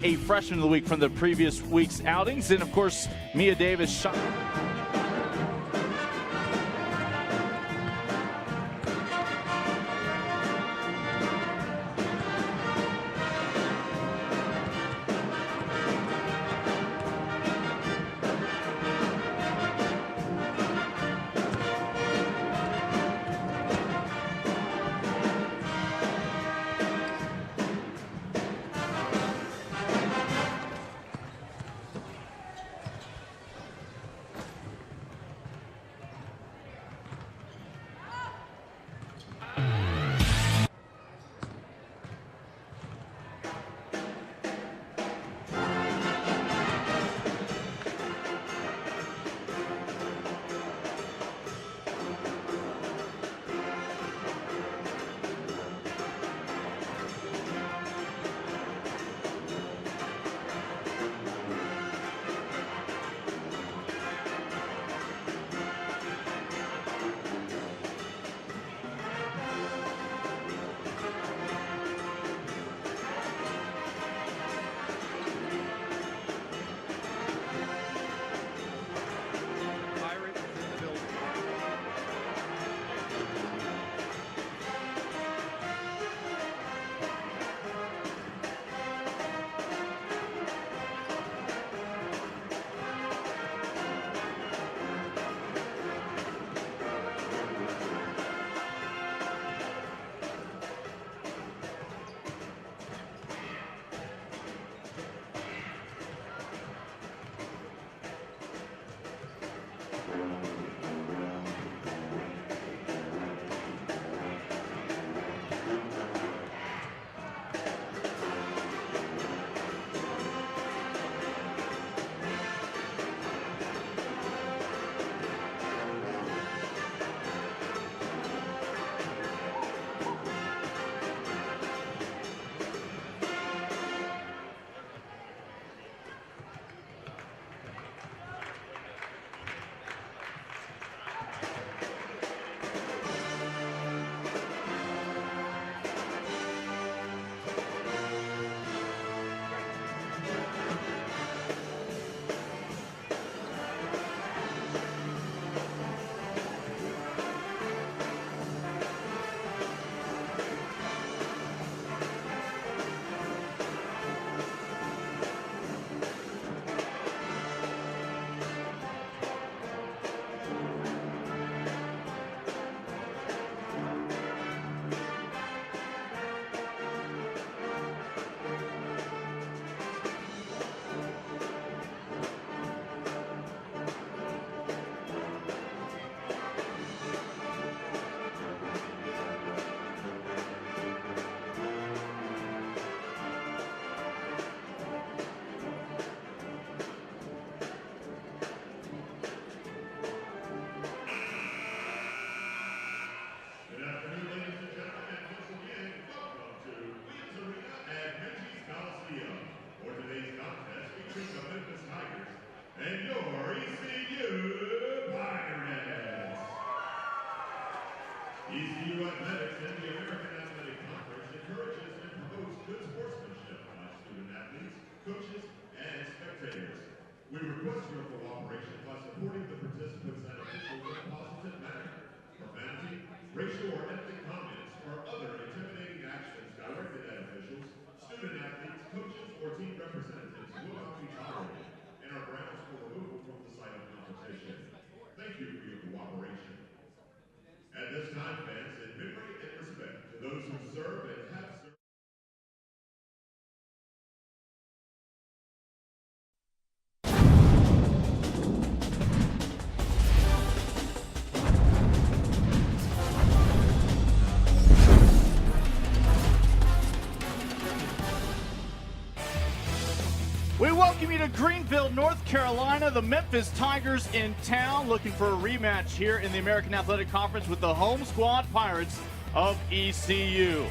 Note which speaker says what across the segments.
Speaker 1: a freshman of the week from the previous week's outings. And, of course, Lena Davis shot.
Speaker 2: And your ECU Pirates. ECU Athletics and the American Athletic Conference encourages and promotes good sportsmanship by student athletes, coaches, and spectators. We request your cooperation by supporting the participants and officials in a positive manner. Profanity, racial or ethnic comments, or other intimidating actions directed at officials, student athletes, coaches, or team representatives will not be tolerated and are grounds for removal from the site of competition. Thank you for your cooperation. At this time, fans, in memory and respect to those who serve and have served.
Speaker 1: We welcome you to Greenville, North Carolina. The Memphis Tigers in town, looking for a rematch here in the American Athletic Conference with the home squad Pirates of ECU.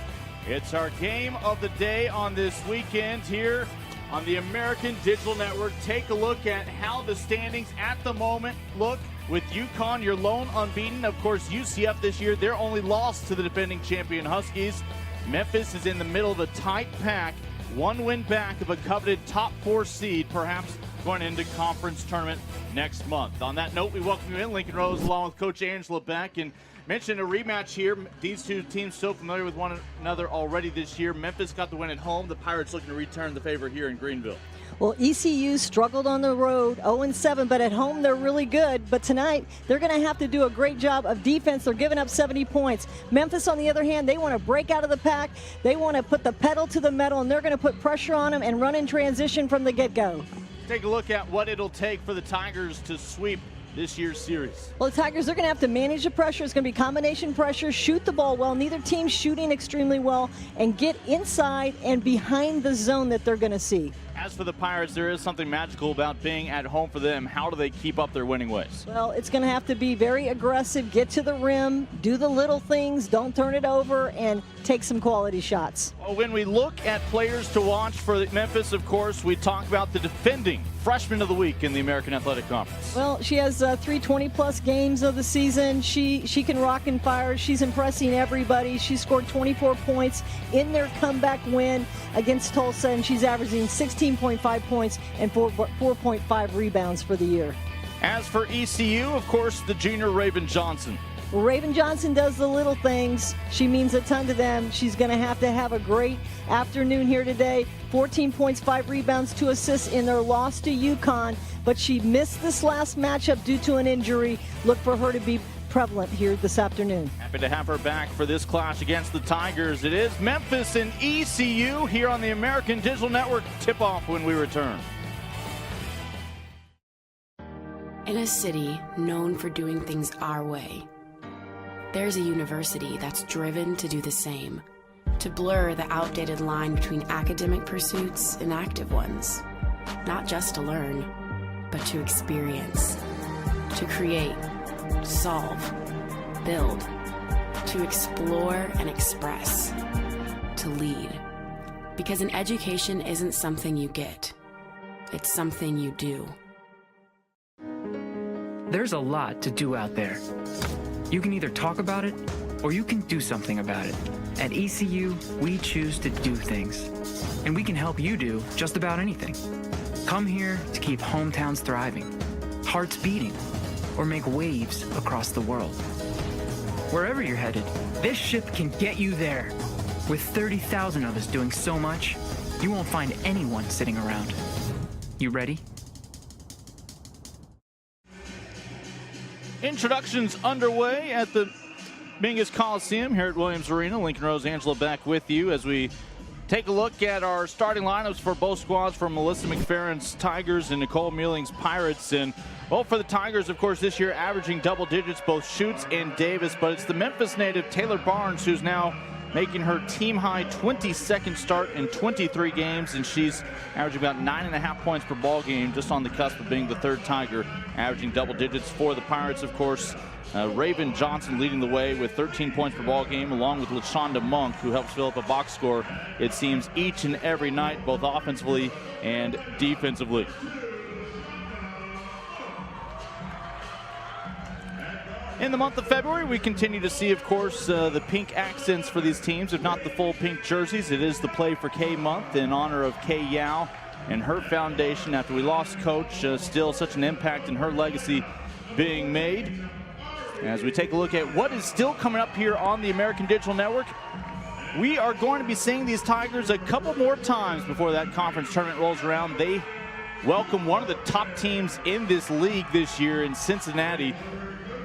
Speaker 1: It's our game of the day on this weekend here on the American Digital Network. Take a look at how the standings at the moment look with UConn, your lone unbeaten. Of course, UCF this year, their only loss to the defending champion Huskies. Memphis is in the middle of a tight pack one win back of a coveted top 4 seed, perhaps going into conference tournament next month. On that note, we welcome you in, Lincoln Rose, along with Coach Angela Beck, and mentioned a rematch here. These two teams so familiar with one another already this year. Memphis got the win at home. The Pirates looking to return the favor here in Greenville.
Speaker 3: Well, ECU struggled on the road, 0-7, but at home they're really good. But tonight, they're going to have to do a great job of defense. They're giving up 70 points. Memphis, on the other hand, they want to break out of the pack. They want to put the pedal to the metal, and they're going to put pressure on them and run in transition from the get-go.
Speaker 1: Take a look at what it'll take for the Tigers to sweep this year's series.
Speaker 3: Well, the Tigers are going to have to manage the pressure. It's going to be combination pressure, shoot the ball well. Neither team's shooting extremely well, and get inside and behind the zone that they're going to see.
Speaker 1: As for the Pirates, there is something magical about being at home for them. How do they keep up their winning ways?
Speaker 3: Well, it's going to have to be very aggressive, get to the rim, do the little things, don't turn it over, and take some quality shots.
Speaker 1: Well, when we look at players to watch for Memphis, of course, we talk about the defending freshman of the week in the American Athletic Conference.
Speaker 3: Well, she has 3 20-plus games of the season. She can rock and fire. She's impressing everybody. She scored 24 points in their comeback win against Tulsa, and she's averaging 16.5 points and 4.5 rebounds for the year.
Speaker 1: As for ECU, of course, the junior Raven Johnson.
Speaker 3: Well, Raven Johnson does the little things. She means a ton to them. She's going to have a great afternoon here today. 14 points, 5 rebounds, 2 assists in their loss to UConn, but she missed this last matchup due to an injury. Look for her to be prevalent here this afternoon.
Speaker 1: Happy to have her back for this clash against the Tigers. It is Memphis and ECU here on the American Digital Network. Tip-off when we return.
Speaker 4: In a city known for doing things our way, there's a university that's driven to do the same, to blur the outdated line between academic pursuits and active ones, not just to learn, but to experience, to create, solve, build, to explore and express, to lead. Because an education isn't something you get, it's something you do.
Speaker 5: There's a lot to do out there. You can either talk about it, or you can do something about it. At ECU, we choose to do things. And we can help you do just about anything. Come here to keep hometowns thriving, hearts beating, or make waves across the world. Wherever you're headed, this ship can get you there. With 30,000 of us doing so much, you won't find anyone sitting around. You ready?
Speaker 1: Introductions underway at the Mingus Coliseum here at Williams Arena. Lincoln Rose, Angela back with you as we take a look at our starting lineups for both squads, for Melissa Mcferrin's Tigers and Nicole Mealing's Pirates. And well, for the Tigers, of course, this year averaging double digits, both Schutz and Davis, but it's the Memphis native Taylor Barnes who's now making her team-high 22nd start in 23 games, and she's averaging about 9.5 points per ball game, just on the cusp of being the third Tiger averaging double digits. For the Pirates, of course, Raven Johnson leading the way with 13 points per ball game, along with Leshawna Monk, who helps fill up a box score, it seems, each and every night, both offensively and defensively. In the month of February, we continue to see, of course, the pink accents for these teams, if not the full pink jerseys. It is the Play for K month in honor of Kay Yao and her foundation after we lost Coach. Still such an impact in her legacy being made. As we take a look at what is still coming up here on the American Digital Network, we are going to be seeing these Tigers a couple more times before that conference tournament rolls around. They welcome one of the top teams in this league this year in Cincinnati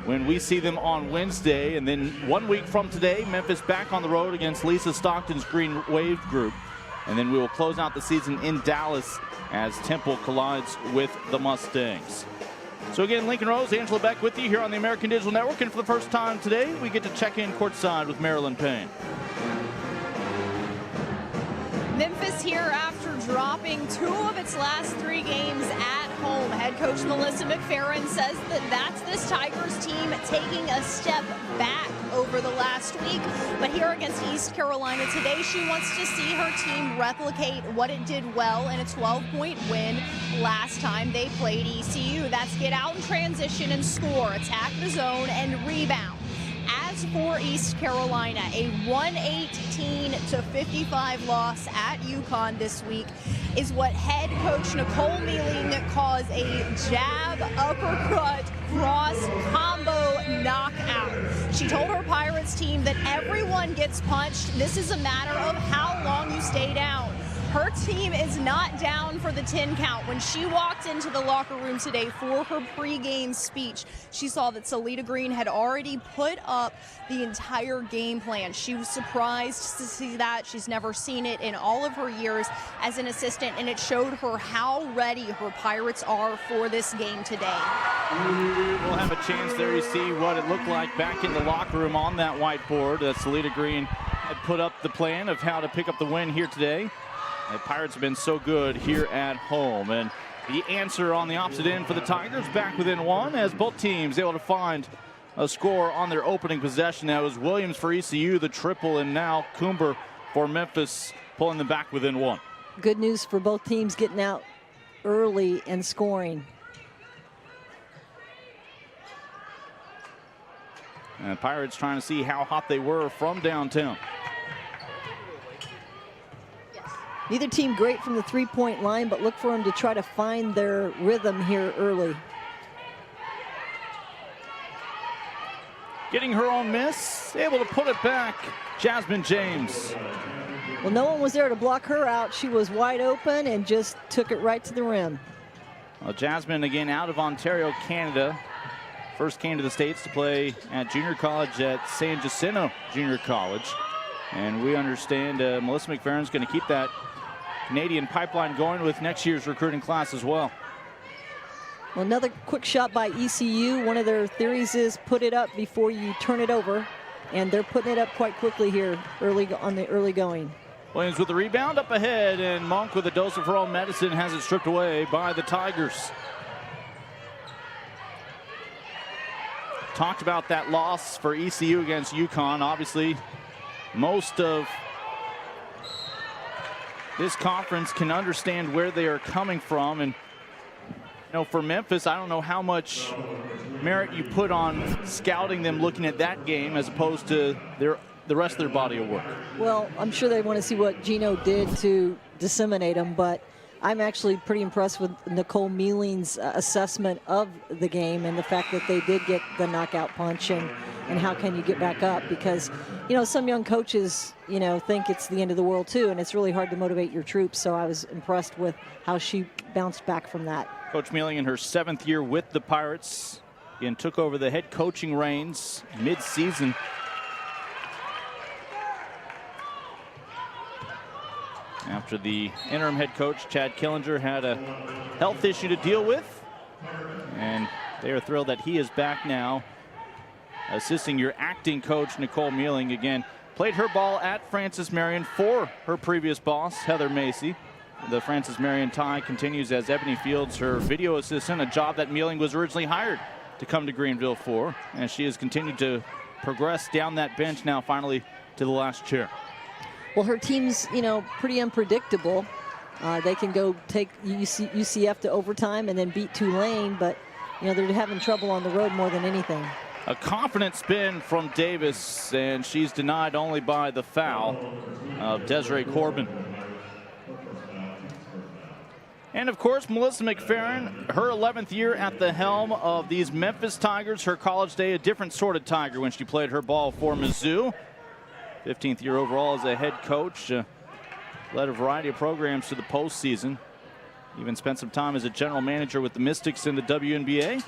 Speaker 1: when we see them on Wednesday. And then 1 week from today, Memphis back on the road against Lisa Stockton's Green Wave group. And then we will close out the season in Dallas as Temple collides with the Mustangs. So again, Lincoln Rose, Angela Beck with you here on the American Digital Network. And for the first time today, we get to check in courtside with Marilyn Payne.
Speaker 6: Memphis here after dropping 2 of its last 3 games at home. Head coach Melissa Mcferrin says that that's this Tigers team taking a step back over the last week. But here against East Carolina today, she wants to see her team replicate what it did well in a 12-point win last time they played ECU. That's get out in transition and score, attack the zone, and rebound. As for East Carolina. A 118-55 loss at UConn this week is what head coach Nicole Mealing calls a jab, uppercut, cross combo knockout. She told her Pirates team that everyone gets punched. This is a matter of how long you stay down. Her team is not down for the 10 count. When she walked into the locker room today for her pregame speech, she saw that Salita Green had already put up the entire game plan. She was surprised to see that. She's never seen it in all of her years as an assistant, and it showed her how ready her Pirates are for this game today.
Speaker 1: We'll have a chance there to see what it looked like back in the locker room on that whiteboard. Salita Green had put up the plan of how to pick up the win here today. The Pirates have been so good here at home. And the answer on the opposite end for the Tigers, back within one, as both teams able to find a score on their opening possession. That was Williams for ECU, the triple, and now Coomber for Memphis, pulling them back within one.
Speaker 3: Good news for both teams getting out early and scoring.
Speaker 1: And Pirates trying to see how hot they were from downtown.
Speaker 3: Neither team great from the three-point line, but look for them to try to find their rhythm here early.
Speaker 1: Getting her own miss, able to put it back, Jasmine James.
Speaker 3: Well, no one was there to block her out. She was wide open and just took it right to the rim.
Speaker 1: Well, Jasmine, again, out of Ontario, Canada. First came to the States to play at junior college at San Jacinto Junior College. And we understand Melissa Mcferrin's going to keep that Canadian pipeline going with next year's recruiting class as well.
Speaker 3: Well, another quick shot by ECU. One of their theories is put it up before you turn it over, and they're putting it up quite quickly here early on the early going.
Speaker 1: Williams with the rebound up ahead, and Monk with a dose of her own medicine has it stripped away by the Tigers. Talked about that loss for ECU against UConn. Obviously, most of this conference can understand where they are coming from. And, you know, for Memphis, I don't know how much merit you put on scouting them looking at that game as opposed to the rest of their body of work.
Speaker 3: Well, I'm sure they want to see what Gino did to disseminate them, but I'm actually pretty impressed with Nicole Mealing's assessment of the game and the fact that they did get the knockout punch and how can you get back up, because, you know, some young coaches, you know, think it's the end of the world too, and it's really hard to motivate your troops. So I was impressed with how she bounced back from that.
Speaker 1: Coach Mealing in her 7th year with the Pirates and took over the head coaching reins mid-season. After the interim head coach, Chad Killinger, had a health issue to deal with. And they are thrilled that he is back now, assisting your acting coach, Nicole Mealing. Again, played her ball at Francis Marion for her previous boss, Heather Macy. The Francis Marion tie continues as Ebony Fields, her video assistant, a job that Mealing was originally hired to come to Greenville for. And she has continued to progress down that bench now, finally to the last chair.
Speaker 3: Well, her team's, you know, pretty unpredictable. They can go take UCF to overtime and then beat Tulane, but, you know, they're having trouble on the road more than anything.
Speaker 1: A confident spin from Davis, and she's denied only by the foul of Desiree Corbin. And, of course, Melissa Mcferrin, her 11th year at the helm of these Memphis Tigers. Her college day, a different sort of Tiger when she played her ball for Mizzou. 15th year overall as a head coach. Led a variety of programs to the postseason. Even spent some time as a general manager with the Mystics in the WNBA.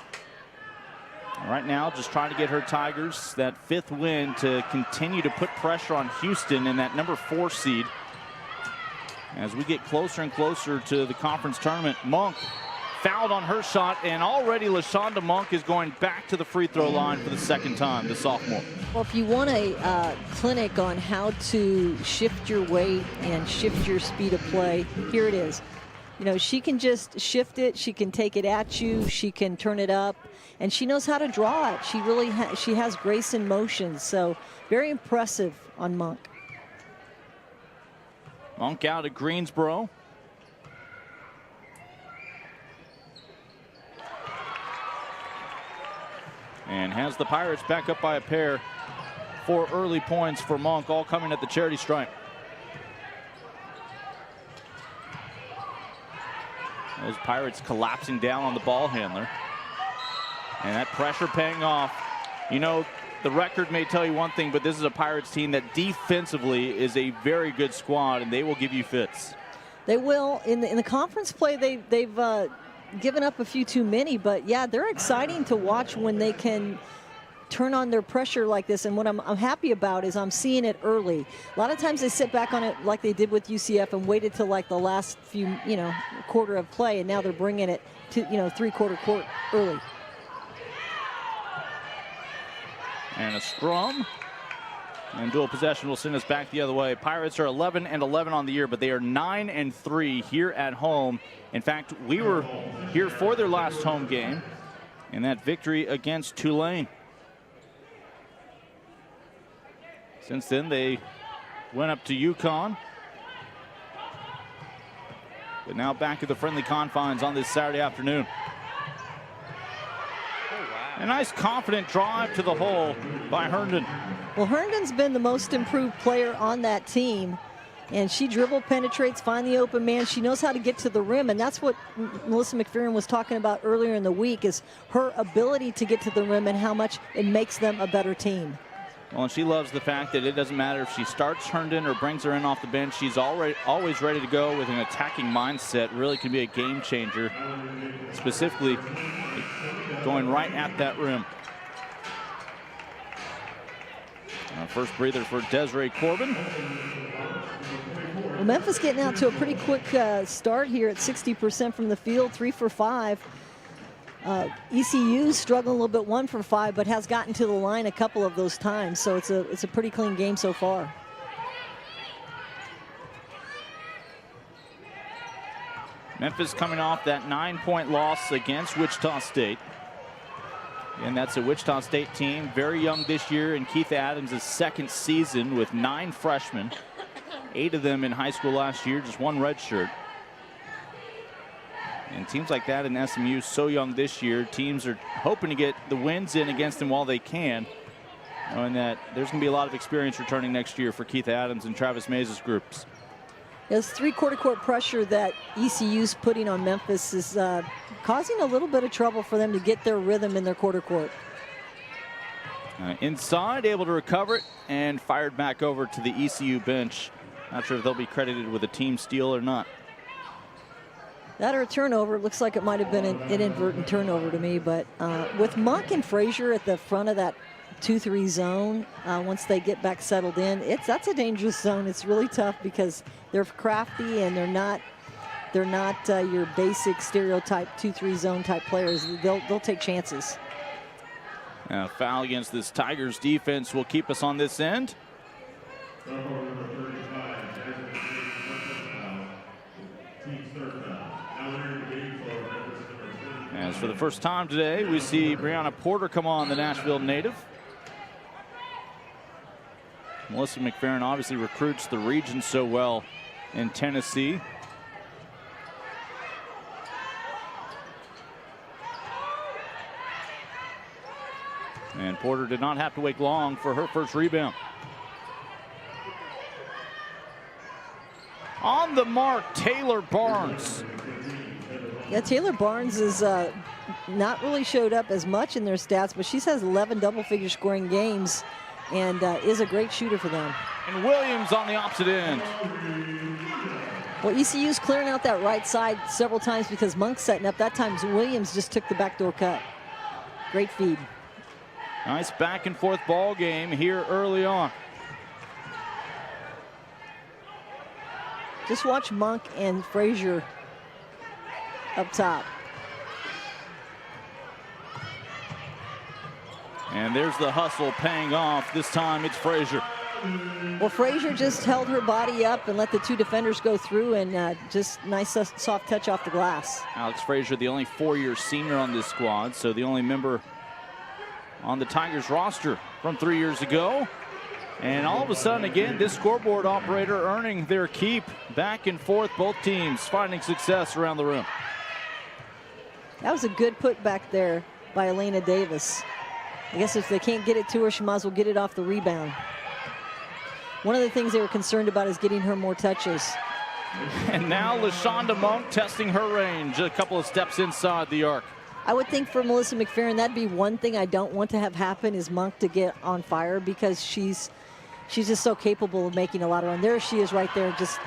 Speaker 1: Right now, just trying to get her Tigers that 5th win to continue to put pressure on Houston in that number 4 seed. As we get closer and closer to the conference tournament, Monk fouled on her shot, and already Leshawna Monk is going back to the free throw line for the 2nd time, the sophomore.
Speaker 3: Well, if you want a clinic on how to shift your weight and shift your speed of play, here it is. You know, she can just shift it. She can take it at you. She can turn it up, and she knows how to draw it. She really she has grace in motion. So very impressive on Monk.
Speaker 1: Monk out at Greensboro. And has the Pirates back up by a pair 4 early points for Monk, all coming at the charity stripe. Those Pirates collapsing down on the ball handler. And that pressure paying off. You know, the record may tell you one thing, but this is a Pirates team that defensively is a very good squad, and they will give you fits.
Speaker 3: They will. In the conference play, they've given up a few too many, but yeah, they're exciting to watch when they can turn on their pressure like this. And what I'm happy about is I'm seeing it early. A lot of times they sit back on it like they did with UCF and waited till like the last few, quarter of play, and now they're bringing it to, three-quarter court early.
Speaker 1: And a scrum. And dual possession will send us back the other way. Pirates are 11-11 on the year, but they are 9-3 here at home. In fact, we were here for their last home game in that victory against Tulane. Since then, they went up to UConn. But now back at the friendly confines on this Saturday afternoon. A nice confident drive to the hole by Herndon.
Speaker 3: Well, Herndon's been the most improved player on that team. And she dribble penetrates, find the open man. She knows how to get to the rim, and that's what Melissa Mcferrin was talking about earlier in the week, is her ability to get to the rim and how much it makes them a better team.
Speaker 1: Well, and she loves the fact that it doesn't matter if she starts Herndon or brings her in off the bench. She's always ready to go with an attacking mindset. Really can be a game changer, specifically going right at that rim. First breather for Desiree Corbin.
Speaker 3: Well, Memphis getting out to a pretty quick start here at 60% from the field, 3 for 5. ECU struggling a little bit, 1 for 5, but has gotten to the line a couple of those times. So it's a pretty clean game so far.
Speaker 1: Memphis coming off that 9-point loss against Wichita State. And that's a Wichita State team, very young this year in Keith Adams' second season with 9 freshmen. 8 of them in high school last year, just 1 redshirt. And teams like that in SMU so young this year, teams are hoping to get the wins in against them while they can, knowing that there's going to be a lot of experience returning next year for Keith Adams and Travis Mays' groups.
Speaker 3: This three-quarter court pressure that ECU's putting on Memphis is causing a little bit of trouble for them to get their rhythm in their quarter court.
Speaker 1: Inside, able to recover it and fired back over to the ECU bench. Not sure if they'll be credited with a team steal or not.
Speaker 3: That or a turnover. It looks like it might have been an inadvertent turnover to me, but with Monk and Frazier at the front of that 2-3 zone, once they get back settled in, that's a dangerous zone. It's really tough because they're crafty and they're not your basic stereotype 2-3 zone type players. They'll take chances.
Speaker 1: A foul against this Tigers defense will keep us on this end. As for the first time today, we see Breanna Porter come on, the Nashville native. Melissa Mcferrin obviously recruits the region so well in Tennessee. And Porter did not have to wait long for her first rebound. On the mark, Taylor Barnes.
Speaker 3: Yeah, Taylor Barnes is not really showed up as much in their stats, but she has 11 double-figure scoring games and is a great shooter for them.
Speaker 1: And Williams on the opposite end.
Speaker 3: Well, ECU's clearing out that right side several times because Monk's setting up. That time Williams just took the backdoor cut. Great feed.
Speaker 1: Nice back and forth ball game here early on.
Speaker 3: Just watch Monk and Frazier up top.
Speaker 1: And there's the hustle paying off. This time it's Frazier.
Speaker 3: Well, Frazier just held her body up and let the 2 defenders go through, and just nice soft touch off the glass.
Speaker 1: Alex Frazier, the only 4-year senior on this squad, so the only member on the Tigers roster from 3 years ago. And all of a sudden, again, this scoreboard operator earning their keep. Back and forth, both teams finding success around the rim.
Speaker 3: That was a good put back there by Lena Davis. I guess if they can't get it to her, she might as well get it off the rebound. One of the things they were concerned about is getting her more touches.
Speaker 1: And now Leshawna Monk testing her range, a couple of steps inside the arc.
Speaker 3: I would think for Melissa Mcferrin, that'd be one thing I don't want to have happen is Monk to get on fire, because she's just so capable of making a lot of runs. There she is right there, just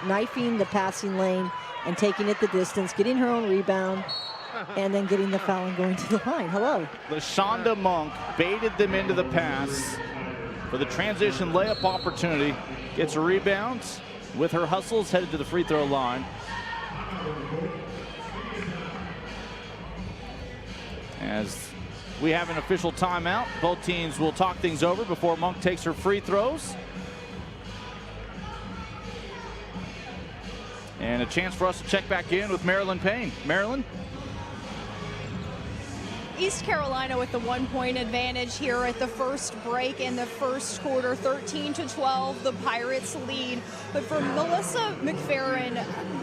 Speaker 3: knifing the passing lane and taking it the distance, getting her own rebound, and then getting the foul and going to the line. Hello.
Speaker 1: Leshawna Monk baited them into the pass for the transition layup opportunity. Gets a rebound with her hustles, headed to the free throw line. As we have an official timeout, both teams will talk things over before Monk takes her free throws. And a chance for us to check back in with Marilyn Payne. Marilyn?
Speaker 6: East Carolina with the 1-point advantage here at the first break in the first quarter, 13-12, the Pirates lead. But for Melissa Mcferrin,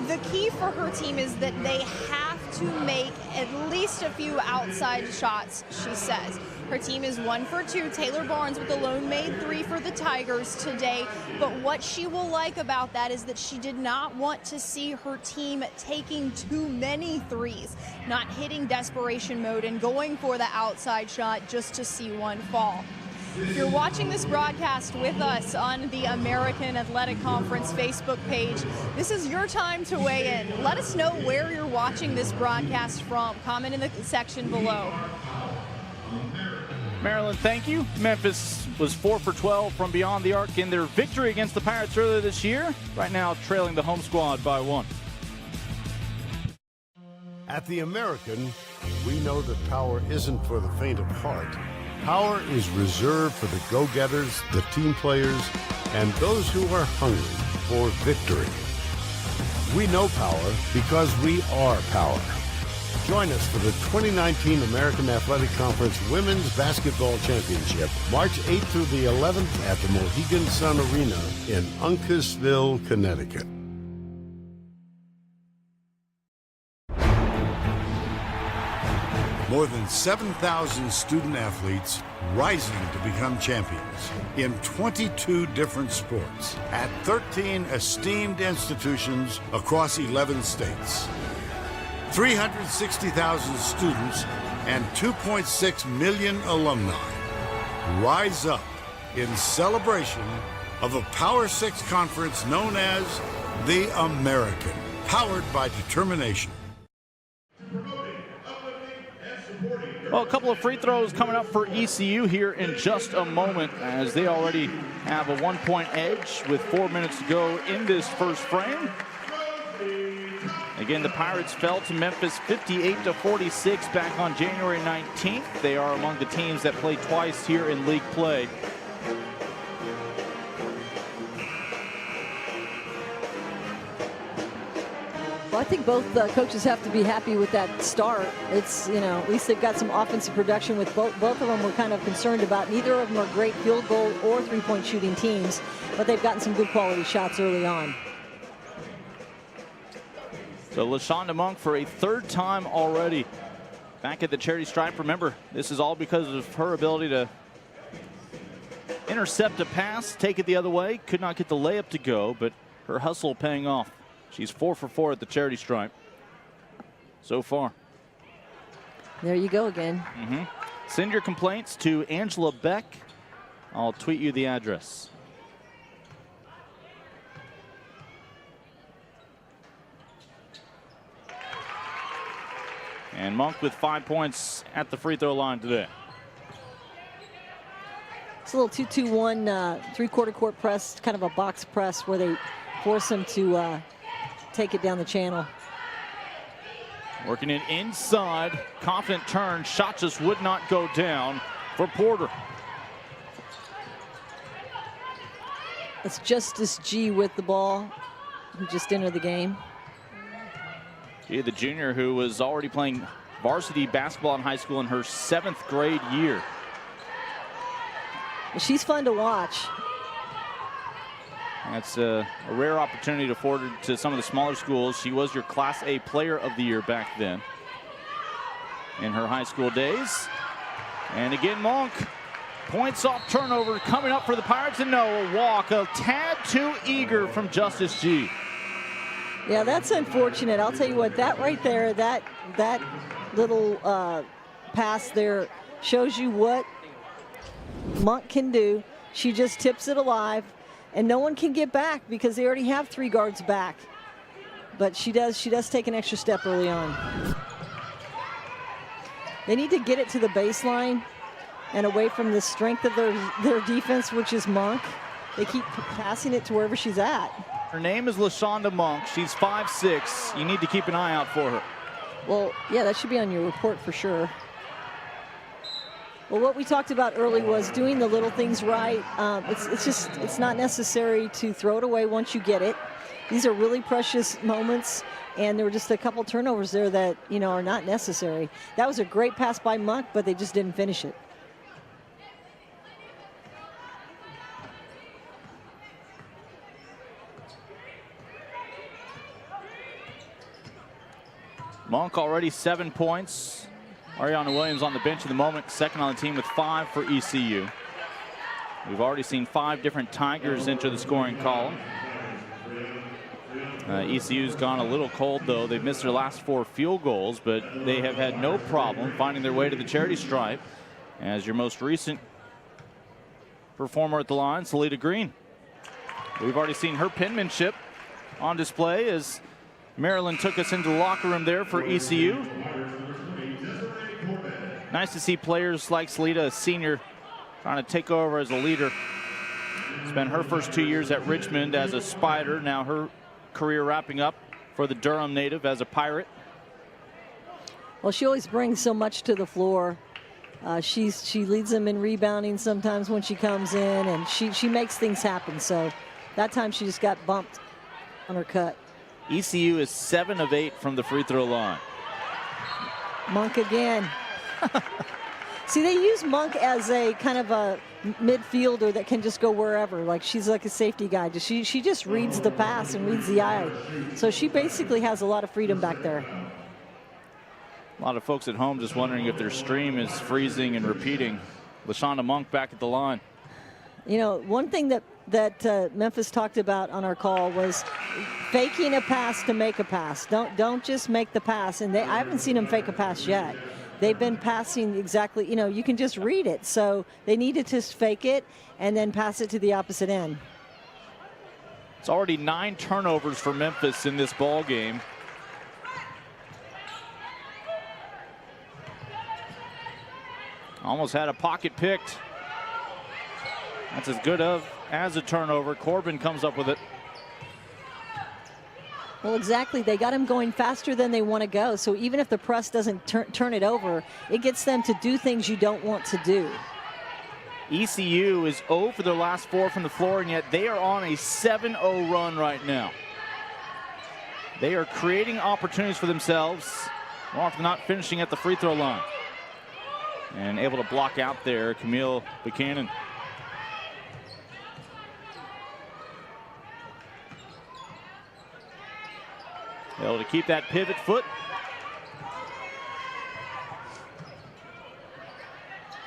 Speaker 6: the key for her team is that they have to make at least a few outside shots, she says. Her team is 1 for 2. Taylor Barnes with the lone made 3 for the Tigers today. But what she will like about that is that she did not want to see her team taking too many threes, not hitting desperation mode and going for the outside shot just to see one fall. If you're watching this broadcast with us on the American Athletic Conference Facebook page, this is your time to weigh in. Let us know where you're watching this broadcast from. Comment in the section below.
Speaker 1: Marilyn, thank you. Memphis was 4 for 12 from beyond the arc in their victory against the Pirates earlier this year. Right now trailing the home squad by 1.
Speaker 7: At the American, we know that power isn't for the faint of heart. Power is reserved for the go-getters, the team players, and those who are hungry for victory. We know power because we are power. Join us for the 2019 American Athletic Conference Women's Basketball Championship, March 8th through the 11th at the Mohegan Sun Arena in Uncasville, Connecticut. More than 7,000 student athletes rising to become champions in 22 different sports at 13 esteemed institutions across 11 states. 360,000 students and 2.6 million alumni rise up in celebration of a Power 6 conference known as the American, powered by determination.
Speaker 1: Well, a couple of free throws coming up for ECU here in just a moment, as they already have a 1-point edge with 4 minutes to go in this first frame. Again, the Pirates fell to Memphis 58-46 back on January 19th. They are among the teams that played twice here in league play.
Speaker 3: Well, I think both coaches have to be happy with that start. It's, you know, at least they've got some offensive production with both of them. We're kind of concerned about neither of them are great field goal or three-point shooting teams, but they've gotten some good quality shots early on.
Speaker 1: So Leshawna Monk for a third time already back at the charity stripe. Remember, this is all because of her ability to intercept a pass, take it the other way. Could not get the layup to go, but her hustle paying off. She's 4 for 4 at the charity stripe so far.
Speaker 3: There you go again.
Speaker 1: Send your complaints to Angela Beck. I'll tweet you the address. And Monk with 5 points at the free throw line today.
Speaker 3: It's a little 2-2-1 three-quarter court press, kind of a box press where they force him to take it down the channel.
Speaker 1: Working it inside, confident turn, shot just would not go down for Porter.
Speaker 3: It's Justice G with the ball, who just entered the game.
Speaker 1: G, the junior who was already playing varsity basketball in high school in her 7th grade year.
Speaker 3: She's fun to watch.
Speaker 1: That's a rare opportunity to afford her to some of the smaller schools. She was your Class A Player of the Year back then in her high school days. And again, Monk. Points off turnover coming up for the Pirates, and no, a walk, a tad too eager from Justice G.
Speaker 3: Yeah, that's unfortunate. I'll tell you what, that right there, that little pass there shows you what Monk can do. She just tips it alive, and no one can get back because they already have 3 guards back. But she does take an extra step early on. They need to get it to the baseline and away from the strength of their defense, which is Monk. They keep passing it to wherever she's at.
Speaker 1: Her name is Leshawna Monk. She's 5'6". You need to keep an eye out for her.
Speaker 3: Well, yeah, that should be on your report for sure. Well, what we talked about early was doing the little things right. It's not necessary to throw it away once you get it. These are really precious moments, and there were just a couple turnovers there that, are not necessary. That was a great pass by Monk, but they just didn't finish it.
Speaker 1: Monk already 7 points. Ariana Williams on the bench at the moment, second on the team with 5 for ECU. We've already seen 5 different Tigers enter the scoring column. ECU's gone a little cold, though. They've missed their last 4 field goals, but they have had no problem finding their way to the charity stripe. As your most recent performer at the line, Salita Green. We've already seen her penmanship on display as Maryland took us into the locker room there for ECU. Nice to see players like Salita, a senior, trying to take over as a leader. Spent her first 2 years at Richmond as a Spider. Now her career wrapping up for the Durham native as a Pirate.
Speaker 3: Well, she always brings so much to the floor. She leads them in rebounding sometimes when she comes in, and she makes things happen. So that time she just got bumped on her cut.
Speaker 1: ECU is 7 of 8 from the free throw line.
Speaker 3: Monk again. See, they use Monk as a kind of a midfielder that can just go wherever. Like, she's like a safety guy. She just reads the pass and reads the eye. So she basically has a lot of freedom back there.
Speaker 1: A lot of folks at home just wondering if their stream is freezing and repeating. Leshawna Monk back at the line.
Speaker 3: One thing that Memphis talked about on our call was faking a pass to make a pass. Don't just make the pass. And I haven't seen them fake a pass yet. They've been passing exactly, you can just read it. So they need to just fake it and then pass it to the opposite end.
Speaker 1: It's already 9 turnovers for Memphis in this ball game. Almost had a pocket picked. That's as good as a turnover. Corbin comes up with it.
Speaker 3: Well, exactly. They got him going faster than they want to go. So even if the press doesn't turn it over, it gets them to do things you don't want to do.
Speaker 1: ECU is 0 for their last 4 from the floor, and yet they are on a 7-0 run right now. They are creating opportunities for themselves, more often not finishing at the free throw line. And able to block out there, Camille Buchanan. Able to keep that pivot foot.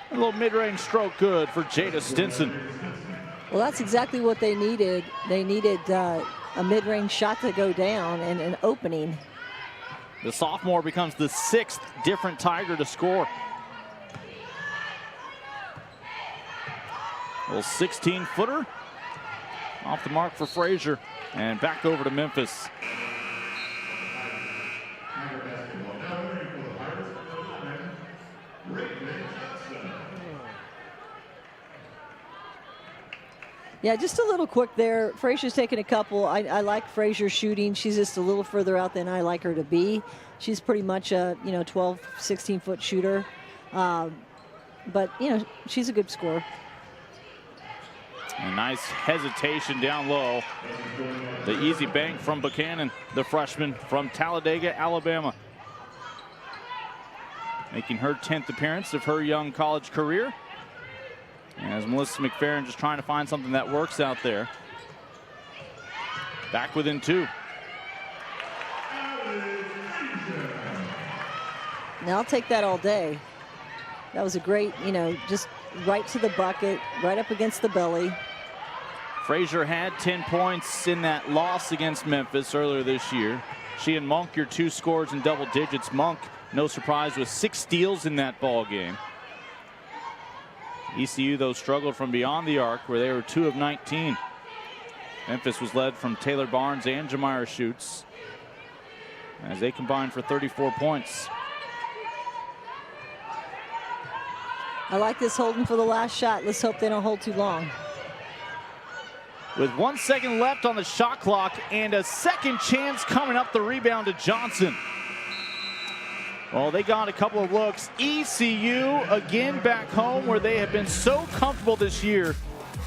Speaker 1: A little mid-range stroke good for Jada Stinson.
Speaker 3: Well, that's exactly what they needed. They needed a mid-range shot to go down and an opening.
Speaker 1: The sophomore becomes the 6th different Tiger to score. A little 16-footer off the mark for Frazier, and back over to Memphis.
Speaker 3: Yeah, just a little quick there. Frazier's taking a couple. I like Frazier shooting. She's just a little further out than I like her to be. She's pretty much a 12, 16-foot shooter. But, she's a good scorer.
Speaker 1: A nice hesitation down low. The easy bank from Buchanan, the freshman from Talladega, Alabama. Making her 10th appearance of her young college career. As Melissa Mcferrin just trying to find something that works out there. Back within 2.
Speaker 3: Now I'll take that all day. That was a great, just right to the bucket, right up against the belly.
Speaker 1: Frazier had 10 points in that loss against Memphis earlier this year. She and Monk, your two scores in double digits. Monk, no surprise, with 6 steals in that ball game. ECU, though, struggled from beyond the arc, where they were 2 of 19. Memphis was led from Taylor Barnes and Jamira Schutz, as they combined for 34 points.
Speaker 3: I like this holding for the last shot. Let's hope they don't hold too long.
Speaker 1: With 1 second left on the shot clock and a second chance coming up, the rebound to Johnson. Well, they got a couple of looks. ECU again back home where they have been so comfortable this year.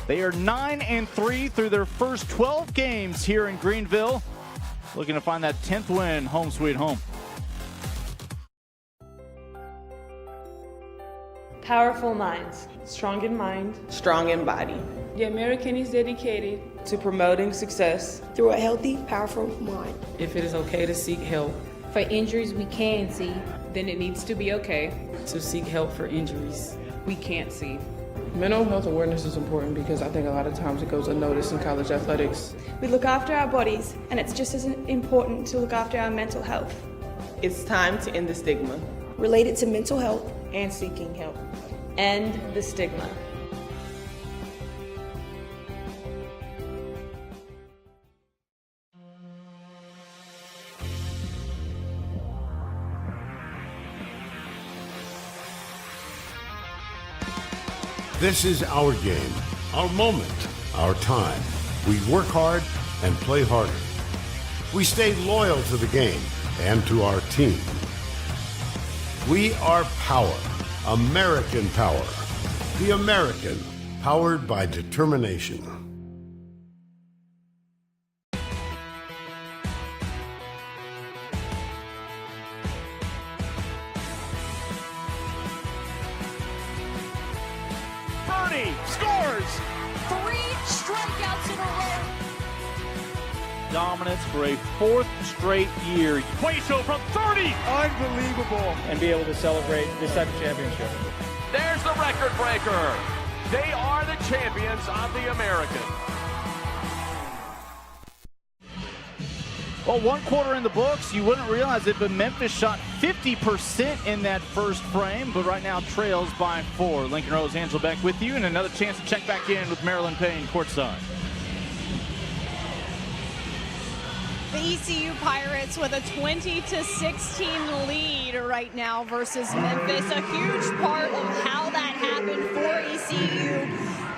Speaker 1: They are 9-3 through their first 12 games here in Greenville. Looking to find that 10th win, home sweet home.
Speaker 8: Powerful minds, strong in mind,
Speaker 9: strong in body.
Speaker 8: The American is dedicated to promoting success
Speaker 10: through a healthy, powerful mind.
Speaker 11: If it is okay to seek help
Speaker 12: for injuries we can see, then it needs to be okay
Speaker 11: to seek help for injuries
Speaker 12: we can't see.
Speaker 13: Mental health awareness is important because I think a lot of times it goes unnoticed in college athletics.
Speaker 10: We look after our bodies, and it's just as important to look after our mental health.
Speaker 9: It's time to end the stigma
Speaker 10: related to mental health
Speaker 8: and seeking help. End the stigma.
Speaker 7: This is our game, our moment, our time. We work hard and play harder. We stay loyal to the game and to our team. We are power, American power. The American, powered by determination.
Speaker 1: Scores!
Speaker 6: 3 strikeouts in a row.
Speaker 1: Dominance for a 4th straight year. Cueto from 30!
Speaker 14: Unbelievable.
Speaker 15: And be able to celebrate this type of championship.
Speaker 16: There's the record breaker. They are the champions of the American.
Speaker 1: Well, 1 quarter in the books. You wouldn't realize it, but Memphis shot 50% in that first frame, but right now trails by 4. Lincoln Rose, Angela Beck with you, and another chance to check back in with Marilyn Payne courtside.
Speaker 6: The ECU Pirates with a 20-16 lead right now versus Memphis. A huge part of how that happened for ECU.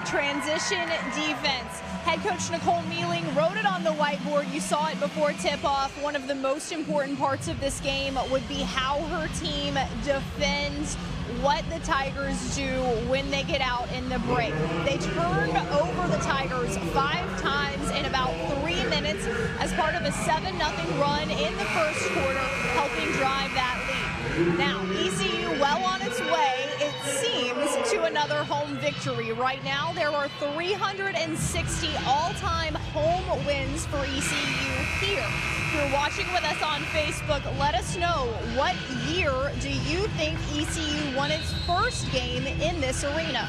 Speaker 6: Transition defense. Head coach Nicole Mealing wrote it on the whiteboard. You saw it before tip-off. One of the most important parts of this game would be how her team defends what the Tigers do when they get out in the break. They turned over the Tigers 5 times in about 3 minutes as part of a 7-0 run in the first quarter, helping drive that lead. Now, ECU well on its way, it seems, to another home victory. Right now, there are 360 all-time home wins for ECU here. If you're watching with us on Facebook, let us know, what year do you think ECU won its first game in this arena?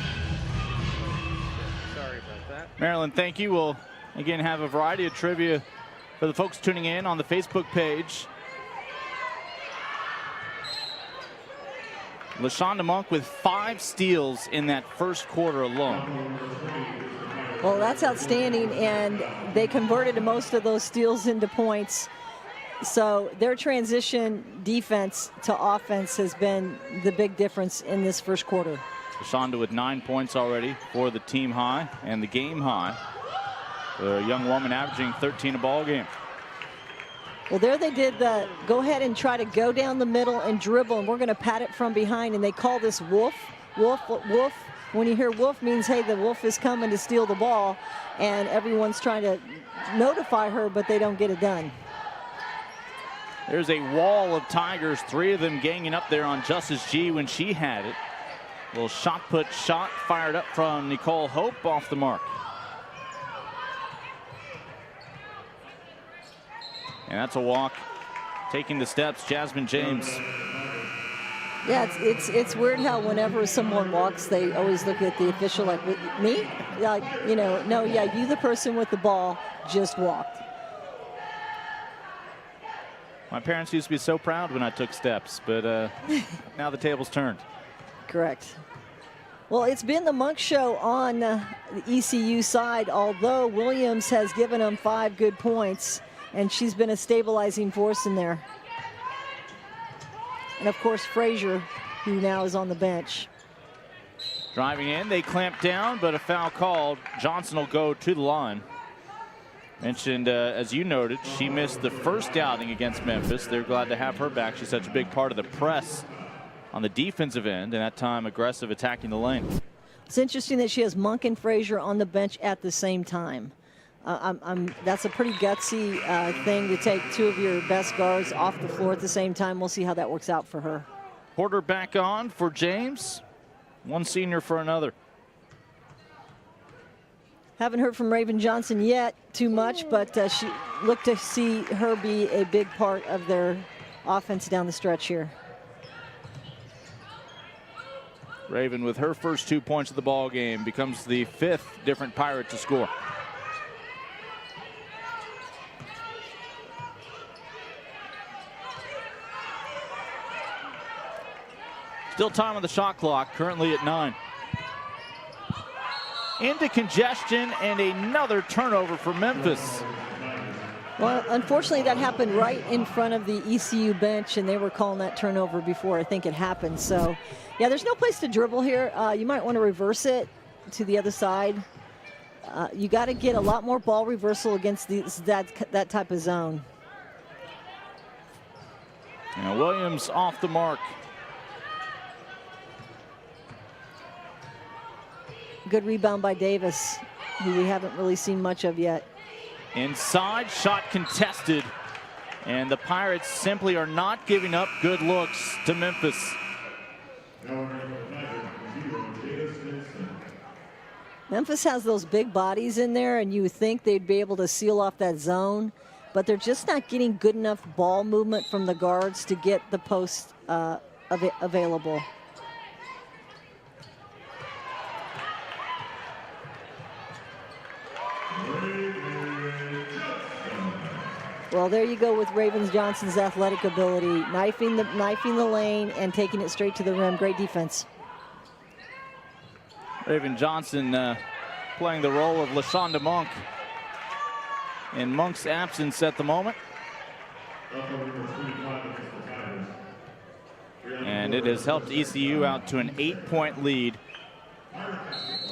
Speaker 15: Sorry about that.
Speaker 1: Marilyn, thank you. We'll again have a variety of trivia for the folks tuning in on the Facebook page. Leshawna Monk with 5 steals in that first quarter alone.
Speaker 3: Well, that's outstanding, and they converted most of those steals into points. So their transition defense to offense has been the big difference in this first quarter.
Speaker 1: Leshawna with 9 points already for the team high and the game high. A young woman averaging 13 a ball game.
Speaker 3: Well, there they did the go ahead and try to go down the middle and dribble, and we're going to pat it from behind, and they call this wolf, wolf, wolf. When you hear wolf, means, hey, the wolf is coming to steal the ball, and everyone's trying to notify her, but they don't get it done.
Speaker 1: There's a wall of Tigers, 3 of them ganging up there on Justice G when she had it. Little shot put shot fired up from Nicole Hope off the mark. And that's a walk. Taking the steps, Jasmine James.
Speaker 3: Yeah, it's weird how whenever someone walks, they always look at the official like, me? Like, you know, no, yeah, you the person with the ball just walked.
Speaker 1: My parents used to be so proud when I took steps, but now the table's turned.
Speaker 3: Correct. Well, it's been the Monk show on the ECU side, although Williams has given them 5 good points, and she's been a stabilizing force in there. And, of course, Frazier, who now is on the bench.
Speaker 1: Driving in, they clamp down, but a foul called. Johnson will go to the line. Mentioned, as you noted, she missed the first outing against Memphis. They're glad to have her back. She's such a big part of the press on the defensive end, and that time aggressive attacking the lane.
Speaker 3: It's interesting that she has Monk and Frazier on the bench at the same time. That's a pretty gutsy thing to take 2 of your best guards off the floor at the same time. We'll see how that works out for her.
Speaker 1: Porter back on for James. One senior for another.
Speaker 3: Haven't heard from Raven Johnson yet too much, but she looked to see her be a big part of their offense down the stretch here.
Speaker 1: Raven with her first 2 points of the ball game becomes the 5th different Pirate to score. Still time on the shot clock, currently at 9. Into congestion and another turnover for Memphis.
Speaker 3: Well, unfortunately, that happened right in front of the ECU bench, and they were calling that turnover before I think it happened. So, yeah, there's no place to dribble here. You might want to reverse it to the other side. You got to get a lot more ball reversal against that type of zone.
Speaker 1: Now Williams off the mark.
Speaker 3: Good rebound by Davis, who we haven't really seen much of yet.
Speaker 1: Inside, shot contested. And the Pirates simply are not giving up good looks to Memphis.
Speaker 3: Memphis has those big bodies in there, and you would think they'd be able to seal off that zone, but they're just not getting good enough ball movement from the guards to get the post available. Well, there you go with Raven Johnson's athletic ability, knifing the lane and taking it straight to the rim. Great defense.
Speaker 1: Raven Johnson playing the role of Leshawna Monk in Monk's absence at the moment. And it has helped ECU out to an 8-point lead.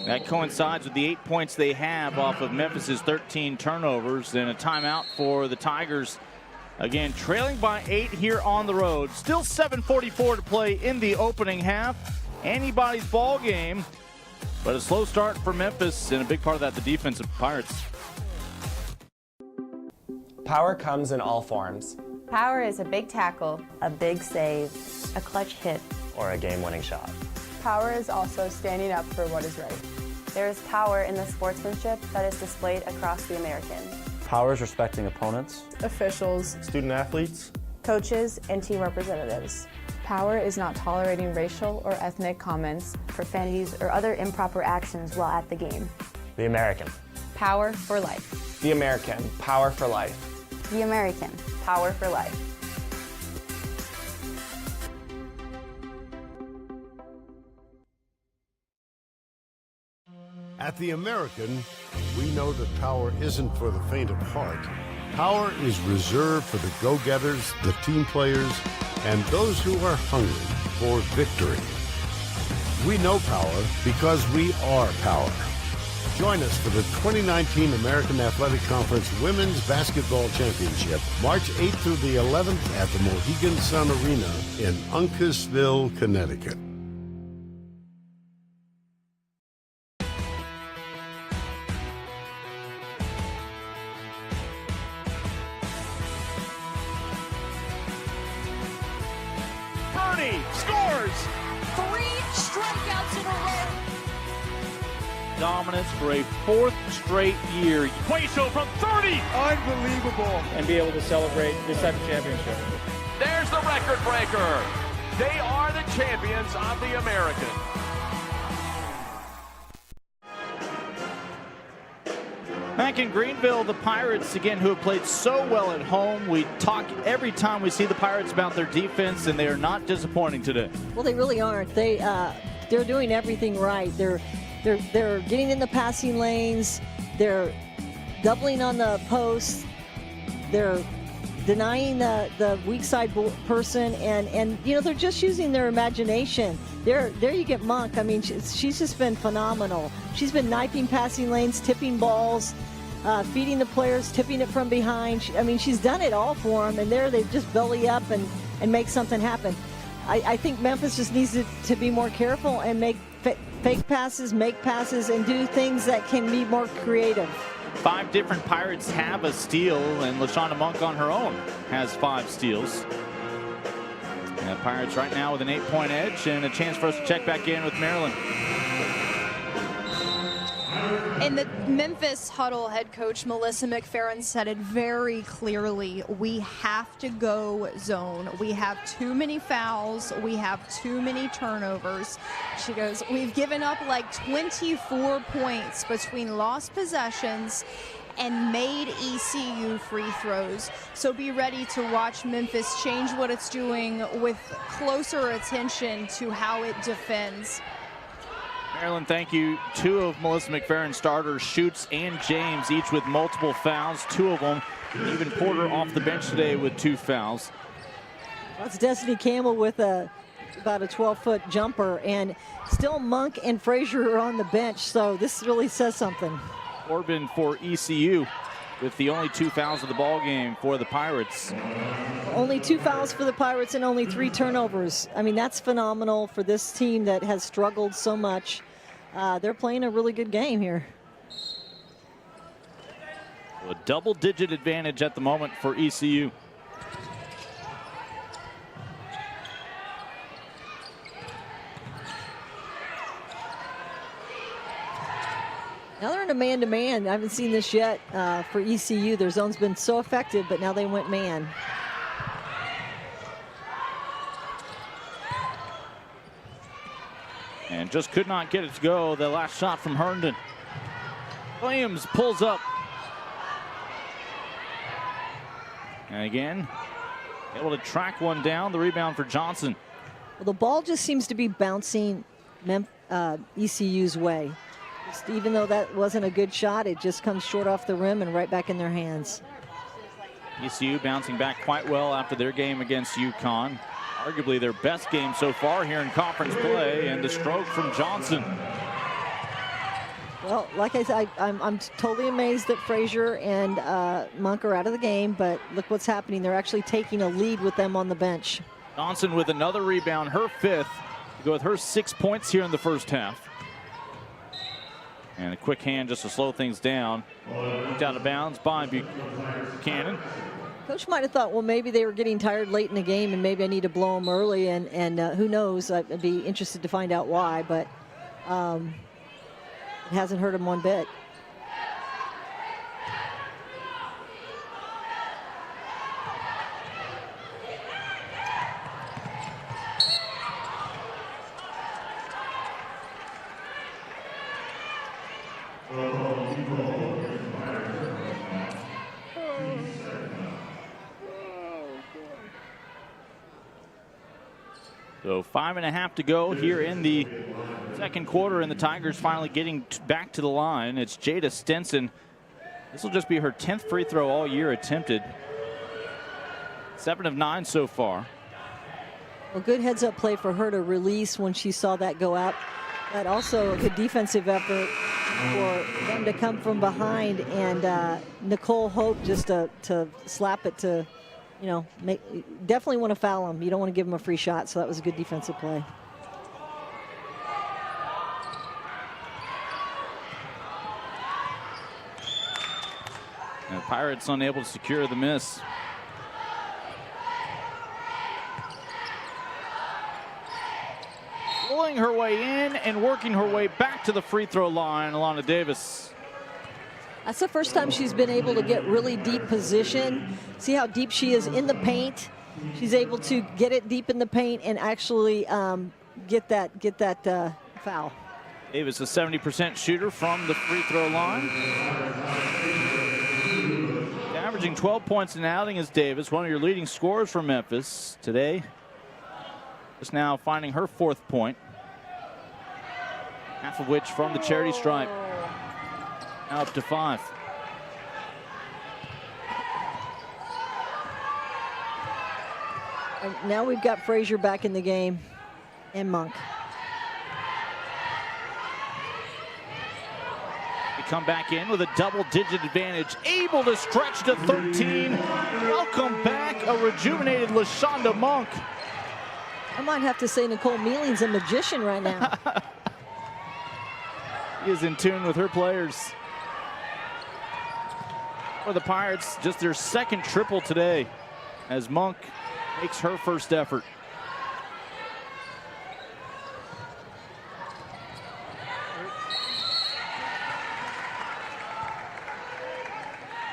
Speaker 1: That coincides with the 8 points they have off of Memphis's 13 turnovers, and a timeout for the Tigers. Again, trailing by 8 here on the road. Still 7:44 to play in the opening half. Anybody's ball game, but a slow start for Memphis, and a big part of that, the defensive Pirates.
Speaker 14: Power comes in all forms.
Speaker 17: Power is a big tackle, a big save, a clutch hit,
Speaker 14: or a game-winning shot.
Speaker 18: Power is also standing up for what is right.
Speaker 17: There is power in the sportsmanship that is displayed across the American.
Speaker 19: Power is respecting opponents,
Speaker 18: officials,
Speaker 19: student athletes,
Speaker 17: coaches, and team representatives.
Speaker 18: Power is not tolerating racial or ethnic comments,
Speaker 17: profanities, or other improper actions while at the game.
Speaker 14: The American.
Speaker 17: Power for life.
Speaker 14: The American. Power for life.
Speaker 17: The American. Power for life.
Speaker 7: At the American, we know that power isn't for the faint of heart. Power is reserved for the go-getters, the team players, and those who are hungry for victory. We know power because we are power. Join us for the 2019 American Athletic Conference Women's Basketball Championship, March 8th through the 11th at the Mohegan Sun Arena in Uncasville, Connecticut.
Speaker 1: Scores!
Speaker 6: 3 strikeouts in a row.
Speaker 1: Dominance for a 4th straight year. Quaso from 30!
Speaker 15: Unbelievable! And be able to celebrate this type of championship.
Speaker 16: There's the record breaker. They are the champions of the American.
Speaker 1: Back in Greenville, the Pirates, again, who have played so well at home. We talk every time we see the Pirates about their defense, and they are not disappointing today.
Speaker 3: Well, they really aren't. They're doing everything right. They're getting in the passing lanes. They're doubling on the post. They're denying the weak side person, and you know, they're just using their imagination. There you get Monk. I mean, she's just been phenomenal. She's been knifing passing lanes, tipping balls, feeding the players, tipping it from behind. I mean, she's done it all for them, and they just belly up and make something happen. I think Memphis just needs to be more careful and make fake passes, make passes, and do things that can be more creative.
Speaker 1: 5 different Pirates have a steal, and Leshawna Monk on her own has 5 steals. And the Pirates right now with an 8-point edge, and a chance for us to check back in with Maryland.
Speaker 6: In the Memphis huddle, head coach Melissa Mcferrin said it very clearly. We have to go zone. We have too many fouls. We have too many turnovers. She goes, we've given up like 24 points between lost possessions and made ECU free throws. So be ready to watch Memphis change what it's doing with closer attention to how it defends.
Speaker 1: Maryland, thank you. 2 of Melissa Mcferrin's starters, Schutz and James, each with multiple fouls. 2 of them, even Porter off the bench today with 2 fouls.
Speaker 3: That's Destiny Campbell with about a 12-foot jumper, and still Monk and Frazier are on the bench, so this really says something.
Speaker 1: Corbin for ECU with the only 2 fouls of the ball game for the Pirates.
Speaker 3: Only 2 fouls for the Pirates and only 3 turnovers. I mean, that's phenomenal for this team that has struggled so much. They're playing a really good game here.
Speaker 1: A double-digit advantage at the moment for ECU.
Speaker 3: Now they're in a man-to-man. I haven't seen this yet for ECU. Their zone's been so effective, but now they went man.
Speaker 1: And just could not get it to go. The last shot from Herndon. Williams pulls up. And again, able to track one down. The rebound for Johnson.
Speaker 3: Well, the ball just seems to be bouncing ECU's way. Just even though that wasn't a good shot, it just comes short off the rim and right back in their hands.
Speaker 1: ECU bouncing back quite well after their game against UConn. Arguably their best game so far here in conference play, and the stroke from Johnson.
Speaker 3: Well, like I said, I'm totally amazed that Frazier and Monk are out of the game, but look what's happening. They're actually taking a lead with them on the bench.
Speaker 1: Johnson with another rebound, her 5th, to go with her 6 points here in the first half. And a quick hand just to slow things down. Moved out of bounds by Buchanan.
Speaker 3: Coach might have thought, well, maybe they were getting tired late in the game and maybe I need to blow them early, and who knows, I'd be interested to find out why, but it hasn't hurt them one bit.
Speaker 1: So 5.5 to go here in the second quarter, and the Tigers finally getting back to the line. It's Jada Stenson. This will just be her 10th free throw all year attempted. 7 of 9 so far.
Speaker 3: Well, good heads-up play for her to release when she saw that go out. But also a good defensive effort for them to come from behind, and Nicole Hope just to slap it to, you know, definitely want to foul him. You don't want to give him a free shot, so that was a good defensive play.
Speaker 1: And the Pirates unable to secure the miss. Pulling her way in and working her way back to the free throw line, Alana Davis.
Speaker 3: That's the first time she's been able to get really deep position. See how deep she is in the paint she's able to get it deep in the paint and actually get that foul.
Speaker 1: Davis, a 70% shooter from the free throw line. Averaging 12 points an outing is Davis, one of your leading scorers for Memphis today. Just now finding her 4th point, half of which from the charity stripe. Now up to 5.
Speaker 3: And now we've got Frazier back in the game and Monk.
Speaker 1: They come back in with a double-digit advantage, able to stretch to 13. Welcome back, a rejuvenated Leshawna Monk.
Speaker 3: I might have to say Nicole Mealing's a magician right now.
Speaker 1: He is in tune with her players. For the Pirates, just their 2nd triple today as Monk makes her first effort.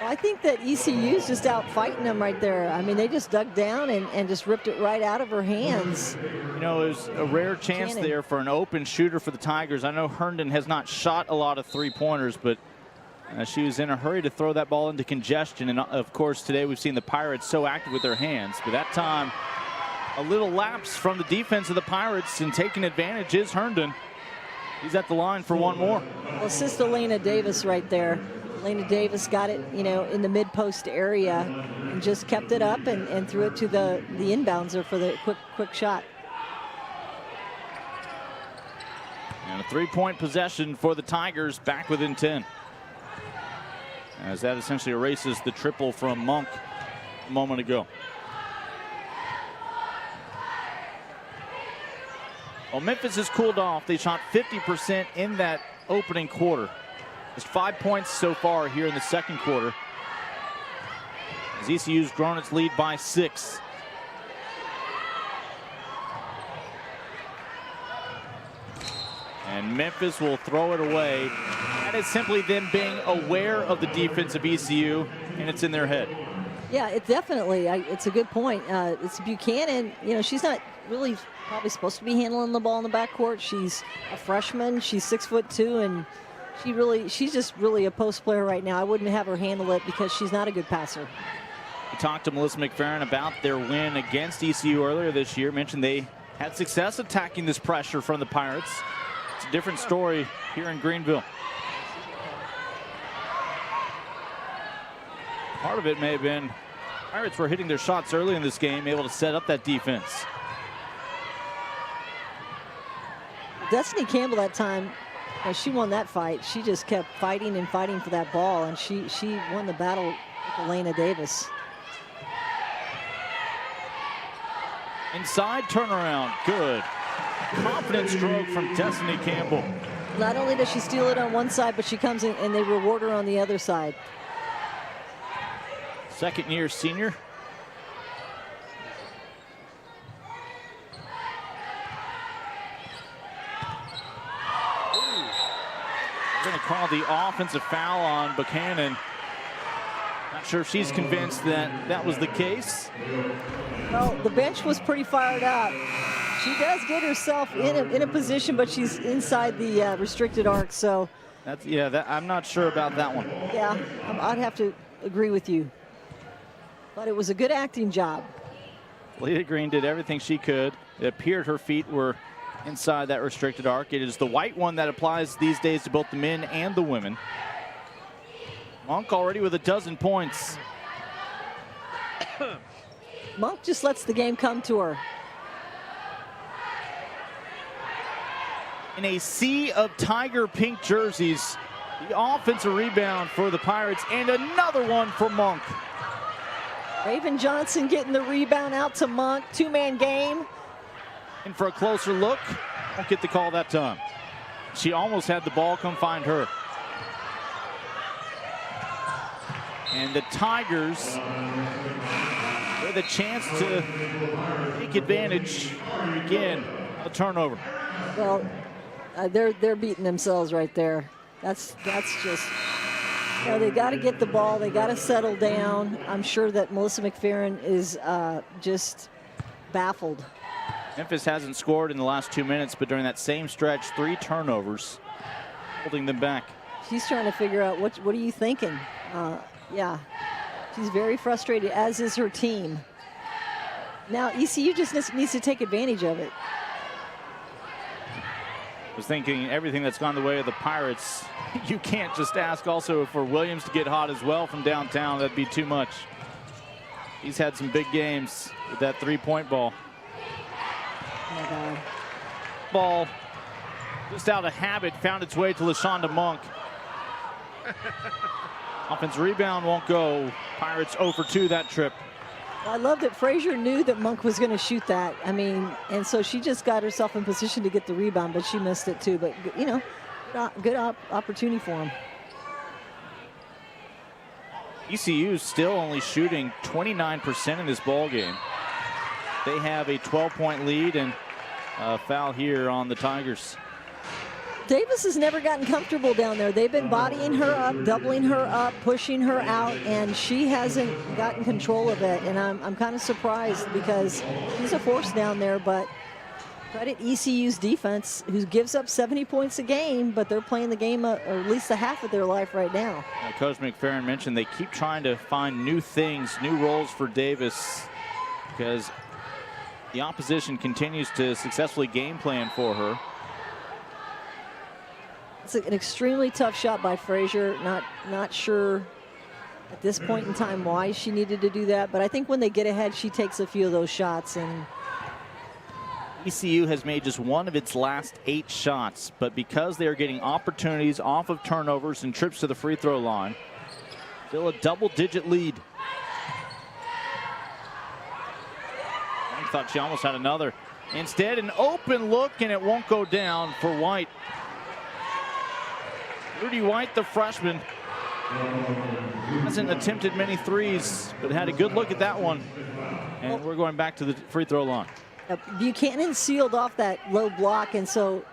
Speaker 3: Well, I think that ECU's just out fighting them right there. I mean, they just dug down and just ripped it right out of her hands.
Speaker 1: You know, it was a rare chance there for an open shooter for the Tigers. I know Herndon has not shot a lot of 3-pointers, but she was in a hurry to throw that ball into congestion. And of course, today we've seen the Pirates so active with their hands. But that time, a little lapse from the defense of the Pirates, and taking advantage is Herndon. He's at the line for one more.
Speaker 3: Well, assist to Lena Davis right there. Lena Davis got it, you know, in the mid-post area and just kept it up and threw it to the inbounder for the quick shot.
Speaker 1: And a 3-point possession for the Tigers, back within 10. As that essentially erases the triple from Monk a moment ago. Well, Memphis has cooled off. They shot 50% in that opening quarter. Just 5 points so far here in the 2nd quarter, as ECU's grown its lead by 6. And Memphis will throw it away. That is simply them being aware of the defense of ECU, and it's in their head.
Speaker 3: Yeah, it definitely. It's a good point. It's Buchanan. You know, she's not really probably supposed to be handling the ball in the backcourt. She's a freshman. She's 6'2", and she's just really a post player right now. I wouldn't have her handle it because she's not a good passer.
Speaker 1: We talked to Melissa Mcferrin about their win against ECU earlier this year. Mentioned they had success attacking this pressure from the Pirates. It's a different story here in Greenville. Part of it may have been Pirates were hitting their shots early in this game, able to set up that defense.
Speaker 3: Destiny Campbell that time, she won that fight. She just kept fighting and fighting for that ball, and she won the battle with Alana Davis.
Speaker 1: Inside turnaround, good. Confident stroke from Destiny Campbell.
Speaker 3: Not only does she steal it on one side, but she comes in and they reward her on the other side.
Speaker 1: 2nd-year senior. We're going to call the offensive foul on Buchanan. Not sure if she's convinced that that was the case.
Speaker 3: Well, the bench was pretty fired up. She does get herself in a position, but she's inside the restricted arc. So
Speaker 1: that's I'm not sure about that one.
Speaker 3: Yeah, I'd have to agree with you. But it was a good acting job.
Speaker 1: Leah Green did everything she could. It appeared her feet were inside that restricted arc. It is the white one that applies these days to both the men and the women. Monk already with 12 points.
Speaker 3: Monk just lets the game come to her.
Speaker 1: In a sea of tiger pink jerseys, the offensive rebound for the Pirates, and another one for Monk.
Speaker 3: Raven Johnson getting the rebound out to Monk. 2-man game.
Speaker 1: And for a closer look, won't get the call that time. She almost had the ball come find her. And the Tigers with a chance to take advantage. Again, a turnover.
Speaker 3: Well, they're beating themselves right there. That's just No, they got to get the ball. They got to settle down. I'm sure that Melissa Mcferrin is just baffled.
Speaker 1: Memphis hasn't scored in the last 2 minutes, but during that same stretch, 3 turnovers, holding them back.
Speaker 3: She's trying to figure out what are you thinking? Yeah, she's very frustrated, as is her team. Now ECU just needs to take advantage of it.
Speaker 1: I was thinking everything that's gone the way of the Pirates, you can't just ask also for Williams to get hot as well from downtown. That'd be too much. He's had some big games with that 3-point ball.
Speaker 3: Oh my God.
Speaker 1: Ball just out of habit found its way to Leshawna Monk. Offensive rebound won't go. Pirates 0 for 2 that trip.
Speaker 3: I love that Frazier knew that Monk was going to shoot that. I mean, and so she just got herself in position to get the rebound, but she missed it too. But, you know, good opportunity for him.
Speaker 1: ECU still only shooting 29% in this ball game. They have a 12-point lead and a foul here on the Tigers.
Speaker 3: Davis has never gotten comfortable down there. They've been bodying her up, doubling her up, pushing her out, and she hasn't gotten control of it. And I'm kind of surprised because she's a force down there, but credit ECU's defense, who gives up 70 points a game, but they're playing the game or at least a half of their life right now.
Speaker 1: Coach Mcferrin mentioned they keep trying to find new things, new roles for Davis, because the opposition continues to successfully game plan for her.
Speaker 3: It's an extremely tough shot by Frazier. Not sure at this point in time why she needed to do that, but I think when they get ahead, she takes a few of those shots. And
Speaker 1: ECU has made just one of its last 8 shots, but because they are getting opportunities off of turnovers and trips to the free throw line, still a double-digit lead. I thought she almost had another. Instead, an open look, and it won't go down for White. Rudy White, the freshman, hasn't attempted many threes, but had a good look at that one. And we're going back to the free throw line.
Speaker 3: Buchanan sealed off that low block, and so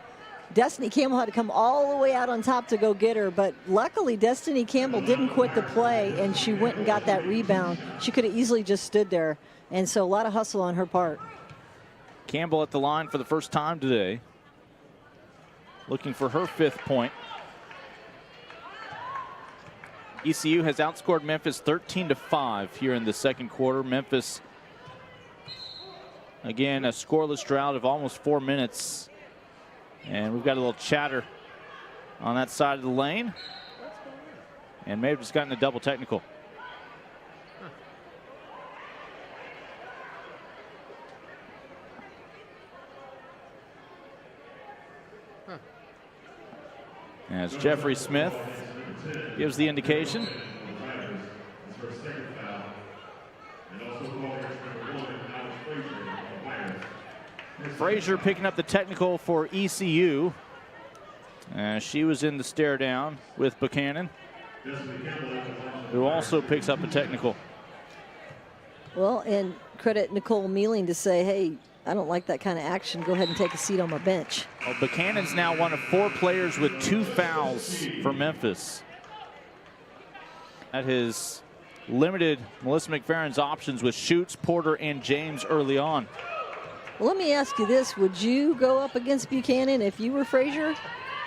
Speaker 3: Destiny Campbell had to come all the way out on top to go get her. But luckily, Destiny Campbell didn't quit the play, and she went and got that rebound. She could have easily just stood there. And so a lot of hustle on her part.
Speaker 1: Campbell at the line for the first time today, looking for her 5th point. ECU has outscored Memphis 13-5 here in the second quarter. Memphis, again, a scoreless drought of almost 4 minutes. And we've got a little chatter on that side of the lane. And may have just gotten a double technical. As Jeffrey Smith gives the indication. Frazier picking up the technical for ECU. She was in the stare down with Buchanan, who also picks up a technical.
Speaker 3: Well, and credit Nicole Mealing to say, hey, I don't like that kind of action. Go ahead and take a seat on my bench.
Speaker 1: Well, Buchanan's now one of 4 players with 2 fouls for Memphis. That has limited Melissa Mcferrin's options with Schutz, Porter, and James early on.
Speaker 3: Well, let me ask you this. Would you go up against Buchanan if you were Frazier?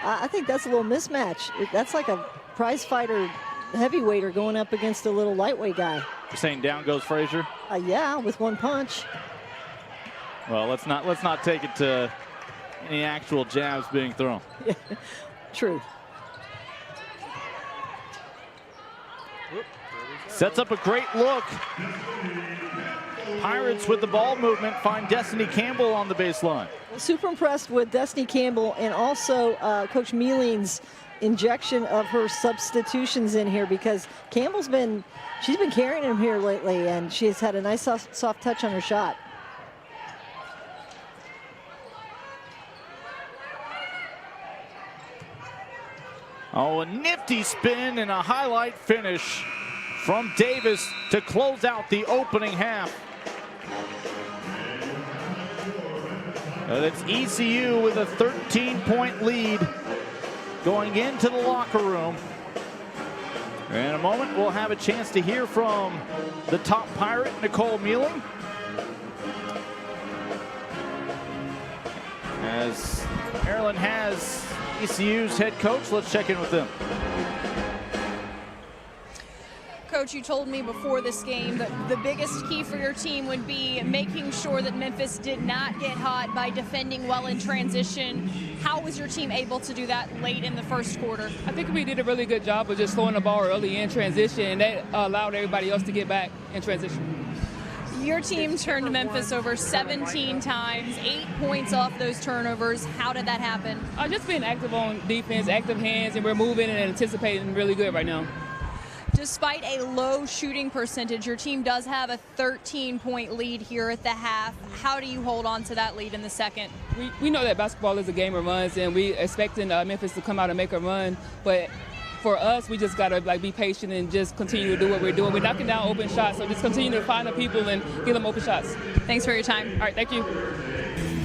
Speaker 3: I think that's a little mismatch. That's like a prize fighter heavyweighter going up against a little lightweight guy.
Speaker 1: You're saying down goes Frazier?
Speaker 3: Yeah, with 1 punch.
Speaker 1: Well, let's not take it to any actual jabs being thrown.
Speaker 3: True.
Speaker 1: Sets up a great look. Pirates with the ball movement find Destiny Campbell on the baseline.
Speaker 3: Super impressed with Destiny Campbell and also Coach Mealing's injection of her substitutions in here, because Campbell's she's been carrying him here lately, and she's had a nice soft touch on her shot.
Speaker 1: Oh, a nifty spin and a highlight finish from Davis to close out the opening half. It's ECU with a 13-point lead going into the locker room. In a moment, we'll have a chance to hear from the top Pirate, Nicole Mealing, as Maryland has ECU's head coach. Let's check in with them.
Speaker 6: Coach, you told me before this game that the biggest key for your team would be making sure that Memphis did not get hot by defending well in transition. How was your team able to do that late in the first quarter?
Speaker 12: I think we did a really good job of just throwing the ball early in transition, and that allowed everybody else to get back in transition.
Speaker 6: Your team turned Memphis over 17 times, 8 points off those turnovers. How did that happen?
Speaker 12: Just being active on defense, active hands, and we're moving and anticipating really good right now.
Speaker 6: Despite a low shooting percentage, your team does have a 13-point lead here at the half. How do you hold on to that lead in the second?
Speaker 12: We know that basketball is a game of runs, and we expecting Memphis to come out and make a run. But for us, we just got to be patient and just continue to do what we're doing. We're knocking down open shots, so just continue to find the people and give them open shots.
Speaker 6: Thanks for your time.
Speaker 12: All right, thank you.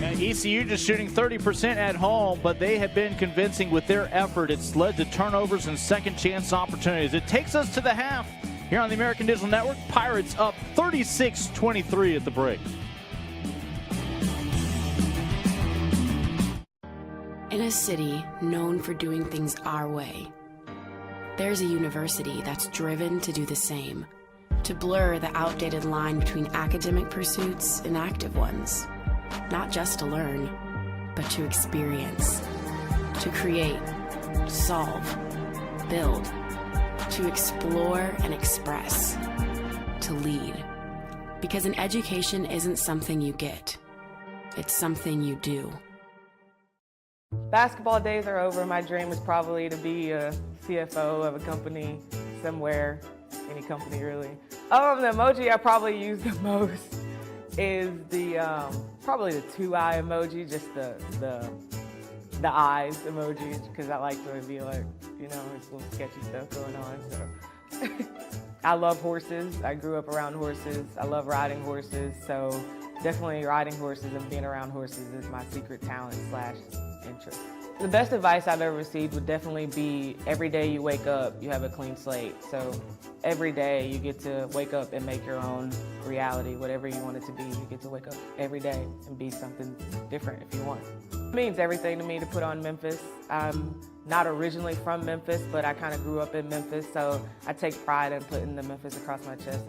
Speaker 1: ECU just shooting 30% at home, but they have been convincing with their effort. It's led to turnovers and second chance opportunities. It takes us to the half here on the American Digital Network. Pirates up 36-23 at the break.
Speaker 4: In a city known for doing things our way, there's a university that's driven to do the same, to blur the outdated line between academic pursuits and active ones. Not just to learn, but to experience, to create, solve, build, to explore and express, to lead. Because an education isn't something you get, it's something you do.
Speaker 9: Basketball days are over. My dream is probably to be a CFO of a company somewhere, any company really. Other than the emoji I probably use the most is the probably the 2-eye emoji, just the eyes emoji, because I like to be like, you know, there's little sketchy stuff going on. So I love horses. I grew up around horses. I love riding horses. So definitely riding horses and being around horses is my secret talent / interest. The best advice I've ever received would definitely be every day you wake up, you have a clean slate. So every day you get to wake up and make your own reality, whatever you want it to be. You get to wake up every day and be something different if you want. It means everything to me to put on Memphis. I'm not originally from Memphis, but I kind of grew up in Memphis, so I take pride in putting the Memphis across my chest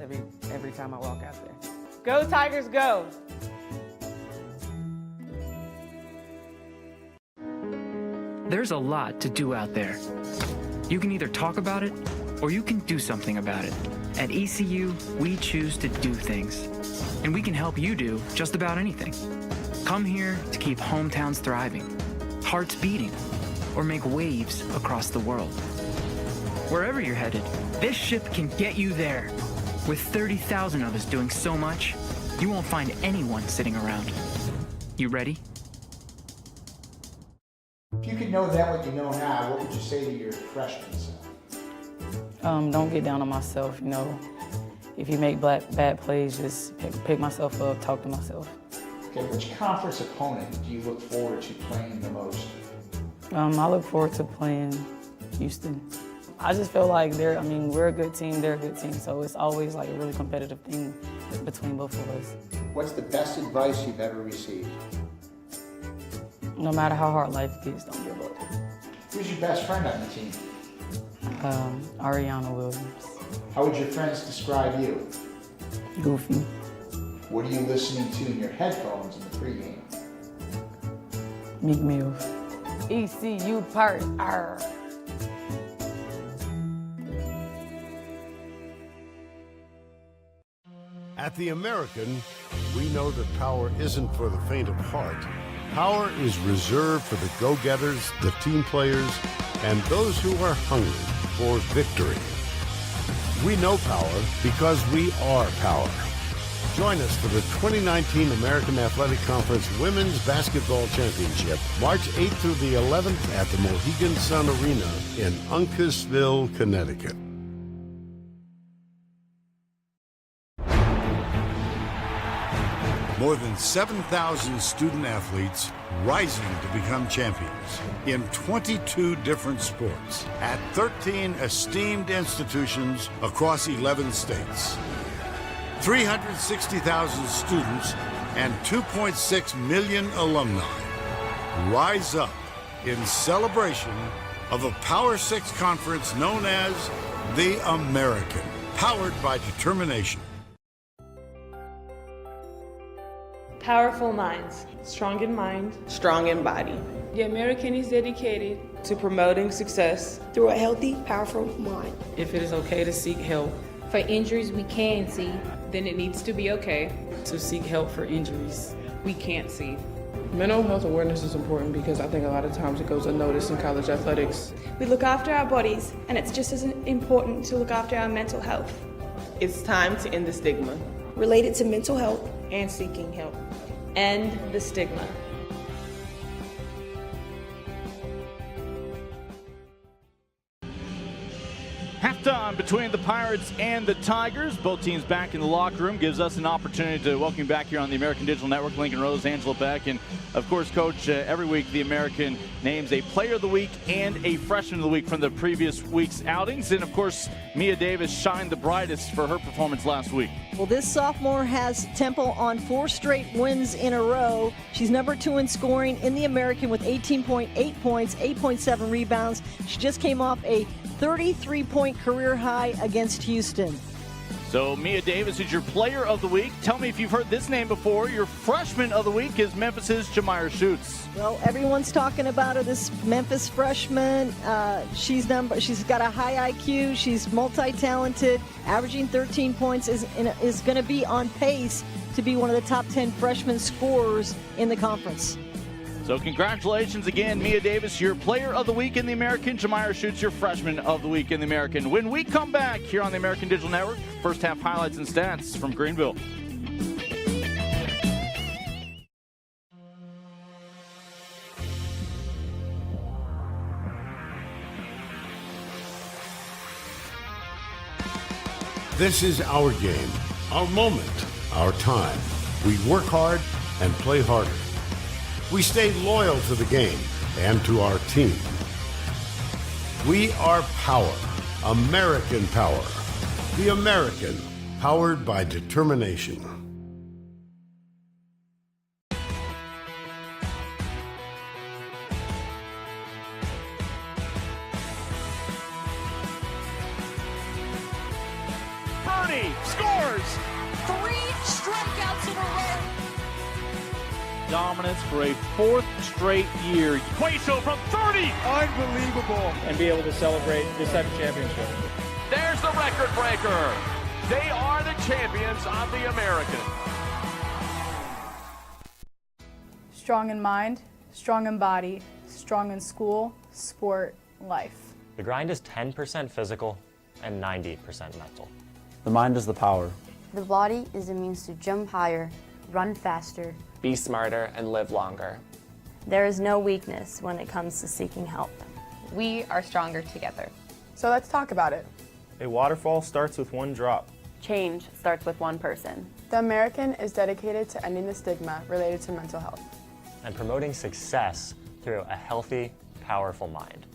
Speaker 9: every time I walk out there. Go Tigers, go!
Speaker 5: There's a lot to do out there. You can either talk about it, or you can do something about it. At ECU, we choose to do things. And we can help you do just about anything. Come here to keep hometowns thriving, hearts beating, or make waves across the world. Wherever you're headed, this ship can get you there. With 30,000 of us doing so much, you won't find anyone sitting around. You ready?
Speaker 20: If you could know then what you know now, what would you say to your freshman self?
Speaker 11: Don't get down on myself, you know. If you make bad plays, just pick myself up, talk to myself.
Speaker 20: Okay, which conference opponent do you look forward to playing the most?
Speaker 11: I look forward to playing Houston. I just feel like we're a good team, they're a good team, so it's always like a really competitive thing between both of us.
Speaker 20: What's the best advice you've ever received?
Speaker 11: No matter how hard life gets, don't give up.
Speaker 20: Who's your best friend on the team?
Speaker 11: Ariana Williams.
Speaker 20: How would your friends describe you?
Speaker 11: Goofy.
Speaker 20: What are you listening to in your headphones in the pregame?
Speaker 11: Meek Mill. ECU part R.
Speaker 7: At the American, we know that power isn't for the faint of heart. Power is reserved for the go-getters, the team players, and those who are hungry for victory. We know power because we are power. Join us for the 2019 American Athletic Conference Women's Basketball Championship, March 8th through the 11th at the Mohegan Sun Arena in Uncasville, Connecticut. More than 7,000 student athletes rising to become champions in 22 different sports at 13 esteemed institutions across 11 states. 360,000 students and 2.6 million alumni rise up in celebration of a Power Six conference known as the American, powered by determination.
Speaker 8: Powerful minds, strong in mind, strong in body. The American is dedicated to promoting success
Speaker 10: through a healthy, powerful mind.
Speaker 11: If it is okay to seek help,
Speaker 21: for injuries we can see, then it needs to be okay
Speaker 11: to seek help for injuries
Speaker 21: we can't see.
Speaker 13: Mental health awareness is important because I think a lot of times it goes unnoticed in college athletics.
Speaker 10: We look after our bodies, and it's just as important to look after our mental health.
Speaker 8: It's time to end the stigma
Speaker 10: related to mental health
Speaker 8: and seeking help.
Speaker 21: End the stigma.
Speaker 1: Halftime between the Pirates and the Tigers. Both teams back in the locker room gives us an opportunity to welcome you back here on the American Digital Network. Lincoln Rose, Angela Beck, and of course, Coach, every week the American names a Player of the Week and a Freshman of the Week from the previous week's outings. And of course, Mia Davis shined the brightest for her performance last week.
Speaker 3: Well, this sophomore has tempo on 4 straight wins in a row. She's number 2 in scoring in the American with 18.8 points, 8.7 rebounds. She just came off a 33-point career high against Houston.
Speaker 1: So Mia Davis is your Player of the Week. Tell me if you've heard this name before. Your Freshman of the Week is Memphis's Jamira Schutz.
Speaker 3: Well, everyone's talking about her, this Memphis freshman. She's got a high IQ. She's multi-talented. Averaging 13 points is going to be on pace to be one of the top 10 freshman scorers in the conference.
Speaker 1: So congratulations again, Mia Davis, your Player of the Week in the American. Jamira Schutz, your Freshman of the Week in the American. When we come back here on the American Digital Network, first half highlights and stats from Greenville.
Speaker 7: This is our game, our moment, our time. We work hard and play harder. We stay loyal to the game and to our team. We are power, American power. The American, powered by determination.
Speaker 16: Bernie scores!
Speaker 6: 3 strikeouts in a row.
Speaker 1: Dominance for a 4th straight year.
Speaker 16: Quaso from 30!
Speaker 15: Unbelievable. And be able to celebrate the 7th championship.
Speaker 16: There's the record breaker. They are the champions of the American.
Speaker 18: Strong in mind, strong in body, strong in school, sport, life.
Speaker 14: The grind is 10% physical and 90% mental.
Speaker 19: The mind is the power.
Speaker 17: The body is a means to jump higher, run faster,
Speaker 14: Be smarter and live longer.
Speaker 17: There is no weakness when it comes to seeking help.
Speaker 22: We are stronger together.
Speaker 18: So let's talk about it.
Speaker 19: A waterfall starts with one drop.
Speaker 17: Change starts with one person.
Speaker 18: The American is dedicated to ending the stigma related to mental health
Speaker 14: And promoting success through a healthy, powerful mind.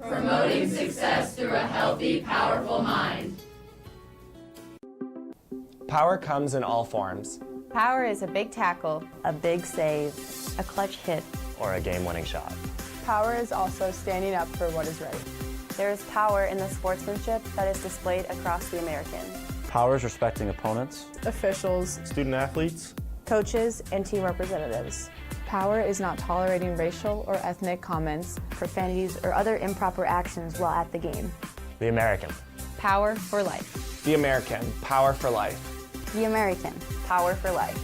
Speaker 23: Promoting success through a healthy, powerful mind.
Speaker 14: Power comes in all forms.
Speaker 17: Power is a big tackle, a big save, a clutch hit,
Speaker 14: or a game-winning shot.
Speaker 18: Power is also standing up for what is right.
Speaker 17: There is power in the sportsmanship that is displayed across the American.
Speaker 19: Power is respecting opponents,
Speaker 18: Officials,
Speaker 19: student athletes,
Speaker 17: Coaches and team representatives.
Speaker 18: Power is not tolerating racial or ethnic comments,
Speaker 17: Profanities or other improper actions while at the game.
Speaker 14: The American.
Speaker 22: Power for life.
Speaker 14: The American. Power for life.
Speaker 17: The American. Power for life.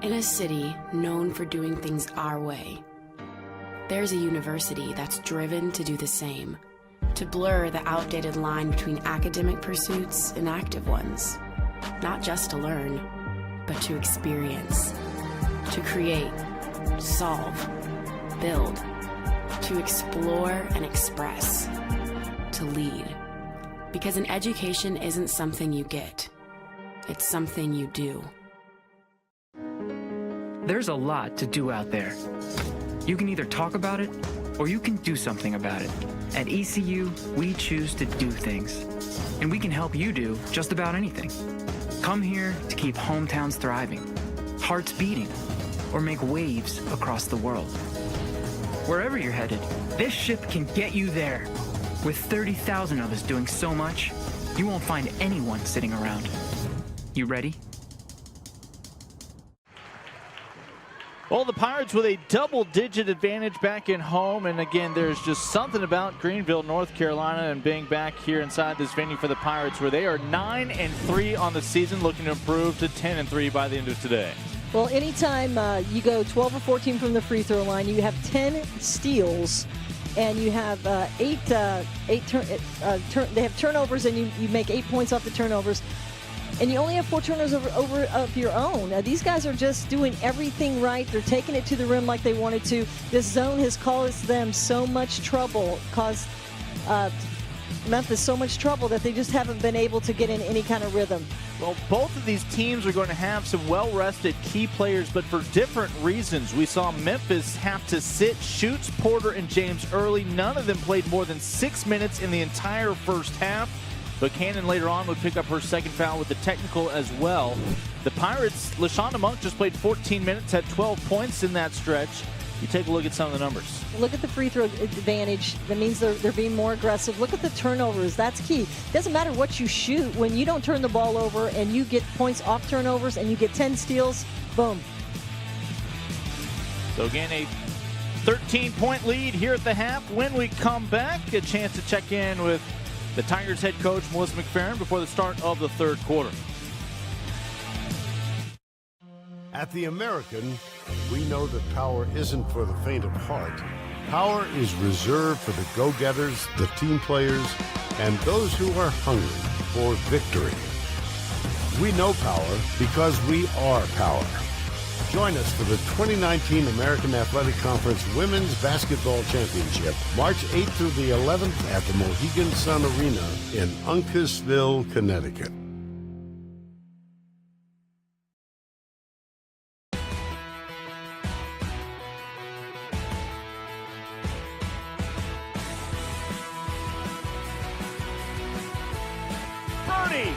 Speaker 4: In a city known for doing things our way, there's a university that's driven to do the same, to blur the outdated line between academic pursuits and active ones, not just to learn, but to experience, to create, solve, build, to explore and express, to lead. Because an education isn't something you get. It's something you do.
Speaker 5: There's a lot to do out there. You can either talk about it, or you can do something about it. At ECU, we choose to do things. And we can help you do just about anything. Come here to keep hometowns thriving, hearts beating, or make waves across the world. Wherever you're headed, this ship can get you there. With 30,000 of us doing so much, you won't find anyone sitting around. You ready?
Speaker 1: Well, the Pirates with a double-digit advantage back in home. And again, there's just something about Greenville, North Carolina, and being back here inside this venue for the Pirates, where they are 9-3 on the season, looking to improve to 10-3 by the end of today.
Speaker 3: Well, anytime you go 12 or 14 from the free throw line, you have 10 steals, and you have they have turnovers, and you make 8 points off the turnovers. And you only have 4 turnovers over of your own. These guys are just doing everything right. They're taking it to the rim like they wanted to. This zone has caused them so much trouble, caused Memphis so much trouble that they just haven't been able to get in any kind of rhythm.
Speaker 1: Well, both of these teams are going to have some well-rested key players, but for different reasons. We saw Memphis have to sit Schutz, Porter, and James early. None of them played more than 6 minutes in the entire first half. But Cannon later on would pick up her second foul with the technical as well. The Pirates, Leshawna Monk just played 14 minutes, had 12 points in that stretch. You take a look at some of the numbers.
Speaker 3: Look at the free throw advantage. That means they're being more aggressive. Look at the turnovers. That's key. It doesn't matter what you shoot. When you don't turn the ball over and you get points off turnovers and you get 10 steals, boom.
Speaker 1: So again, a 13-point lead here at the half. When we come back, a chance to check in with the Tigers head coach, Melissa Mcferrin, before the start of the third quarter.
Speaker 7: At the American, we know that power isn't for the faint of heart. Power is reserved for the go-getters, the team players, and those who are hungry for victory. We know power because we are power. Join us for the 2019 American Athletic Conference Women's Basketball Championship, March 8th through the 11th at the Mohegan Sun Arena in Uncasville, Connecticut.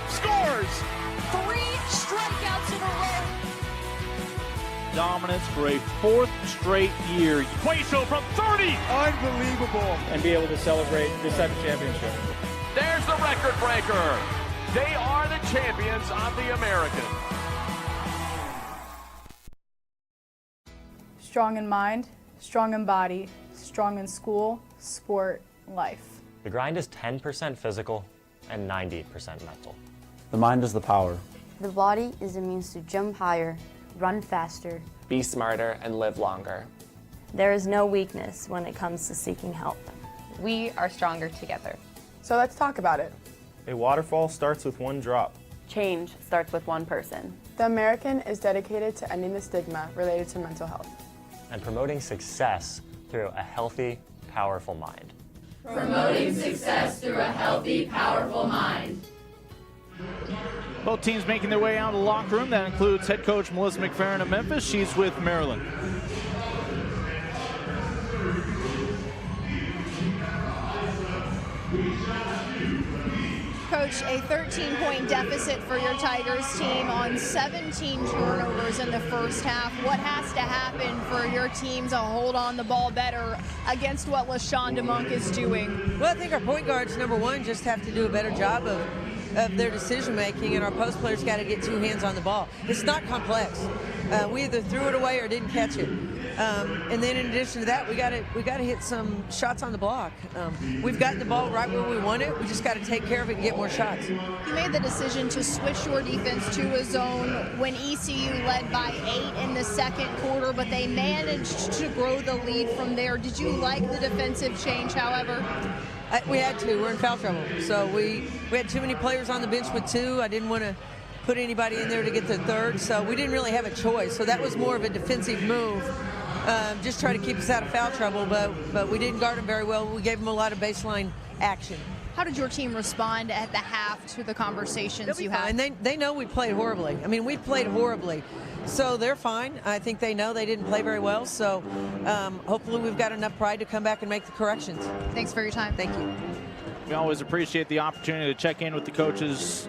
Speaker 1: Scores!
Speaker 6: 3 strikeouts in a row.
Speaker 1: Dominance for a 4th straight year. Quaso from 30!
Speaker 15: Unbelievable. And be able to celebrate the 7th championship.
Speaker 16: There's the record breaker. They are the champions of the American.
Speaker 18: Strong in mind, strong in body, strong in school, sport, life.
Speaker 14: The grind is 10% physical and 90% mental.
Speaker 19: The mind is the power.
Speaker 2: The body is a means to jump higher, run faster,
Speaker 9: be smarter, and live longer.
Speaker 17: There is no weakness when it comes to seeking help.
Speaker 22: We are stronger together.
Speaker 13: So let's talk about it.
Speaker 19: A waterfall starts with one drop.
Speaker 17: Change starts with one person.
Speaker 13: The American is dedicated to ending the stigma related to mental health
Speaker 14: and promoting success through a healthy, powerful mind.
Speaker 23: Promoting success through a healthy, powerful mind.
Speaker 1: Both teams making their way out of the locker room. That includes head coach Melissa Mcferrin of Memphis. She's with Maryland.
Speaker 6: Coach, a 13-point deficit for your Tigers team on 17 turnovers in the first half. What has to happen for your team to hold on the ball better against what Leshawna Monk is doing?
Speaker 12: Well, I think our point guards, number one, just have to do a better job of their decision making, and our post players got to get 2 hands on the ball. It's not complex. We either threw it away or didn't catch it. And then in addition to that, we got to hit some shots on the block. We've gotten the ball right where we want it. We just got to take care of it and get more shots.
Speaker 6: You made the decision to switch your defense to a zone when ECU led by 8 in the second quarter, but they managed to grow the lead from there. Did you like the defensive change, however?
Speaker 12: We had to. We're in foul trouble. So we had too many players on the bench with 2. I didn't want to put anybody in there to get the third, so we didn't really have a choice. So that was more of a defensive move, just try to keep us out of foul trouble, but we didn't guard them very well. We gave them a lot of baseline action.
Speaker 6: How did your team respond at the half to the conversations you had?
Speaker 12: And they know we played horribly. I mean, we played horribly. So they're fine. I think they know they didn't play very well. So hopefully we've got enough pride to come back and make the corrections.
Speaker 6: Thanks for your time.
Speaker 12: Thank you.
Speaker 1: We always appreciate the opportunity to check in with the coaches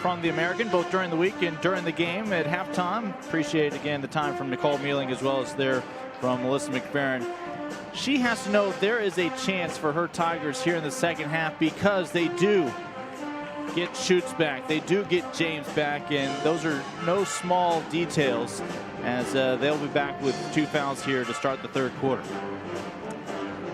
Speaker 1: from the American, both during the week and during the game at halftime. Appreciate, again, the time from Nicole Mealing as well as there from Melissa Mcferrin. She has to know there is a chance for her Tigers here in the second half because they do get Schutz back. They do get James back, and those are no small details as they'll be back with 2 fouls here to start the third quarter.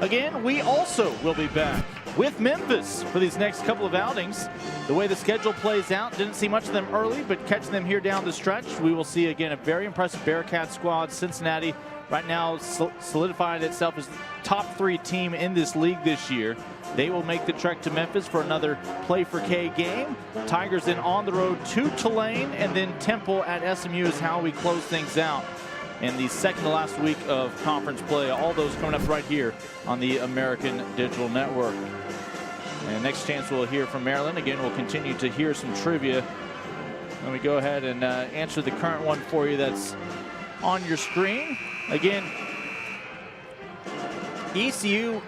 Speaker 1: Again, we also will be back with Memphis for these next couple of outings. The way the schedule plays out, didn't see much of them early, but catching them here down the stretch, we will see again a very impressive Bearcat squad. Cincinnati right now solidified itself as the top 3 team in this league this year. They will make the trek to Memphis for another Play for K game. Tigers then on the road to Tulane, and then Temple at SMU is how we close things out in the second to last week of conference play. All those coming up right here on the American Digital Network. And next chance we'll hear from Maryland. Again, we'll continue to hear some trivia. Let me go ahead and answer the current one for you that's on your screen. Again, ECU,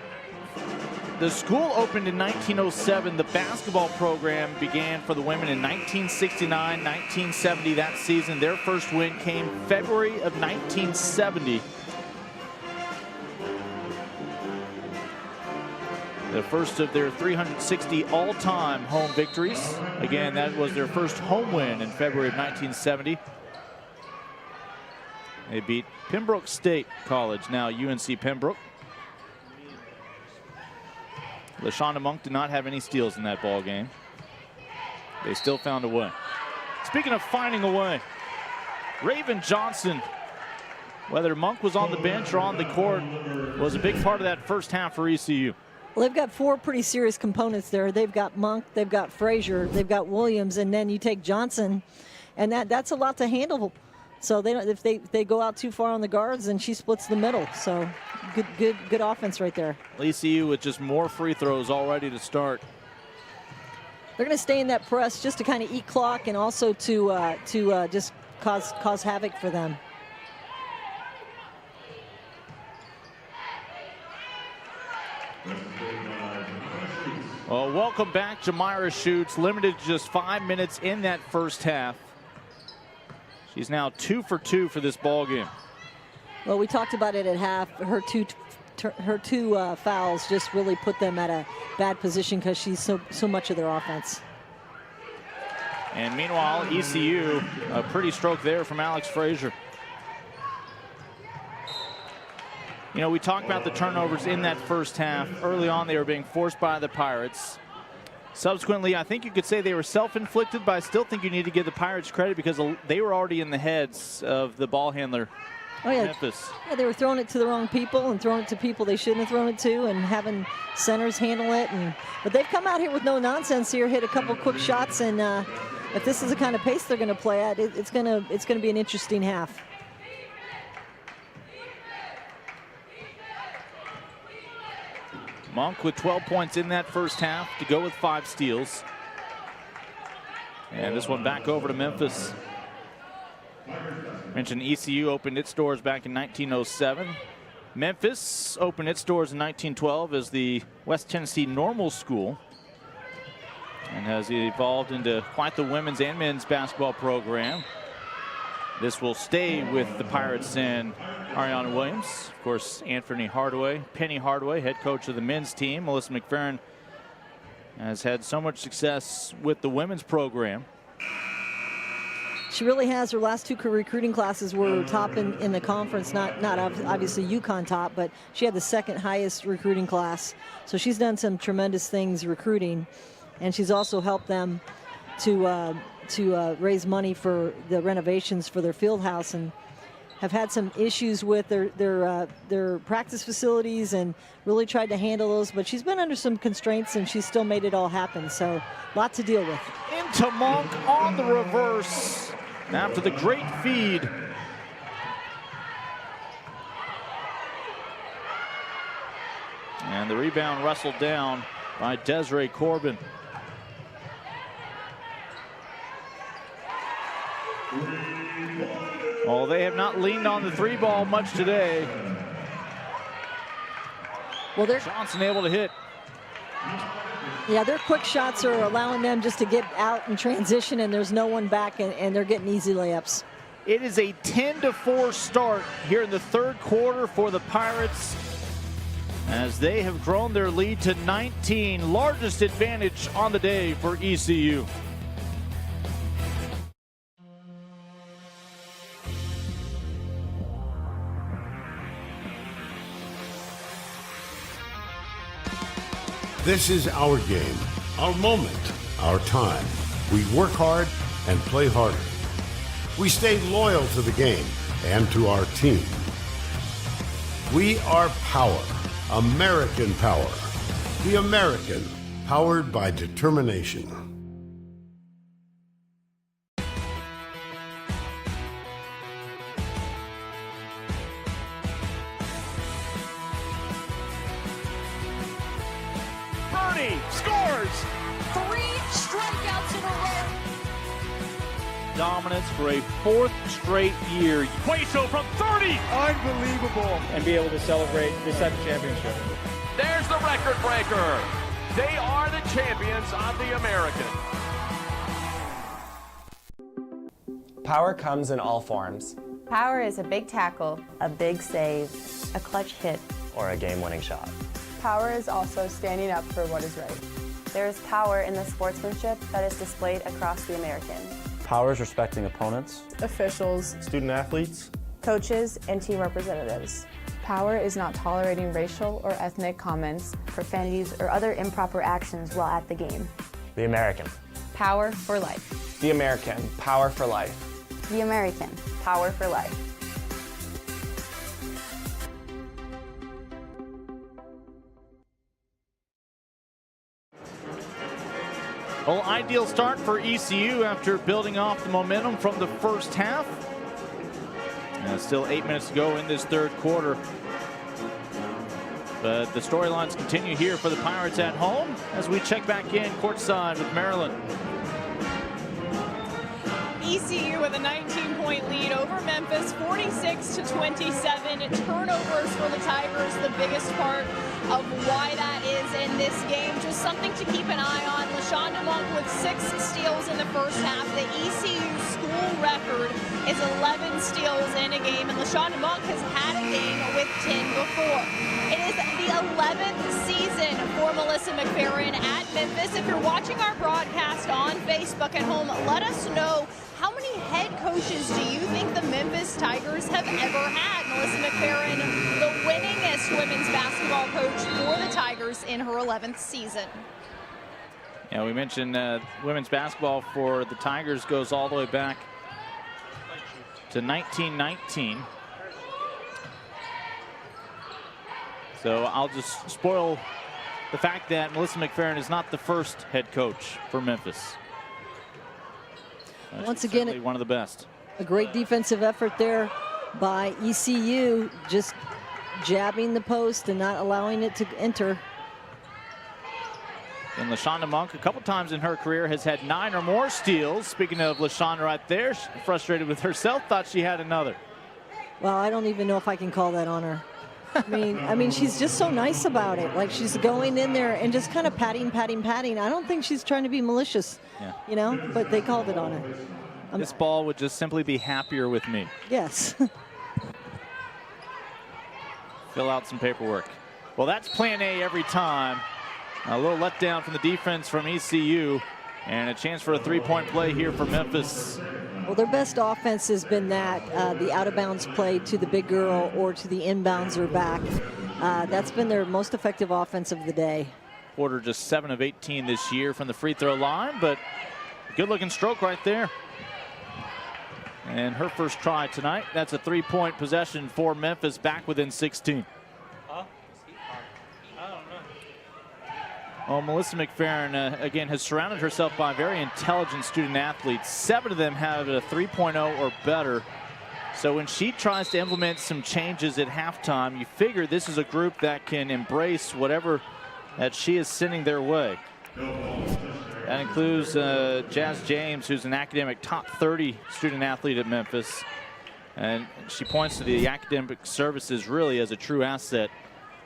Speaker 1: the school opened in 1907. The basketball program began for the women in 1969, 1970 that season. Their first win came February of 1970. The first of their 360 all-time home victories. Again, that was their first home win in February of 1970. They beat Pembroke State College, now UNC Pembroke. Leshawna Monk did not have any steals in that ball game. They still found a way. Speaking of finding a way, Raven Johnson, whether Monk was on the bench or on the court, was a big part of that first half for ECU.
Speaker 3: Well, they've got 4 pretty serious components there. They've got Monk, they've got Frazier, they've got Williams, and then you take Johnson, and that's a lot to handle. So they don't, if they go out too far on the guards, then she splits the middle. So good offense right there.
Speaker 1: ECU with just more free throws all ready to start.
Speaker 3: They're going to stay in that press just to kind of eat clock and also to just cause havoc for them.
Speaker 1: Well, welcome back, Jamira Schutz. Limited to just 5 minutes in that first half. She's now 2 for 2 for this ball game.
Speaker 3: Well, we talked about it at half. Her two fouls just really put them at a bad position because she's so much of their offense.
Speaker 1: And meanwhile, ECU, a pretty stroke there from Alex Frazier. You know, we talked about the turnovers in that first half. Early on, they were being forced by the Pirates. Subsequently, I think you could say they were self-inflicted, but I still think you need to give the Pirates credit because they were already in the heads of the ball handler, Memphis.
Speaker 3: Yeah, they were throwing it to the wrong people and throwing it to people they shouldn't have thrown it to and having centers handle it. But they've come out here with no nonsense here, hit a couple quick shots, and if this is the kind of pace they're going to play at, it's going to be an interesting half.
Speaker 1: Monk with 12 points in that first half to go with 5 steals. And this one back over to Memphis. Mentioned ECU opened its doors back in 1907. Memphis opened its doors in 1912 as the West Tennessee Normal School and has evolved into quite the women's and men's basketball program. This will stay with the Pirates and Ariana Williams. Of course, Penny Hardaway, head coach of the men's team. Melissa Mcferrin has had so much success with the women's program.
Speaker 3: She really has. Her last 2 recruiting classes were top in the conference, not obviously UConn top, but she had the 2nd highest recruiting class. So she's done some tremendous things recruiting, and she's also helped them to raise money for the renovations for their field house, and have had some issues with their practice facilities and really tried to handle those, but she's been under some constraints and she's still made it all happen, so a lot to deal with.
Speaker 1: Into Monk on the reverse after the great feed. And the rebound wrestled down by Desiree Corbin. Well, they have not leaned on the three ball much today.
Speaker 3: Well,
Speaker 1: Johnson able to hit.
Speaker 3: Yeah, their quick shots are allowing them just to get out and transition, and there's no one back, and they're getting easy layups.
Speaker 1: It is a 10-4 start here in the third quarter for the Pirates, as they have grown their lead to 19, largest advantage on the day for ECU.
Speaker 7: This is our game, our moment, our time. We work hard and play harder. We stay loyal to the game and to our team. We are power, American power. The American, powered by determination.
Speaker 1: Scores!
Speaker 6: 3 strikeouts in a row.
Speaker 1: Dominance for a fourth straight year. Cueto from 30!
Speaker 15: Unbelievable. And be able to celebrate this type of championship.
Speaker 16: There's the record breaker. They are the champions of the American.
Speaker 9: Power comes in all forms.
Speaker 17: Power is a big tackle, a big save, a clutch hit,
Speaker 14: or a game-winning shot.
Speaker 18: Power is also standing up for what is right.
Speaker 17: There is power in the sportsmanship that is displayed across the American.
Speaker 19: Power is respecting opponents,
Speaker 18: Officials,
Speaker 19: student athletes,
Speaker 17: Coaches and team representatives.
Speaker 18: power is not tolerating racial or ethnic comments,
Speaker 2: profanities, or other improper actions while at the game.
Speaker 14: The American.
Speaker 22: Power for life.
Speaker 9: The American. Power for life.
Speaker 2: The American. Power for life.
Speaker 1: Well, ideal start for ECU after building off the momentum from the first half. And still 8 minutes to go in this third quarter. But the storylines continue here for the Pirates at home as we check back in courtside with Maryland.
Speaker 6: ECU with a 19-point lead over Memphis, 46-27. Turnovers for the Tigers, the biggest part of why that is in this game. Just something to keep an eye on. Leshawna Monk with 6 steals in the first half. The ECU school record is 11 steals in a game, and Leshawna Monk has had a game with 10 before. It is the 11th season for Melissa Mcferrin at Memphis. If you're watching our broadcast on Facebook at home, let us know, how many head coaches do you think the Memphis Tigers have ever had? Melissa Mcferrin, the winningest women's basketball coach for the Tigers in her 11th season.
Speaker 1: Yeah, we mentioned women's basketball for the Tigers goes all the way back to 1919. So I'll just spoil the fact that Melissa Mcferrin is not the first head coach for Memphis.
Speaker 3: Once again,
Speaker 1: one of the best.
Speaker 3: A great defensive effort there by ECU, just jabbing the post and not allowing it to enter.
Speaker 1: And Leshawna Monk, a couple times in her career, has had 9 or more steals. Speaking of Leshawna right there, she's frustrated with herself, thought she had another.
Speaker 3: Well, I don't even know if I can call that on her. I mean, she's just so nice about it. Like, she's going in there and just kind of patting. I don't think she's trying to be malicious, you know, but they called it on her.
Speaker 1: This ball would just simply be happier with me.
Speaker 3: Yes.
Speaker 1: Fill out some paperwork. Well, that's plan A every time. A little letdown from the defense from ECU, and a chance for a three-point play here for Memphis.
Speaker 3: Well, their best offense has been that, the out-of-bounds play to the big girl or to the inbounds or back. That's been their most effective offense of the day.
Speaker 1: Porter just 7 of 18 this year from the free throw line, but good-looking stroke right there. And her first try tonight. That's a three-point possession for Memphis, back within 16. Well, Melissa Mcferrin, again, has surrounded herself by very intelligent student athletes. 7 of them have a 3.0 or better. So when she tries to implement some changes at halftime, you figure this is a group that can embrace whatever that she is sending their way. That includes Jasmine James, who's an academic top 30 student athlete at Memphis. And she points to the academic services really as a true asset.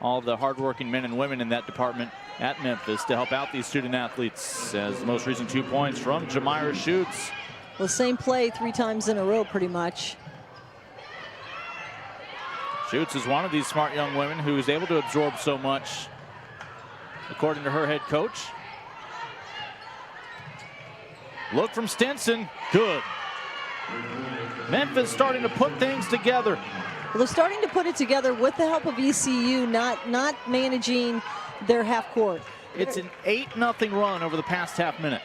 Speaker 1: All of the hardworking men and women in that department at Memphis to help out these student athletes. As the most recent 2 points from Jamira Schutz.
Speaker 3: Well, same play 3 times in a row pretty much.
Speaker 1: Schutz is one of these smart young women who is able to absorb so much, according to her head coach. Look from Stinson, good. Memphis starting to put things together.
Speaker 3: Well, they're starting to put it together with the help of ECU, not managing their half court.
Speaker 1: It's an 8-0 run over the past half minute.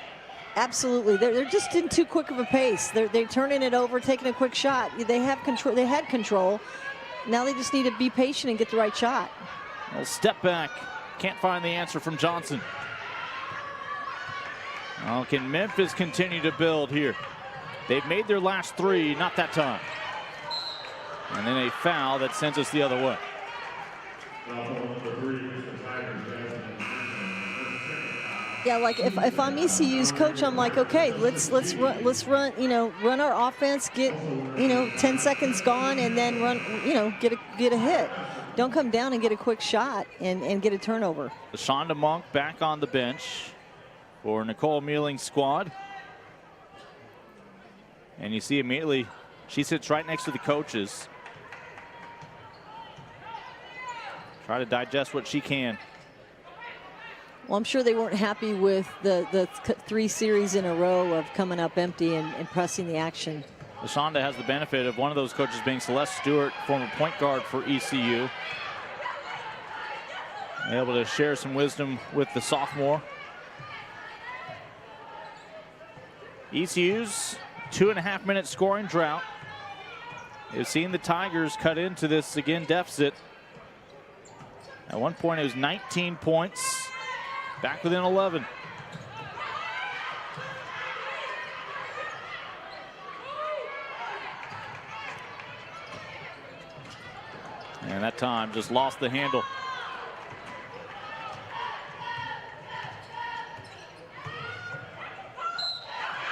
Speaker 3: Absolutely, they're just in too quick of a pace. They're turning it over, taking a quick shot. They have control. They had control. Now they just need to be patient and get the right shot.
Speaker 1: Well, step back, can't find the answer from Johnson. Oh, can Memphis continue to build here? They've made their last 3, not that time. And then a foul that sends us the other way.
Speaker 3: Yeah, like if I'm ECU's coach, I'm like, okay, let's run, run our offense, get 10 seconds gone, and then run, get a hit. Don't come down and get a quick shot and get a turnover.
Speaker 1: Leshawna Monk back on the bench for Nicole Mealing's squad. And you see immediately she sits right next to the coaches. Try to digest what she can.
Speaker 3: Well, I'm sure they weren't happy with the 3 series in a row of coming up empty and pressing the action.
Speaker 1: Leshawna has the benefit of one of those coaches being Celeste Stewart, former point guard for ECU. Able to share some wisdom with the sophomore. ECU's 2.5-minute scoring drought. They've seen the Tigers cut into this again deficit. At one point it was 19 points, back within 11. And that time just lost the handle.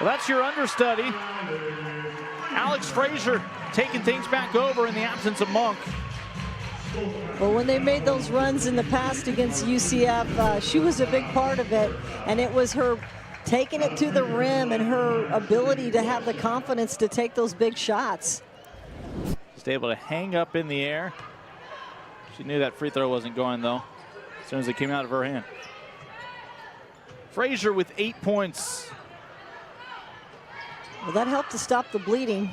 Speaker 1: Well, that's your understudy. Alex Frazier taking things back over in the absence of Monk.
Speaker 3: Well, when they made those runs in the past against UCF, she was a big part of it, and it was her taking it to the rim and her ability to have the confidence to take those big shots.
Speaker 1: Just able to hang up in the air. She knew that free throw wasn't going, though, as soon as it came out of her hand. Frazier with 8 points.
Speaker 3: Well, that helped to stop the bleeding.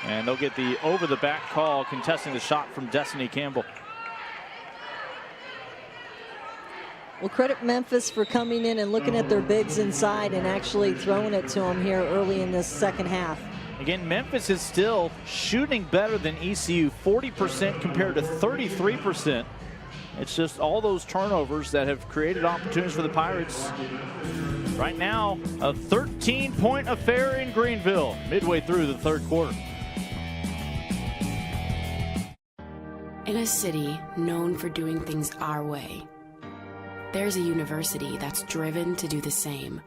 Speaker 1: And they'll get the over-the-back call contesting the shot from Destiny Campbell.
Speaker 3: Well, credit Memphis for coming in and looking at their bigs inside and actually throwing it to them here early in this second half.
Speaker 1: Again, Memphis is still shooting better than ECU, 40% compared to 33%. It's just all those turnovers that have created opportunities for the Pirates. Right now, a 13-point affair in Greenville, midway through the third quarter.
Speaker 4: In a city known for doing things our way, there's a university that's driven to do the same,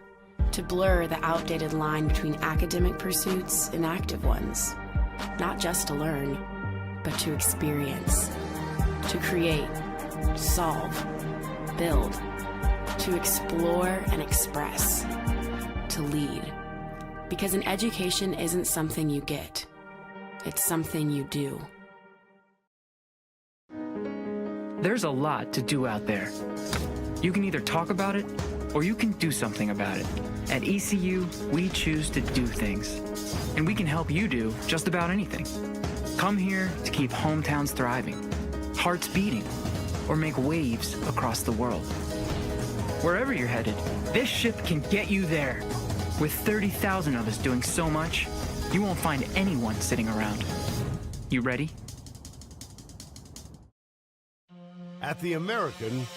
Speaker 4: to blur the outdated line between academic pursuits and active ones, not just to learn, but to experience, to create, solve, build, to explore and express, to lead. Because an education isn't something you get, it's something you do.
Speaker 5: There's a lot to do out there. You can either talk about it, or you can do something about it. At ECU, we choose to do things. And we can help you do just about anything. Come here to keep hometowns thriving, hearts beating, or make waves across the world. Wherever you're headed, this ship can get you there. With 30,000 of us doing so much, you won't find anyone sitting around. You ready?
Speaker 7: At the American,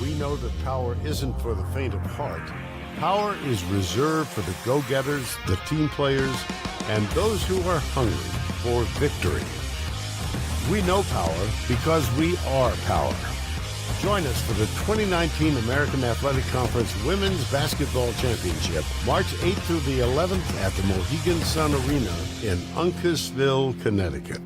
Speaker 7: we know that power isn't for the faint of heart. Power is reserved for the go-getters, the team players, and those who are hungry for victory. We know power because we are power. Join us for the 2019 American Athletic Conference Women's Basketball Championship, March 8th through the 11th at the Mohegan Sun Arena in Uncasville, Connecticut.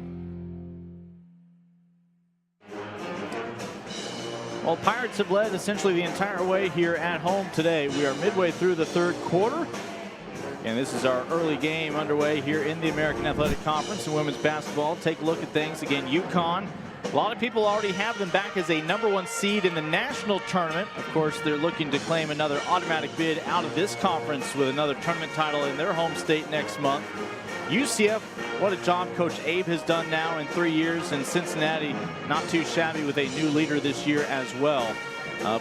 Speaker 1: Well, Pirates have led essentially the entire way here at home today. We are midway through the third quarter, and this is our early game underway here in the American Athletic Conference in women's basketball. Take a look at things. Again, UConn. A lot of people already have them back as a #1 seed in the national tournament. Of course, they're looking to claim another automatic bid out of this conference with another tournament title in their home state next month. UCF, what a job Coach Abe has done now in 3 years, and Cincinnati not too shabby with a new leader this year as well.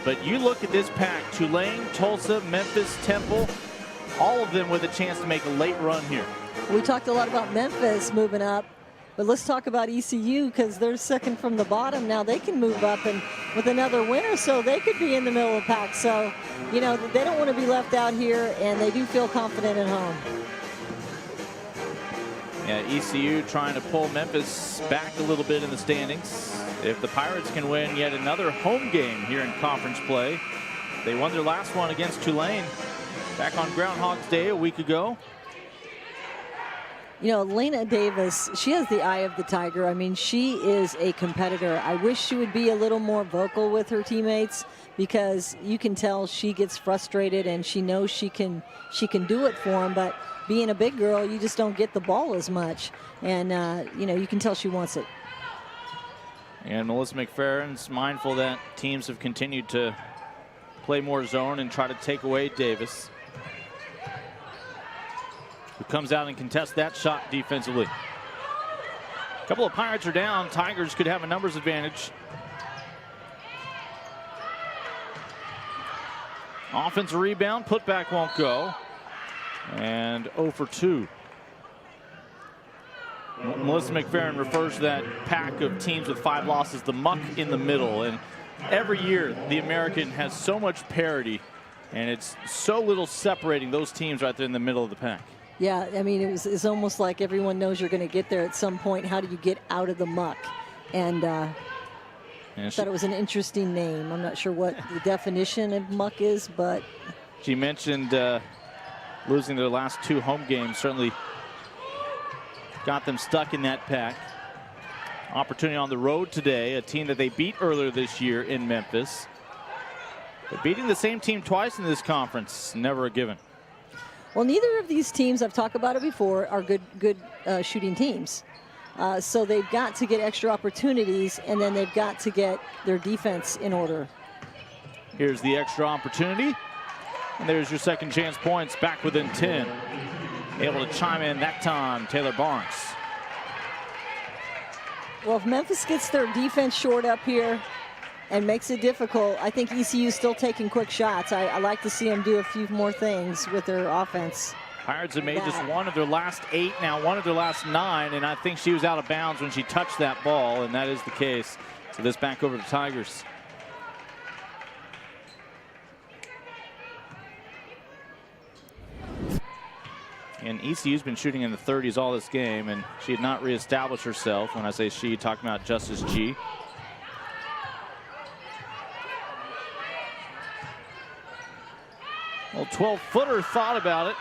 Speaker 1: But you look at this pack, Tulane, Tulsa, Memphis, Temple, all of them with a chance to make a late run here.
Speaker 3: We talked a lot about Memphis moving up, but let's talk about ECU because they're second from the bottom. Now they can move up, and with another win or so, they could be in the middle of the pack. So, you know, they don't want to be left out here, and they do feel confident at home.
Speaker 1: Yeah, ECU trying to pull Memphis back a little bit in the standings. If the Pirates can win yet another home game here in conference play. They won their last one against Tulane back on Groundhog's Day a week ago.
Speaker 3: You know, Lena Davis, she has the eye of the tiger. I mean, she is a competitor. I wish she would be a little more vocal with her teammates because you can tell she gets frustrated and she knows she can do it for them, but being a big girl, you just don't get the ball as much. And, you know, you can tell she wants it.
Speaker 1: And Melissa Mcferrin's mindful that teams have continued to play more zone and try to take away Davis, who comes out and contests that shot defensively. A couple of Pirates are down. Tigers could have a numbers advantage. Offensive rebound, putback won't go. And 0 for 2. Melissa Mcferrin refers to that pack of teams with 5 losses, the muck in the middle. And every year, the American has so much parity, and it's so little separating those teams right there in the middle of the pack.
Speaker 3: Yeah, I mean, it's almost like everyone knows you're going to get there at some point. How do you get out of the muck? And I thought it was an interesting name. I'm not sure what the definition of muck is, but
Speaker 1: she mentioned losing their last 2 home games certainly got them stuck in that pack. Opportunity on the road today, a team that they beat earlier this year in Memphis. But beating the same team twice in this conference, never a given.
Speaker 3: Well, neither of these teams, I've talked about it before, are good shooting teams. So they've got to get extra opportunities, and then they've got to get their defense in order.
Speaker 1: Here's the extra opportunity. And there's your second chance points, back within 10. Able to chime in that time, Taylor Barnes.
Speaker 3: Well, if Memphis gets their defense short up here and makes it difficult, I think ECU is still taking quick shots. I like to see them do a few more things with their offense.
Speaker 1: Pirates have made just one of their last 8, now one of their last 9, and I think she was out of bounds when she touched that ball, and that is the case. So this back over to Tigers. And ECU's been shooting in the 30s all this game, and she had not reestablished herself. When I say she, talking about Justice G. Well, 12-footer thought about it.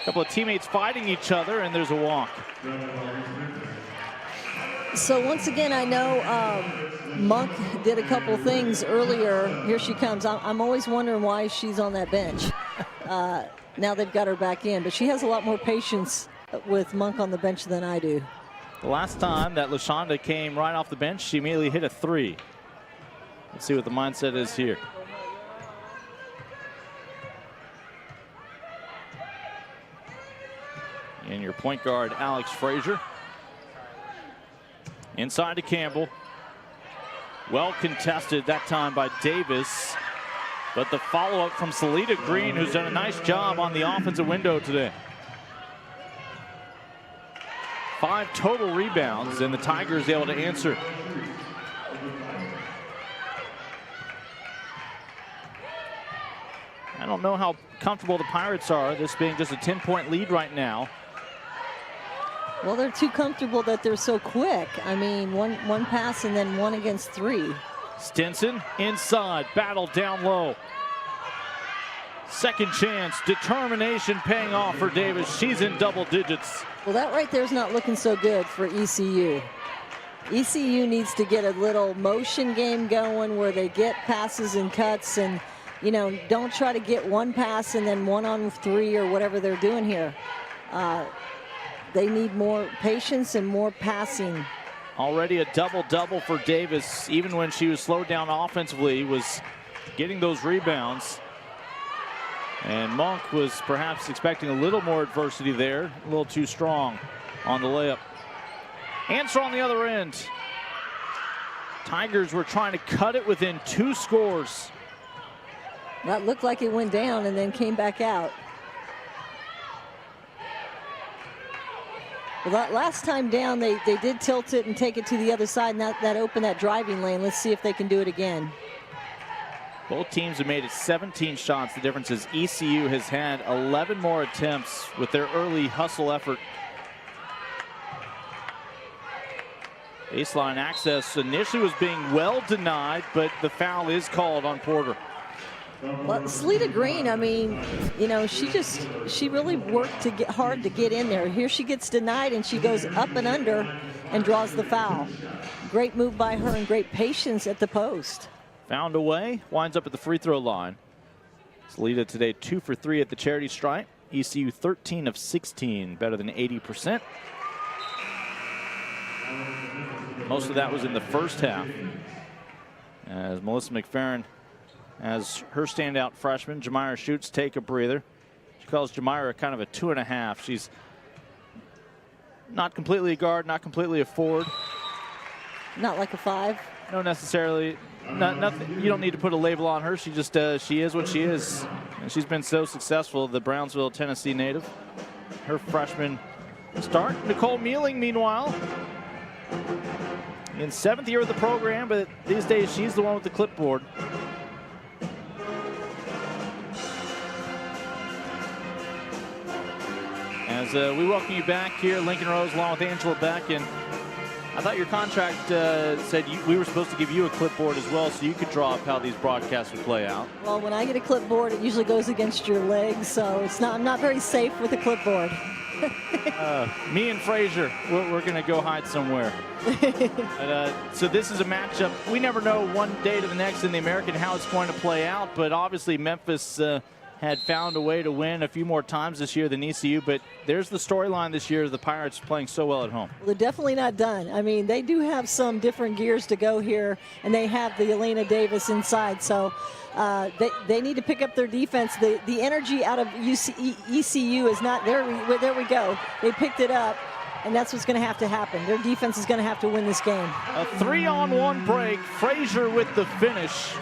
Speaker 1: A couple of teammates fighting each other, and there's a walk.
Speaker 3: So once again, I know Monk did a couple things earlier. Here she comes. I'm always wondering why she's on that bench. Now they've got her back in, but she has a lot more patience with Monk on the bench than I do.
Speaker 1: The last time that Leshawna came right off the bench, she immediately hit a 3. Let's see what the mindset is here. And your point guard, Alex Frazier. Inside to Campbell. Well contested that time by Davis. But the follow-up from Salita Green, who's done a nice job on the offensive window today. 5 total rebounds, and the Tigers able to answer. I don't know how comfortable the Pirates are, this being just a 10-point lead right now.
Speaker 3: Well, they're too comfortable that they're so quick. I mean, one pass and then 1 against 3.
Speaker 1: Stinson inside, battle down low. Second chance, determination paying off for Davis. She's in double digits.
Speaker 3: Well, that right there is not looking so good for ECU. ECU needs to get a little motion game going where they get passes and cuts and, you know, don't try to get one pass and then 1-on-3 or whatever they're doing here. They need more patience and more passing.
Speaker 1: Already a double-double for Davis, even when she was slowed down offensively, was getting those rebounds. And Monk was perhaps expecting a little more adversity there, a little too strong on the layup. Answer on the other end. Tigers were trying to cut it within 2 scores.
Speaker 3: That looked like it went down and then came back out. Well, that last time down, they did tilt it and take it to the other side, and that opened that driving lane. Let's see if they can do it again.
Speaker 1: Both teams have made it 17 shots. The difference is ECU has had 11 more attempts with their early hustle effort. Baseline access initially was being well denied, but the foul is called on Porter.
Speaker 3: Well, Seleta Green, I mean, you know, she really worked to get hard to get in there. Here she gets denied and she goes up and under and draws the foul. Great move by her and great patience at the post.
Speaker 1: Found a way, winds up at the free throw line. Seleta today 2 for 3 at the charity stripe. ECU 13 of 16, better than 80%. Most of that was in the first half, as Melissa Mcferrin, as her standout freshman, Jamira Schutz, take a breather. She calls Jamira kind of a 2.5. She's not completely a guard, not completely a forward.
Speaker 3: Not like a 5?
Speaker 1: No, necessarily. Nothing. You don't need to put a label on her. She just she is what she is. And she's been so successful, the Brownsville, Tennessee native. Her freshman start. Nicole Mealing, meanwhile, in 7th year of the program, but these days she's the one with the clipboard. As we welcome you back here, Lincoln Rose, along with Angela Beck. And I thought your contract said we were supposed to give you a clipboard as well, so you could draw up how these broadcasts would play out.
Speaker 3: Well, when I get a clipboard, it usually goes against your legs, so I'm not very safe with a clipboard.
Speaker 1: Me and Frazier, we're going to go hide somewhere. But, so this is a matchup. We never know one day to the next in the American how it's going to play out, but obviously Memphis had found a way to win a few more times this year than ECU, but there's the storyline this year, the Pirates playing so well at home.
Speaker 3: Well, they're definitely not done. I mean, they do have some different gears to go here, and they have the Lena Davis inside, so they need to pick up their defense. The energy out of ECU is not there. There we go. They picked it up, and that's what's going to have to happen. Their defense is going to have to win this game.
Speaker 1: A 3-on-1 break. Frazier with the finish.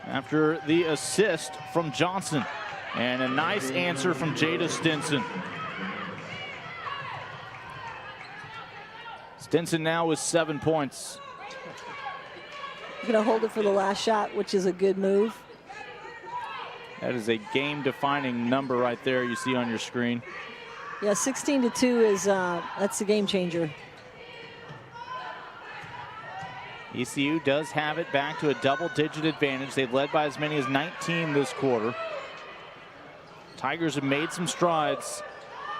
Speaker 1: After the assist from Johnson. And a nice answer from Jada Stinson. Stinson now with 7 points.
Speaker 3: Going to hold it for the last shot, which is a good move.
Speaker 1: That is a game-defining number right there you see on your screen.
Speaker 3: Yeah, 16-2 is that's the game changer.
Speaker 1: ECU does have it back to a double-digit advantage. They've led by as many as 19 this quarter. Tigers have made some strides,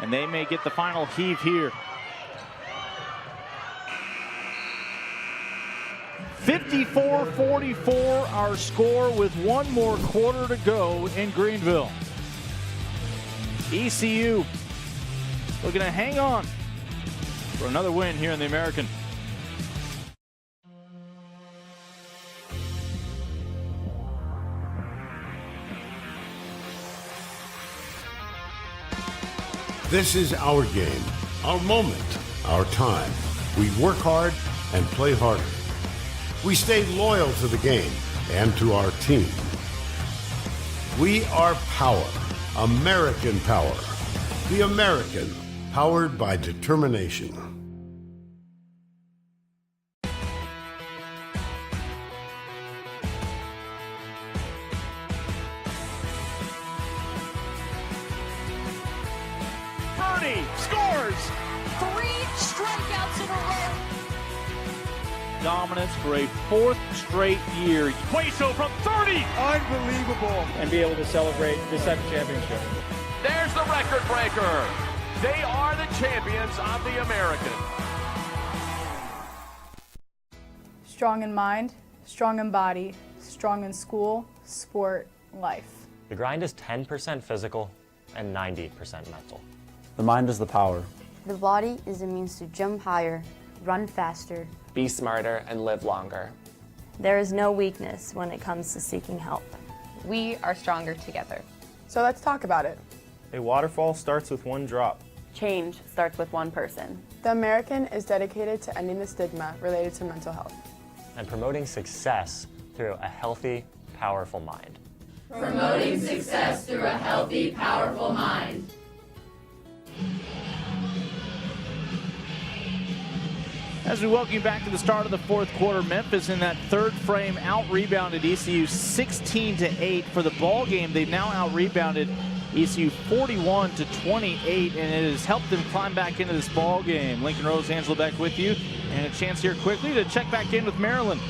Speaker 1: and they may get the final heave here. 54-44 our score with one more quarter to go in Greenville. ECU looking to hang on for another win here in the American.
Speaker 7: This is our game, our moment, our time. We work hard and play harder. We stay loyal to the game and to our team. We are power, American power. The American, powered by determination.
Speaker 1: 30, scores!
Speaker 6: 3 strikeouts in a row.
Speaker 1: Dominance for a 4th straight year. Hueso from 30!
Speaker 15: Unbelievable. And be able to celebrate the 7th championship.
Speaker 16: There's the record breaker. They are the champions of the American.
Speaker 18: Strong in mind, strong in body, strong in school, sport, life.
Speaker 14: The grind is 10% physical and 90% mental.
Speaker 19: The mind is the power.
Speaker 2: The body is a means to jump higher, run faster,
Speaker 9: Be smarter and live longer.
Speaker 17: There is no weakness when it comes to seeking help.
Speaker 22: We are stronger together.
Speaker 13: So let's talk about it.
Speaker 19: A waterfall starts with one drop.
Speaker 17: Change starts with one person.
Speaker 13: The American is dedicated to ending the stigma related to mental health
Speaker 14: And promoting success through a healthy, powerful mind.
Speaker 23: Promoting success through a healthy, powerful mind.
Speaker 1: As we welcome you back to the start of the 4th quarter, Memphis in that 3rd frame out-rebounded ECU 16-8 for the ball game. They've now out-rebounded ECU 41-28, and it has helped them climb back into this ball game. Lincoln Rose, Angela Beck with you, and a chance here quickly to check back in with Maryland.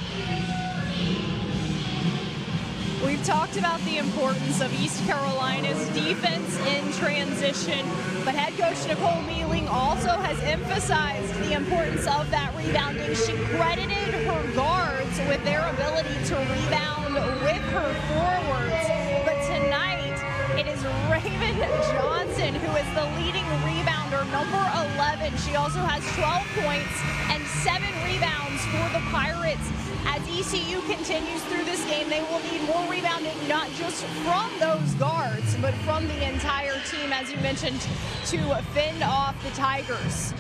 Speaker 6: We've talked about the importance of East Carolina's defense in transition, but head coach Nicole Mealing also has emphasized the importance of that rebounding. She credited her guards with their ability to rebound with her forwards, but tonight it is Raven Johnson who is the leading rebounder, number 11. She also has 12 points and 7 rebounds for the Pirates. As ECU continues through this game, they will need more rebounding, not just from those guards, but from the entire team, as you mentioned, to fend off the Tigers.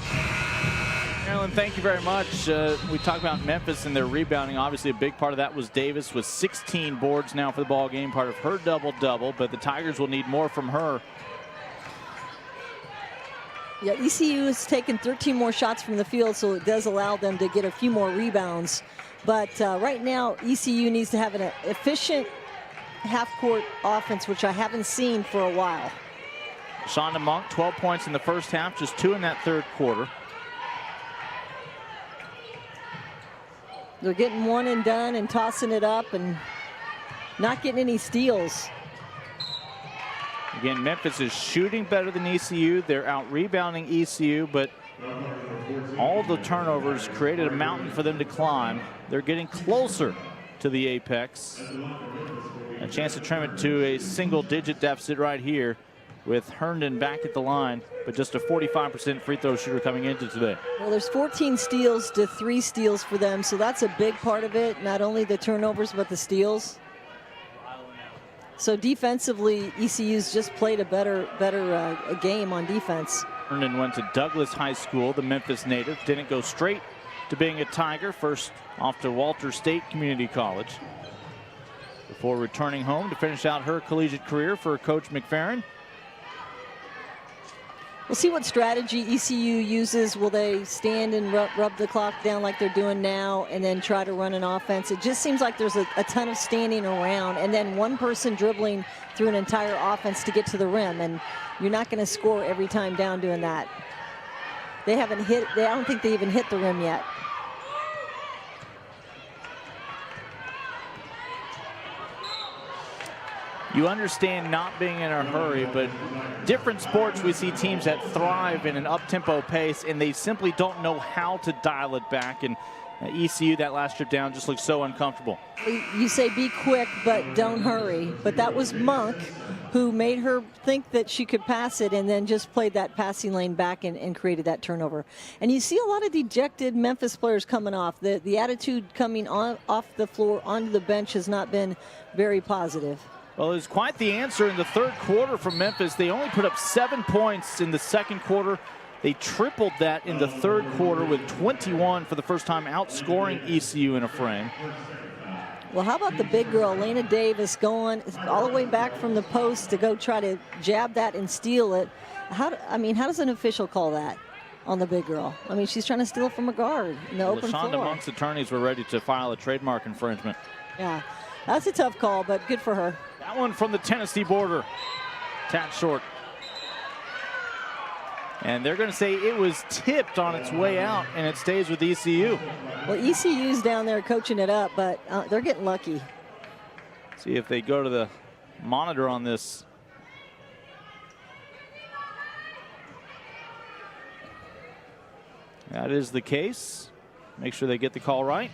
Speaker 1: Maryland, thank you very much. We talked about Memphis and their rebounding. Obviously, a big part of that was Davis with 16 boards now for the ball game, part of her double-double, but the Tigers will need more from her.
Speaker 3: Yeah, ECU has taken 13 more shots from the field, so it does allow them to get a few more rebounds. But right now, ECU needs to have an efficient half-court offense, which I haven't seen for a while.
Speaker 1: Leshawna Monk, 12 points in the first half, just 2 in that 3rd quarter.
Speaker 3: They're getting one and done and tossing it up and not getting any steals.
Speaker 1: Again, Memphis is shooting better than ECU. They're out-rebounding ECU, but all the turnovers created a mountain for them to climb. They're getting closer to the apex. A chance to trim it to a single-digit deficit right here with Herndon back at the line, but just a 45% free throw shooter coming into today.
Speaker 3: Well, there's 14 steals to 3 steals for them, so that's a big part of it. Not only the turnovers, but the steals. So defensively, ECU's just played a better game on defense.
Speaker 1: Herndon went to Douglas High School, the Memphis native. Didn't go straight to being a Tiger. First off to Walter State Community College before returning home to finish out her collegiate career for Coach Mcferrin.
Speaker 3: We'll see what strategy ECU uses. Will they stand and rub the clock down like they're doing now and then try to run an offense? It just seems like there's a ton of standing around and then one person dribbling through an entire offense to get to the rim, and you're not going to score every time down doing that. They haven't hit, I don't think they even hit the rim yet.
Speaker 1: You understand not being in a hurry, but different sports we see teams that thrive in an up-tempo pace, and they simply don't know how to dial it back. And ECU, that last trip down, just looks so uncomfortable.
Speaker 3: You say be quick, but don't hurry. But that was Monk who made her think that she could pass it and then just played that passing lane back and created that turnover. And you see a lot of dejected Memphis players coming off. The attitude coming off the floor onto the bench has not been very positive.
Speaker 1: Well, it was quite the answer in the 3rd quarter from Memphis. They only put up 7 points in the 2nd quarter. They tripled that in the 3rd quarter with 21 for the first time, outscoring ECU in a frame.
Speaker 3: Well, how about the big girl, Lena Davis, going all the way back from the post to go try to jab that and steal it? How does an official call that on the big girl? I mean, she's trying to steal from a guard in the open floor.
Speaker 1: Leshawna Monk's attorneys were ready to file a trademark infringement.
Speaker 3: Yeah, that's a tough call, but good for her.
Speaker 1: That one from the Tennessee border. Tap short. And they're going to say it was tipped on its way out, and it stays with ECU.
Speaker 3: Well, ECU's down there coaching it up, but they're getting lucky.
Speaker 1: See if they go to the monitor on this. That is the case. Make sure they get the call right.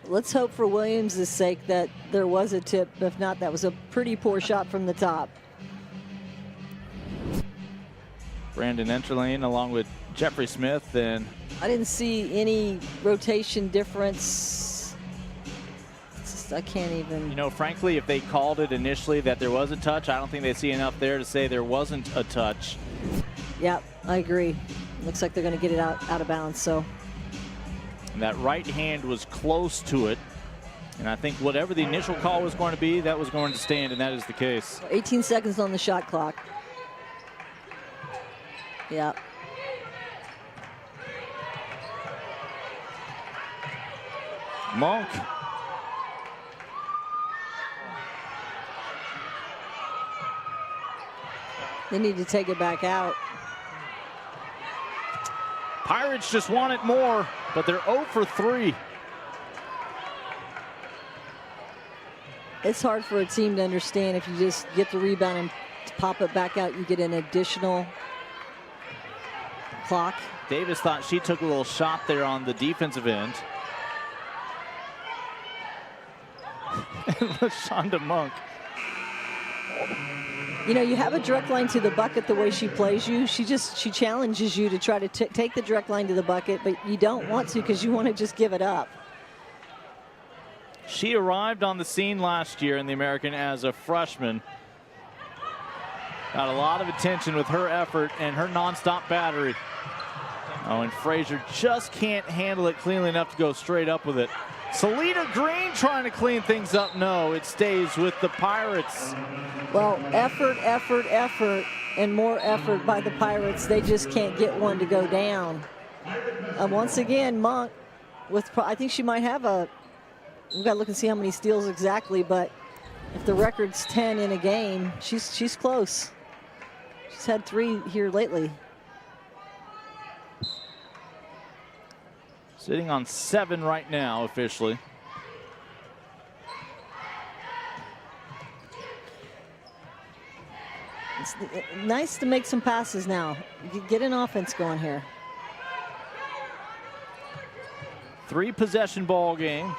Speaker 3: Let's hope for Williams' sake that there was a tip. If not, that was a pretty poor shot from the top.
Speaker 1: Brandon Enterlane along with Jeffrey Smith. And
Speaker 3: I didn't see any rotation difference. It's just, I can't even.
Speaker 1: You know, frankly, if they called it initially that there was a touch, I don't think they see enough there to say there wasn't a touch.
Speaker 3: Yep, I agree. Looks like they're going to get it out of bounds. So.
Speaker 1: And that right hand was close to it. And I think whatever the initial call was going to be, that was going to stand, and that is the case.
Speaker 3: 18 seconds on the shot clock. Yeah.
Speaker 1: Monk.
Speaker 3: They need to take it back out.
Speaker 1: Pirates just want it more, but they're 0 for 3.
Speaker 3: It's hard for a team to understand if you just get the rebound and pop it back out, you get an additional clock.
Speaker 1: Davis thought she took a little shot there on the defensive end. Leshawna Monk.
Speaker 3: You know, you have a direct line to the bucket the way she plays you. She challenges you to try to take the direct line to the bucket, but you don't want to because you want to just give it up.
Speaker 1: She arrived on the scene last year in the American as a freshman. Got a lot of attention with her effort and her nonstop battery. Oh, and Frazier just can't handle it cleanly enough to go straight up with it. Selena Green trying to clean things up. No, it stays with the Pirates.
Speaker 3: Well, effort, and more effort by the Pirates. They just can't get one to go down. Once again, Monk, I think she might have we've got to look and see how many steals exactly, but if the record's 10 in a game, she's close. She's had 3 here lately.
Speaker 1: Sitting on 7 right now, officially.
Speaker 3: It's nice to make some passes now. Get an offense going here.
Speaker 1: 3-possession ball game.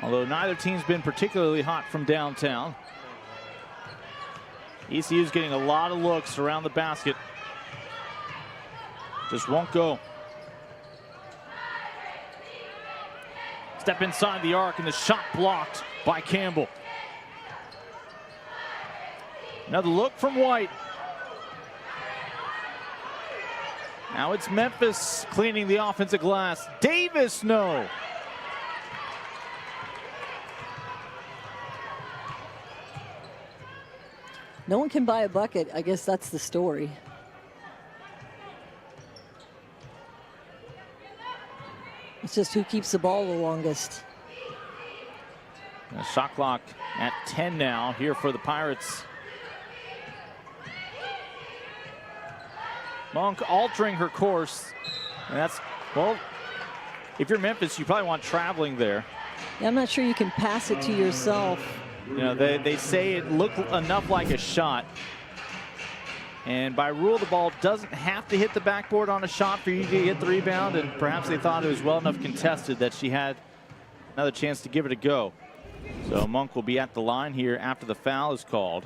Speaker 1: Although neither team's been particularly hot from downtown. ECU's getting a lot of looks around the basket. Just won't go. Step inside the arc and the shot blocked by Campbell. Another look from White. Now it's Memphis cleaning the offensive glass. Davis, no.
Speaker 3: No one can buy a bucket. I guess that's the story. It's just who keeps the ball the longest.
Speaker 1: The shot clock at 10 now here for the Pirates. Monk altering her course. And that's, well, if you're Memphis, you probably want traveling there.
Speaker 3: Yeah, I'm not sure you can pass it to yourself.
Speaker 1: You know, they say it looked enough like a shot. And by rule, the ball doesn't have to hit the backboard on a shot for you to get the rebound. And perhaps they thought it was well enough contested that she had another chance to give it a go. So Monk will be at the line here after the foul is called.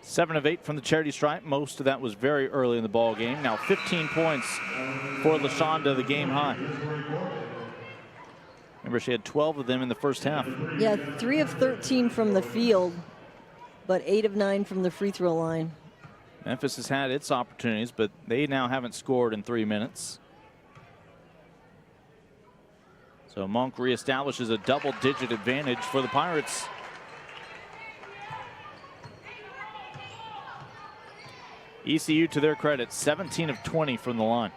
Speaker 1: 7 of 8 from the charity stripe. Most of that was very early in the ball game. Now 15 points for Leshawna, the game high. Remember, she had 12 of them in the first half.
Speaker 3: Yeah, 3 of 13 from the field, but 8 of 9 from the free throw line.
Speaker 1: Memphis has had its opportunities, but they now haven't scored in 3 minutes. So Monk reestablishes a double-digit advantage for the Pirates. ECU, to their credit, 17 of 20 from the line.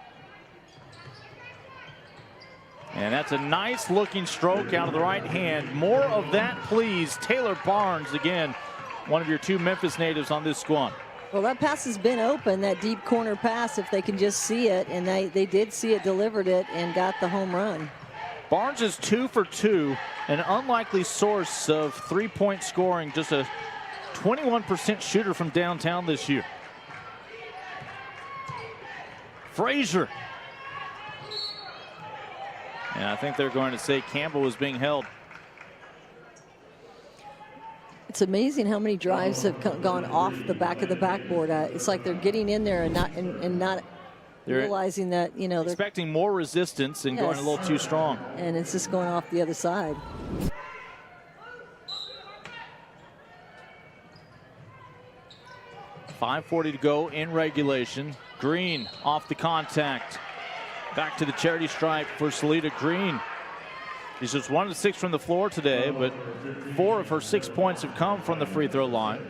Speaker 1: And that's a nice looking stroke out of the right hand. More of that, please. Taylor Barnes again one of your 2 Memphis natives on this squad.
Speaker 3: Well, that pass has been open, that deep corner pass, if they can just see it. And they did see it, delivered it, and got the home run.
Speaker 1: Barnes is 2 for 2, an unlikely source of 3-point scoring, just a 21% shooter from downtown this year. Frazier. And I think they're going to say Campbell was being held.
Speaker 3: It's amazing how many drives have gone off the back of the backboard. It's like they're getting in there and not
Speaker 1: They're
Speaker 3: realizing that, you know, they're
Speaker 1: expecting more resistance and going a little too strong.
Speaker 3: And it's just going off the other side.
Speaker 1: .540 to go in regulation. Green off the contact. Back to the charity stripe for Salida Green. She's just 1 of 6 from the floor today, but 4 of her 6 points have come from the free throw line.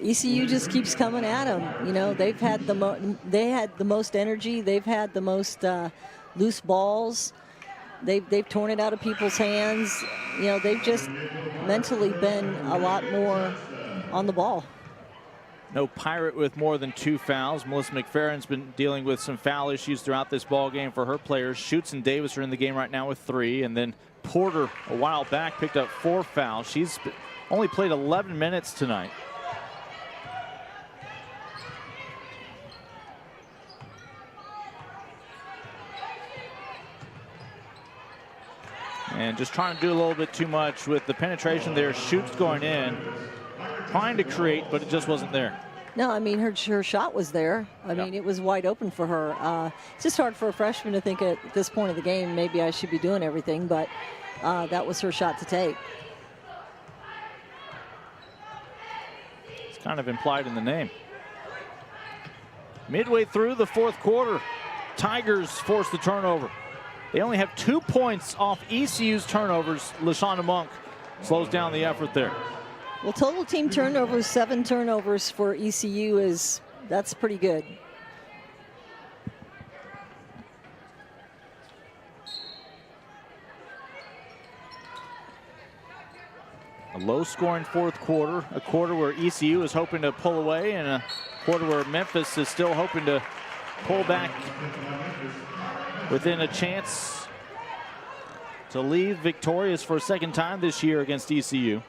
Speaker 3: ECU just keeps coming at them. You know, they've had the most energy. They've had the most loose balls. They've torn it out of people's hands. You know, they've just mentally been a lot more on the ball.
Speaker 1: No Pirate with more than 2 fouls. Melissa Mcferrin's been dealing with some foul issues throughout this ball game for her players. Schutz and Davis are in the game right now with 3, and then Porter a while back picked up 4 fouls. She's only played 11 minutes tonight. And just trying to do a little bit too much with the penetration there. Schutz going in, trying to create, but it just wasn't there.
Speaker 3: No, I mean, her shot was there. I mean, it was wide open for her. It's just hard for a freshman to think at this point of the game, maybe I should be doing everything, but that was her shot to take.
Speaker 1: It's kind of implied in the name. Midway through the 4th quarter, Tigers force the turnover. They only have 2 points off ECU's turnovers. Leshawna Monk slows down the effort there.
Speaker 3: Well, total team turnovers, 7 turnovers for ECU that's pretty good.
Speaker 1: A low-scoring 4th quarter, a quarter where ECU is hoping to pull away, and a quarter where Memphis is still hoping to pull back within a chance to leave victorious for a 2nd time this year against ECU.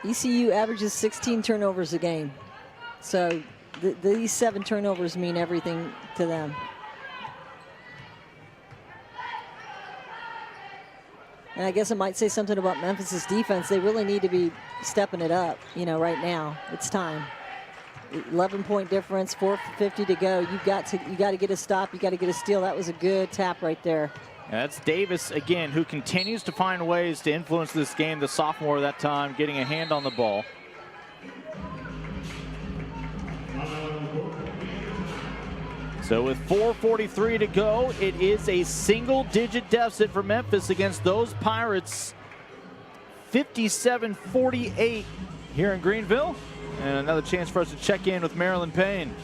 Speaker 3: ECU averages 16 turnovers a game. So these 7 turnovers mean everything to them. And I guess it might say something about Memphis's defense. They really need to be stepping it up, you know, right now. It's time. 11-point difference, 4:50 to go. You got to get a stop. You got to get a steal. That was a good tap right there.
Speaker 1: And that's Davis again, who continues to find ways to influence this game. The sophomore that time getting a hand on the ball. So with 4:43 to go, it is a single-digit deficit for Memphis against those Pirates. 57-48 here in Greenville. And another chance for us to check in with Marilyn Payne.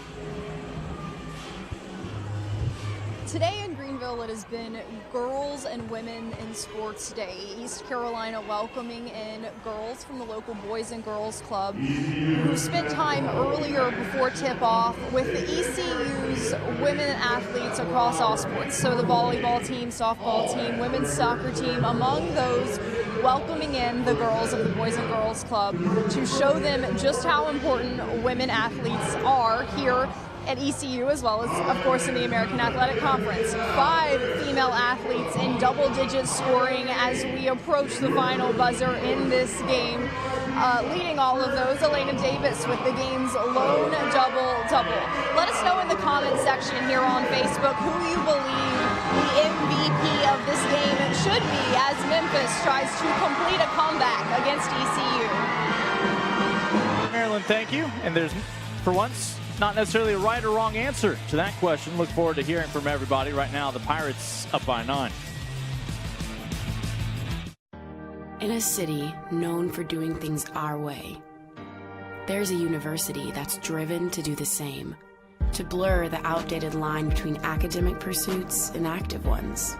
Speaker 6: Today in Greenville, it has been Girls and Women in Sports Day. East Carolina welcoming in girls from the local Boys and Girls Club who spent time earlier before tip-off with the ECU's women athletes across all sports. So the volleyball team, softball team, women's soccer team, among those welcoming in the girls of the Boys and Girls Club to show them just how important women athletes are here at ECU, as well as, of course, in the American Athletic Conference. 5 female athletes in double-digit scoring as we approach the final buzzer in this game. Leading all of those, Lena Davis with the game's lone double-double. Let us know in the comment section here on Facebook who you believe the MVP of this game should be as Memphis tries to complete a comeback against ECU.
Speaker 1: Marilyn, thank you. And there's, for once, not necessarily a right or wrong answer to that question. Look forward to hearing from everybody. Right now, the Pirates up by 9.
Speaker 4: In a city known for doing things our way, there's a university that's driven to do the same, to blur the outdated line between academic pursuits and active ones,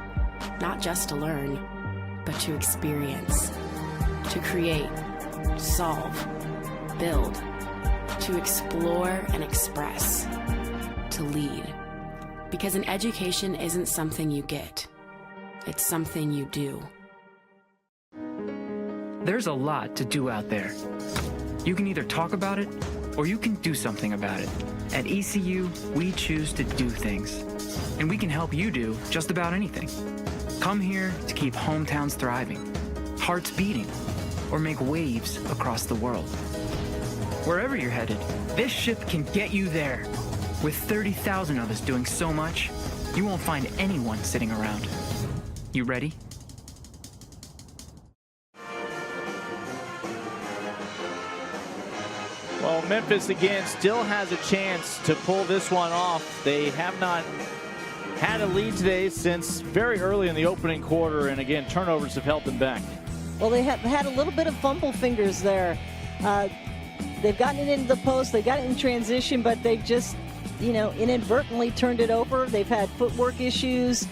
Speaker 4: not just to learn, but to experience, to create, solve, build, to explore and express, to lead. Because an education isn't something you get, it's something you do.
Speaker 5: There's a lot to do out there. You can either talk about it, or you can do something about it. At ECU, we choose to do things. And we can help you do just about anything. Come here to keep hometowns thriving, hearts beating, or make waves across the world. Wherever you're headed, this ship can get you there. With 30,000 of us doing so much, you won't find anyone sitting around. You ready?
Speaker 1: Well, Memphis again still has a chance to pull this one off. They have not had a lead today since very early in the opening quarter, and again, turnovers have held them back.
Speaker 3: Well, they have had a little bit of fumble fingers there. They've gotten it into the post, they got it in transition, but they've just, inadvertently turned it over. They've had footwork issues.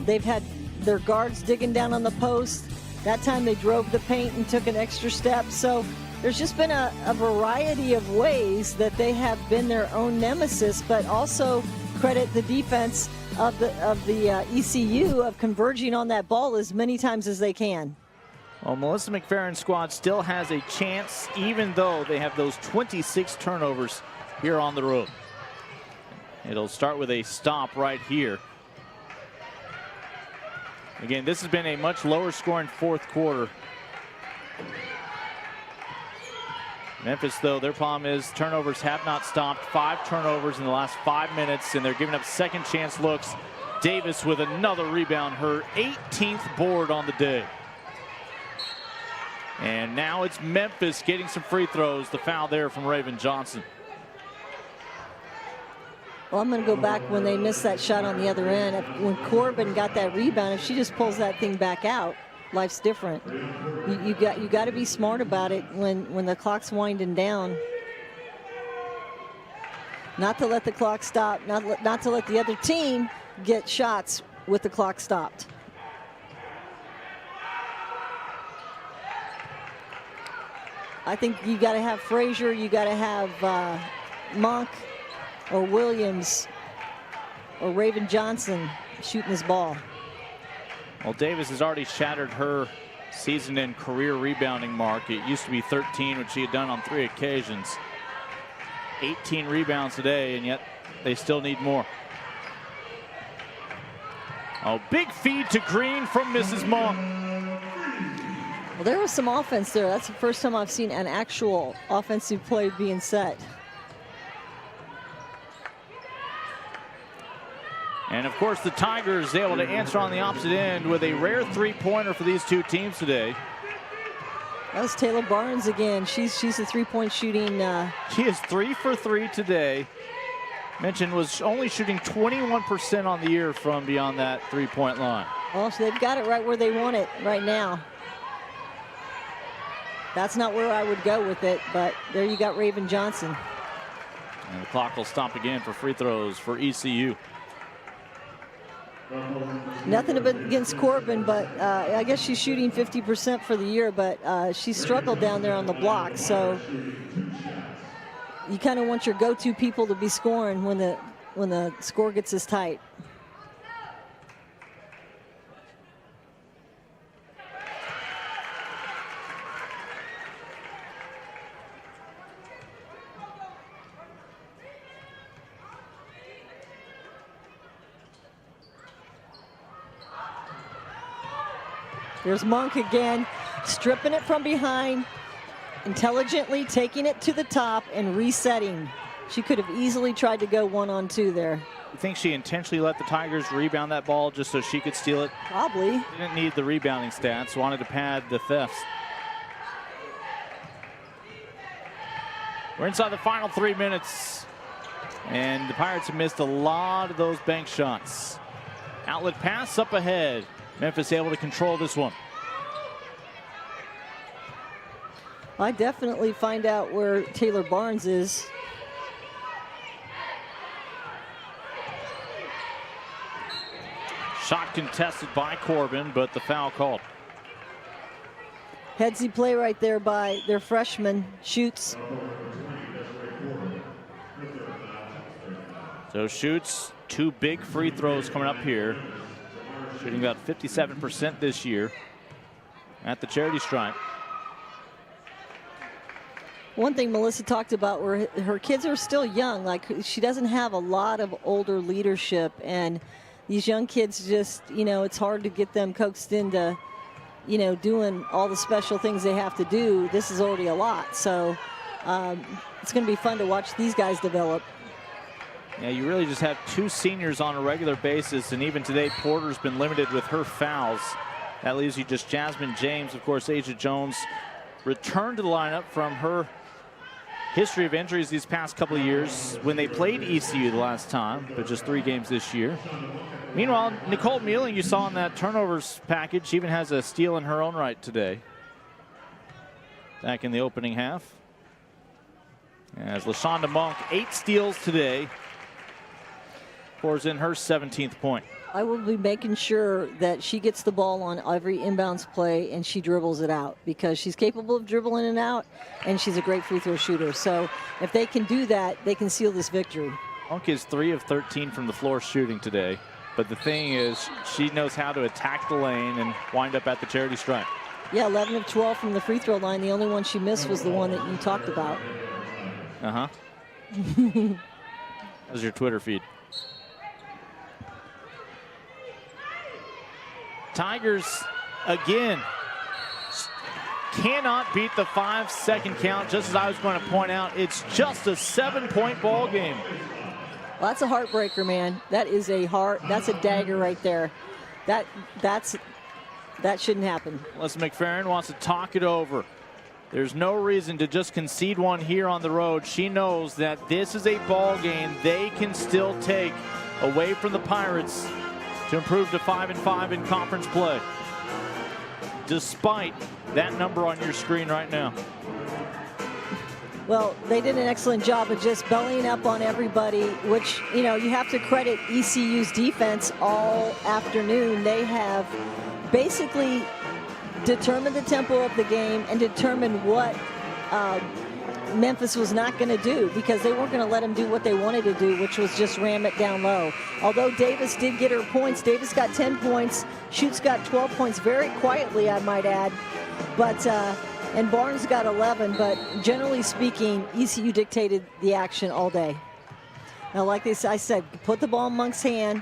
Speaker 3: They've had their guards digging down on the post. That time they drove the paint and took an extra step. So there's just been a variety of ways that they have been their own nemesis, but also credit the defense of the ECU of converging on that ball as many times as they can.
Speaker 1: Well, Melissa Mcferrin's squad still has a chance, even though they have those 26 turnovers here on the road. It'll start with a stop right here. Again, this has been a much lower scoring fourth quarter. Memphis, though, their problem is turnovers have not stopped. 5 turnovers in the last 5 minutes, and they're giving up second chance looks. Davis with another rebound, her 18th board on the day. And now it's Memphis getting some free throws. The foul there from Raven Johnson.
Speaker 3: Well, I'm going to go back when they missed that shot on the other end. When Corbin got that rebound, if she just pulls that thing back out, life's different. You got to be smart about it when the clock's winding down. Not to let the clock stop, not to let the other team get shots with the clock stopped. I think you got to have Frazier, you got to have Monk or Williams or Raven Johnson shooting this ball.
Speaker 1: Well, Davis has already shattered her season and career rebounding mark. It used to be 13, which she had done on 3 occasions. 18 rebounds today, and yet they still need more. Oh, big feed to Green from Mrs. Monk.
Speaker 3: Well, there was some offense there. That's the first time I've seen an actual offensive play being set.
Speaker 1: And of course, the Tigers able to answer on the opposite end with a rare three-pointer for these two teams today.
Speaker 3: That was Taylor Barnes again. She's a three-point shooting.
Speaker 1: She is 3 for 3 today. Mentioned was only shooting 21% on the year from beyond that three-point line.
Speaker 3: Well, so they've got it right where they want it right now. That's not where I would go with it, but there you got Raven Johnson.
Speaker 1: And the clock will stop again for free throws for ECU.
Speaker 3: Nothing against Corbin, but I guess she's shooting 50% for the year, but she struggled down there on the block. So you kind of want your go-to people to be scoring when the score gets this tight. There's Monk again, stripping it from behind, intelligently taking it to the top and resetting. She could have easily tried to go 1-on-2 there.
Speaker 1: You think she intentionally let the Tigers rebound that ball just so she could steal it?
Speaker 3: Probably.
Speaker 1: Didn't need the rebounding stats, wanted to pad the thefts. We're inside the final 3 minutes, and the Pirates have missed a lot of those bank shots. Outlet pass up ahead. Memphis able to control this one.
Speaker 3: I definitely find out where Taylor Barnes is.
Speaker 1: Shot contested by Corbin, but the foul called.
Speaker 3: Headsy play right there by their freshman. Shoots.
Speaker 1: So shoots 2 big free throws coming up here. Shooting about 57% this year at the charity stripe.
Speaker 3: One thing Melissa talked about where her kids are still young, like she doesn't have a lot of older leadership, and these young kids just, you know, it's hard to get them coaxed into, you know, doing all the special things they have to do. This is already a lot, so it's going to be fun to watch these guys develop.
Speaker 1: Yeah, you really just have 2 seniors on a regular basis, and even today Porter's been limited with her fouls. That leaves you just Jasmine James. Of course, Asia Jones returned to the lineup from her history of injuries these past couple of years when they played ECU the last time, but just 3 games this year. Meanwhile, Nicole Mealing, you saw in that turnovers package, even has a steal in her own right today. Back in the opening half. As Leshawna Monk, 8 steals today, pours in her 17th point.
Speaker 3: I will be making sure that she gets the ball on every inbounds play and she dribbles it out, because she's capable of dribbling it out and she's a great free throw shooter. So if they can do that, they can seal this victory.
Speaker 1: Monk is 3 of 13 from the floor shooting today. But the thing is, she knows how to attack the lane and wind up at the charity stripe.
Speaker 3: Yeah, 11 of 12 from the free throw line. The only one she missed was the one that you talked about.
Speaker 1: Uh-huh. That was your Twitter feed. Tigers, again, cannot beat the 5-second count. Just as I was going to point out, it's just a 7-point ball game.
Speaker 3: Well, that's a heartbreaker, man. That is that's a dagger right there. That shouldn't happen.
Speaker 1: Melissa Mcferrin wants to talk it over. There's no reason to just concede one here on the road. She knows that this is a ball game they can still take away from the Pirates to improve to 5-5 in conference play, despite that number on your screen right now.
Speaker 3: Well, they did an excellent job of just bellying up on everybody, which, you know, you have to credit ECU's defense all afternoon. They have basically determined the tempo of the game and determined what Memphis was not going to do, because they weren't going to let them do what they wanted to do, which was just ram it down low. Although Davis did get her points. Davis got 10 points. Shoots got 12 points very quietly, I might add. But and Barnes got 11. But generally speaking, ECU dictated the action all day. Now, like I said, put the ball in Monk's hand,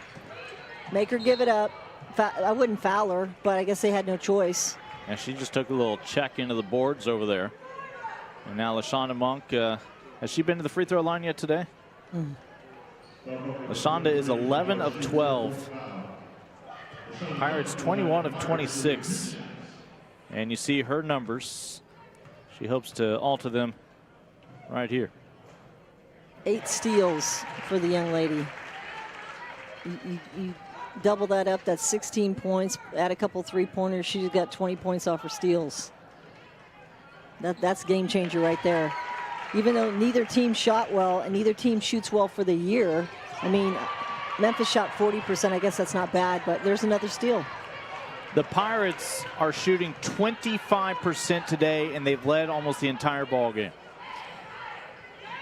Speaker 3: make her give it up. I wouldn't foul her, but I guess they had no choice.
Speaker 1: And she just took a little check into the boards over there. And now Leshawna Monk, has she been to the free throw line yet today? Leshawna is 11 of 12. Pirates 21 of 26. And you see her numbers. She hopes to alter them right here.
Speaker 3: 8 steals for the young lady. You double that up, that's 16 points. Add a couple 3-pointers, she's got 20 points off her steals. That's game changer right there. Even though neither team shot well and neither team shoots well for the year, I mean, Memphis shot 40%. I guess that's not bad, but there's another steal.
Speaker 1: The Pirates are shooting 25% today, and they've led almost the entire ball game.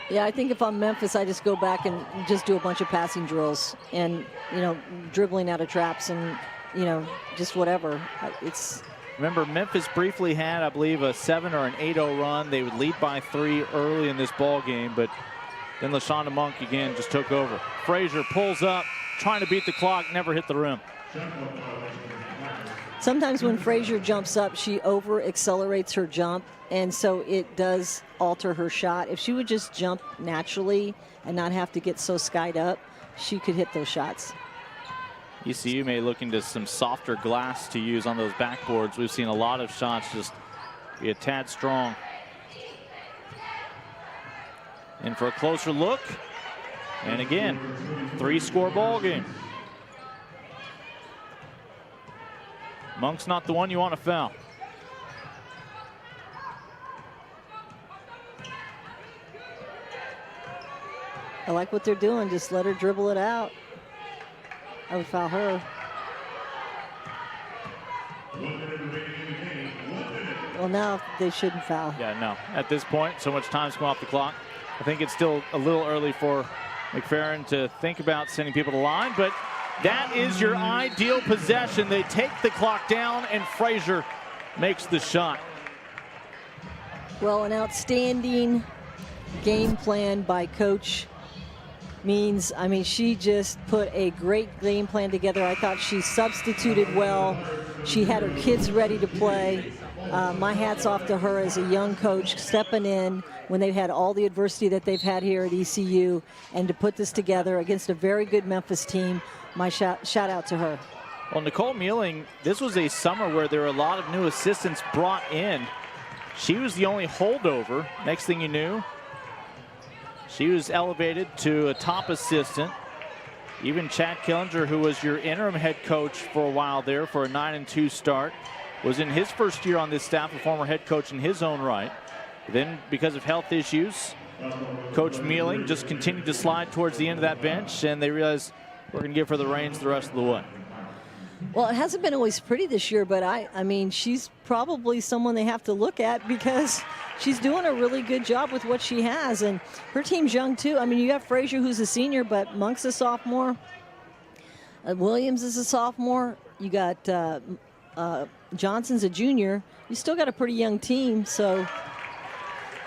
Speaker 3: Yeah, I think if I'm Memphis, I just go back and just do a bunch of passing drills and, you know, dribbling out of traps and, you know, just whatever.
Speaker 1: Remember, Memphis briefly had, I believe, a 7 or an 8-0 run. They would lead by 3 early in this ball game, but then Leshawna Monk again just took over. Frazier pulls up, trying to beat the clock, never hit the rim.
Speaker 3: Sometimes when Frazier jumps up, she over-accelerates her jump, and so it does alter her shot. If she would just jump naturally and not have to get so skied up, she could hit those shots.
Speaker 1: ECU may look into some softer glass to use on those backboards. We've seen a lot of shots just be a tad strong. In for a closer look. And again, 3-score ball game. Monk's not the one you want to foul.
Speaker 3: I like what they're doing. Just let her dribble it out. I would foul her. Well, now they shouldn't foul.
Speaker 1: Yeah, no. At this point, so much time's come off the clock. I think it's still a little early for Mcferrin to think about sending people to line, but that is your ideal possession. They take the clock down, and Frazier makes the shot.
Speaker 3: Well, an outstanding game plan by Coach Means. I mean, she just put a great game plan together. I thought she substituted well. She had her kids ready to play. My hat's off to her as a young coach, stepping in when they've had all the adversity that they've had here at ECU, and to put this together against a very good Memphis team. My shout out to her.
Speaker 1: Well, Nicole Mealing, this was a summer where there were a lot of new assistants brought in. She was the only holdover. Next thing you knew, she was elevated to a top assistant. Even Chad Killinger, who was your interim head coach for a while there for a 9-2 start, was in his first year on this staff, a former head coach in his own right. Then, because of health issues, Coach Mealing just continued to slide towards the end of that bench, and they realized we're going to give her the reins the rest of the way.
Speaker 3: Well, it hasn't been always pretty this year, but I mean, she's probably someone they have to look at because she's doing a really good job with what she has, and her team's young too. I mean, you have Frazier, who's a senior, but Monk's a sophomore. Williams is a sophomore. You got Johnson's a junior. You still got a pretty young team, so.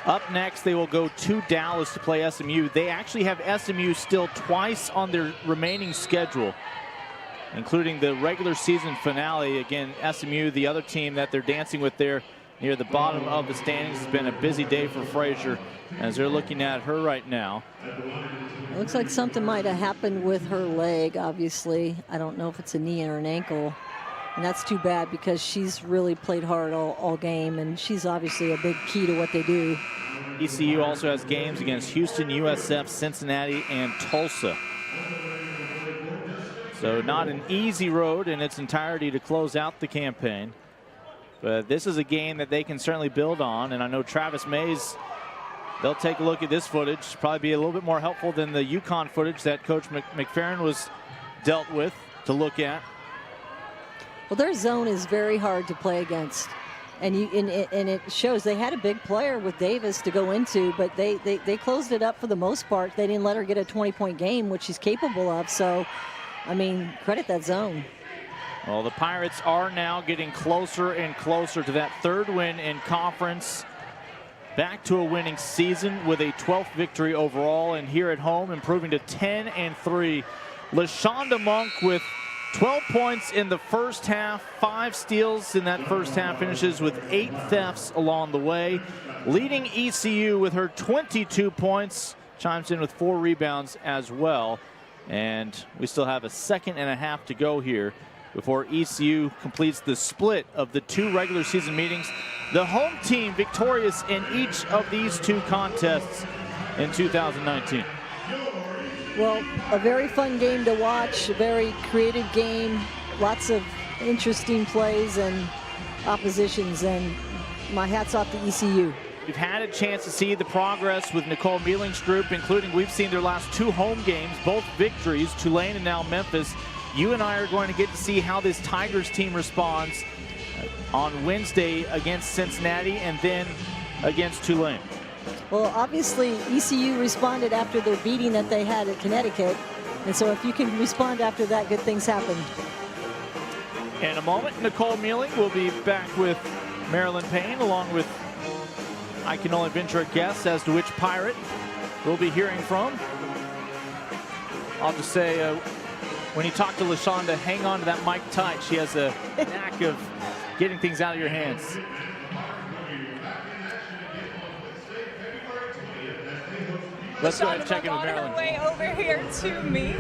Speaker 1: Up next, they will go to Dallas to play SMU. They actually have SMU still twice on their remaining schedule, including the regular season finale. Again, SMU, the other team that they're dancing with there near the bottom of the standings. It's been a busy day for Frazier as they're looking at her right now.
Speaker 3: It looks like something might have happened with her leg, obviously. I don't know if it's a knee or an ankle. And that's too bad because she's really played hard all game, and she's obviously a big key to what they do.
Speaker 1: ECU also has games against Houston, USF, Cincinnati, and Tulsa. So not an easy road in its entirety to close out the campaign. But this is a game that they can certainly build on, and I know Travis Mays, they'll take a look at this footage. Probably be a little bit more helpful than the UConn footage that Coach Mcferrin was dealt with to look at.
Speaker 3: Well, their zone is very hard to play against. And it shows. They had a big player with Davis to go into, but they closed it up for the most part. They didn't let her get a 20-point game, which she's capable of. So, I mean, credit that zone.
Speaker 1: Well, the Pirates are now getting closer and closer to that third win in conference. Back to a winning season with a 12th victory overall, and here at home improving to 10-3. Leshawna Monk with 12 points in the first half, 5 steals in that first half, finishes with 8 thefts along the way. Leading ECU with her 22 points, chimes in with 4 rebounds as well. And we still have a second and a half to go here before ECU completes the split of the 2 regular season meetings. The home team victorious in each of these 2 contests in 2019.
Speaker 3: Well, a very fun game to watch, a very creative game, lots of interesting plays and oppositions, and my hat's off to ECU.
Speaker 1: We've had a chance to see the progress with Nicole Mealing's group, including we've seen their last 2 home games, both victories, Tulane and now Memphis. You and I are going to get to see how this Tigers team responds on Wednesday against Cincinnati and then against Tulane.
Speaker 3: Well, obviously, ECU responded after their beating that they had at Connecticut. And so if you can respond after that, good things happen.
Speaker 1: In a moment, Nicole Mealing will be back with Marilyn Payne, along with, I can only venture a guess as to which Pirate we'll be hearing from. I'll just say, when you talk to Leshawna, hang on to that mic tight. She has a knack of getting things out of your hands. Let's go ahead and check in with Marilyn.
Speaker 6: On her way over here to me.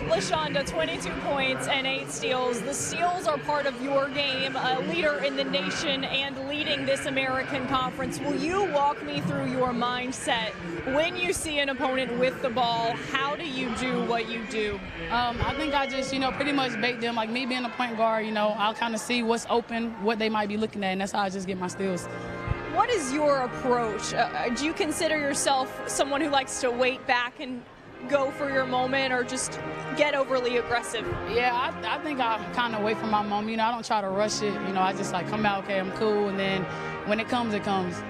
Speaker 6: Leshawna, 22 points and 8 steals. The steals are part of your game, a leader in the nation and leading this American Conference. Will you walk me through your mindset when you see an opponent with the ball? How do you do what you do?
Speaker 10: I think I just, pretty much bait them. Like me being a point guard, I'll kind of see what's open, what they might be looking at, and that's how I just get my steals.
Speaker 6: What is your approach? Do you consider yourself someone who likes to wait back and go for your moment or just get overly aggressive?
Speaker 10: Yeah, I think I'm kind of away from my moment. You know, I don't try to rush it. You know, I just like come out, okay, I'm cool, and then when it comes, it comes.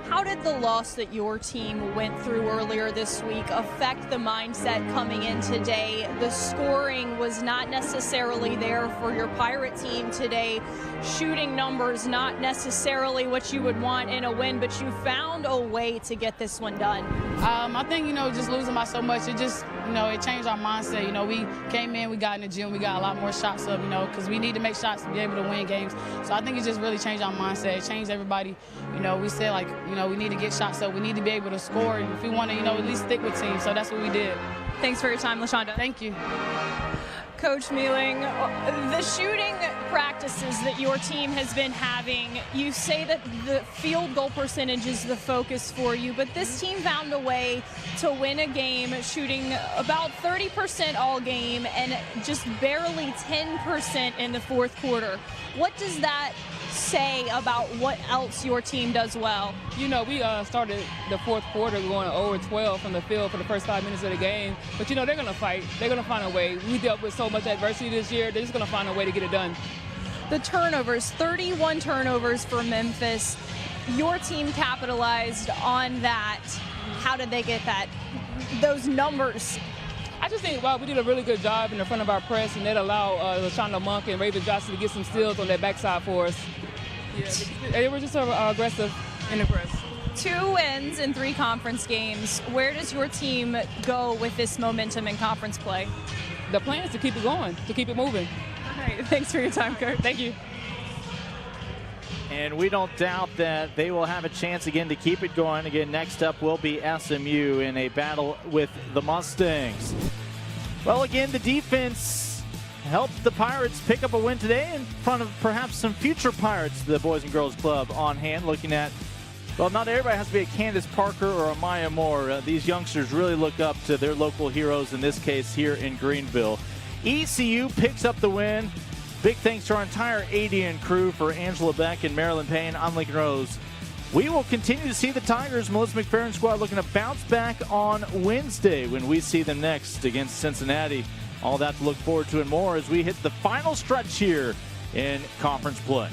Speaker 6: How did the loss that your team went through earlier this week affect the mindset coming in today? The scoring was not necessarily there for your Pirate team today. Shooting numbers not necessarily what you would want in a win, but you found a way to get this one done.
Speaker 10: I think, you know, just losing by so much, it just, you know, it changed our mindset. You know, we came in, we got in the gym, we got a lot more shots up, you know, because we need to make shots to be able to win games. So I think it just really changed our mindset. It changed everybody. You know, we said, like, you know, we need to get shots up. We need to be able to score. And if we want to, you know, at least stick with teams. So that's what we did.
Speaker 6: Thanks for your time, Leshawna.
Speaker 10: Thank you.
Speaker 6: Coach Mealing, the shooting practices that your team has been having, you say that the field goal percentage is the focus for you, but this team found a way to win a game shooting about 30% all game and just barely 10% in the fourth quarter. What does that say about what else your team does well?
Speaker 8: You know, we started the fourth quarter going 0-12 from the field for the first 5 minutes of the game. But, you know, they're going to fight. They're going to find a way. We dealt with so much adversity this year. They're just going to find a way to get it done.
Speaker 6: The turnovers, 31 turnovers for Memphis. Your team capitalized on that. How did they get those numbers?
Speaker 8: I just think, well, we did a really good job in the front of our press, and that allowed Leshawna Monk and Raven Johnson to get some steals on that backside for us. Yeah, they were just aggressive in the press.
Speaker 6: 2 wins in 3 conference games. Where does your team go with this momentum in conference play?
Speaker 8: The plan is to keep it going, to keep it moving.
Speaker 6: All right, thanks for your time, Kurt.
Speaker 8: Thank you.
Speaker 1: And we don't doubt that they will have a chance again to keep it going. Again, next up will be SMU in a battle with the Mustangs. Well, again, the defense helped the Pirates pick up a win today in front of perhaps some future Pirates, the Boys and Girls Club on hand, looking at, well, not everybody has to be a Candace Parker or a Maya Moore. These youngsters really look up to their local heroes, in this case here in Greenville. ECU picks up the win. Big thanks to our entire ADN crew. For Angela Beck and Marilyn Payne, I'm Lincoln Rose. We will continue to see the Tigers, Melissa Mcferrin squad, looking to bounce back on Wednesday when we see them next against Cincinnati. All that to look forward to and more as we hit the final stretch here in conference play.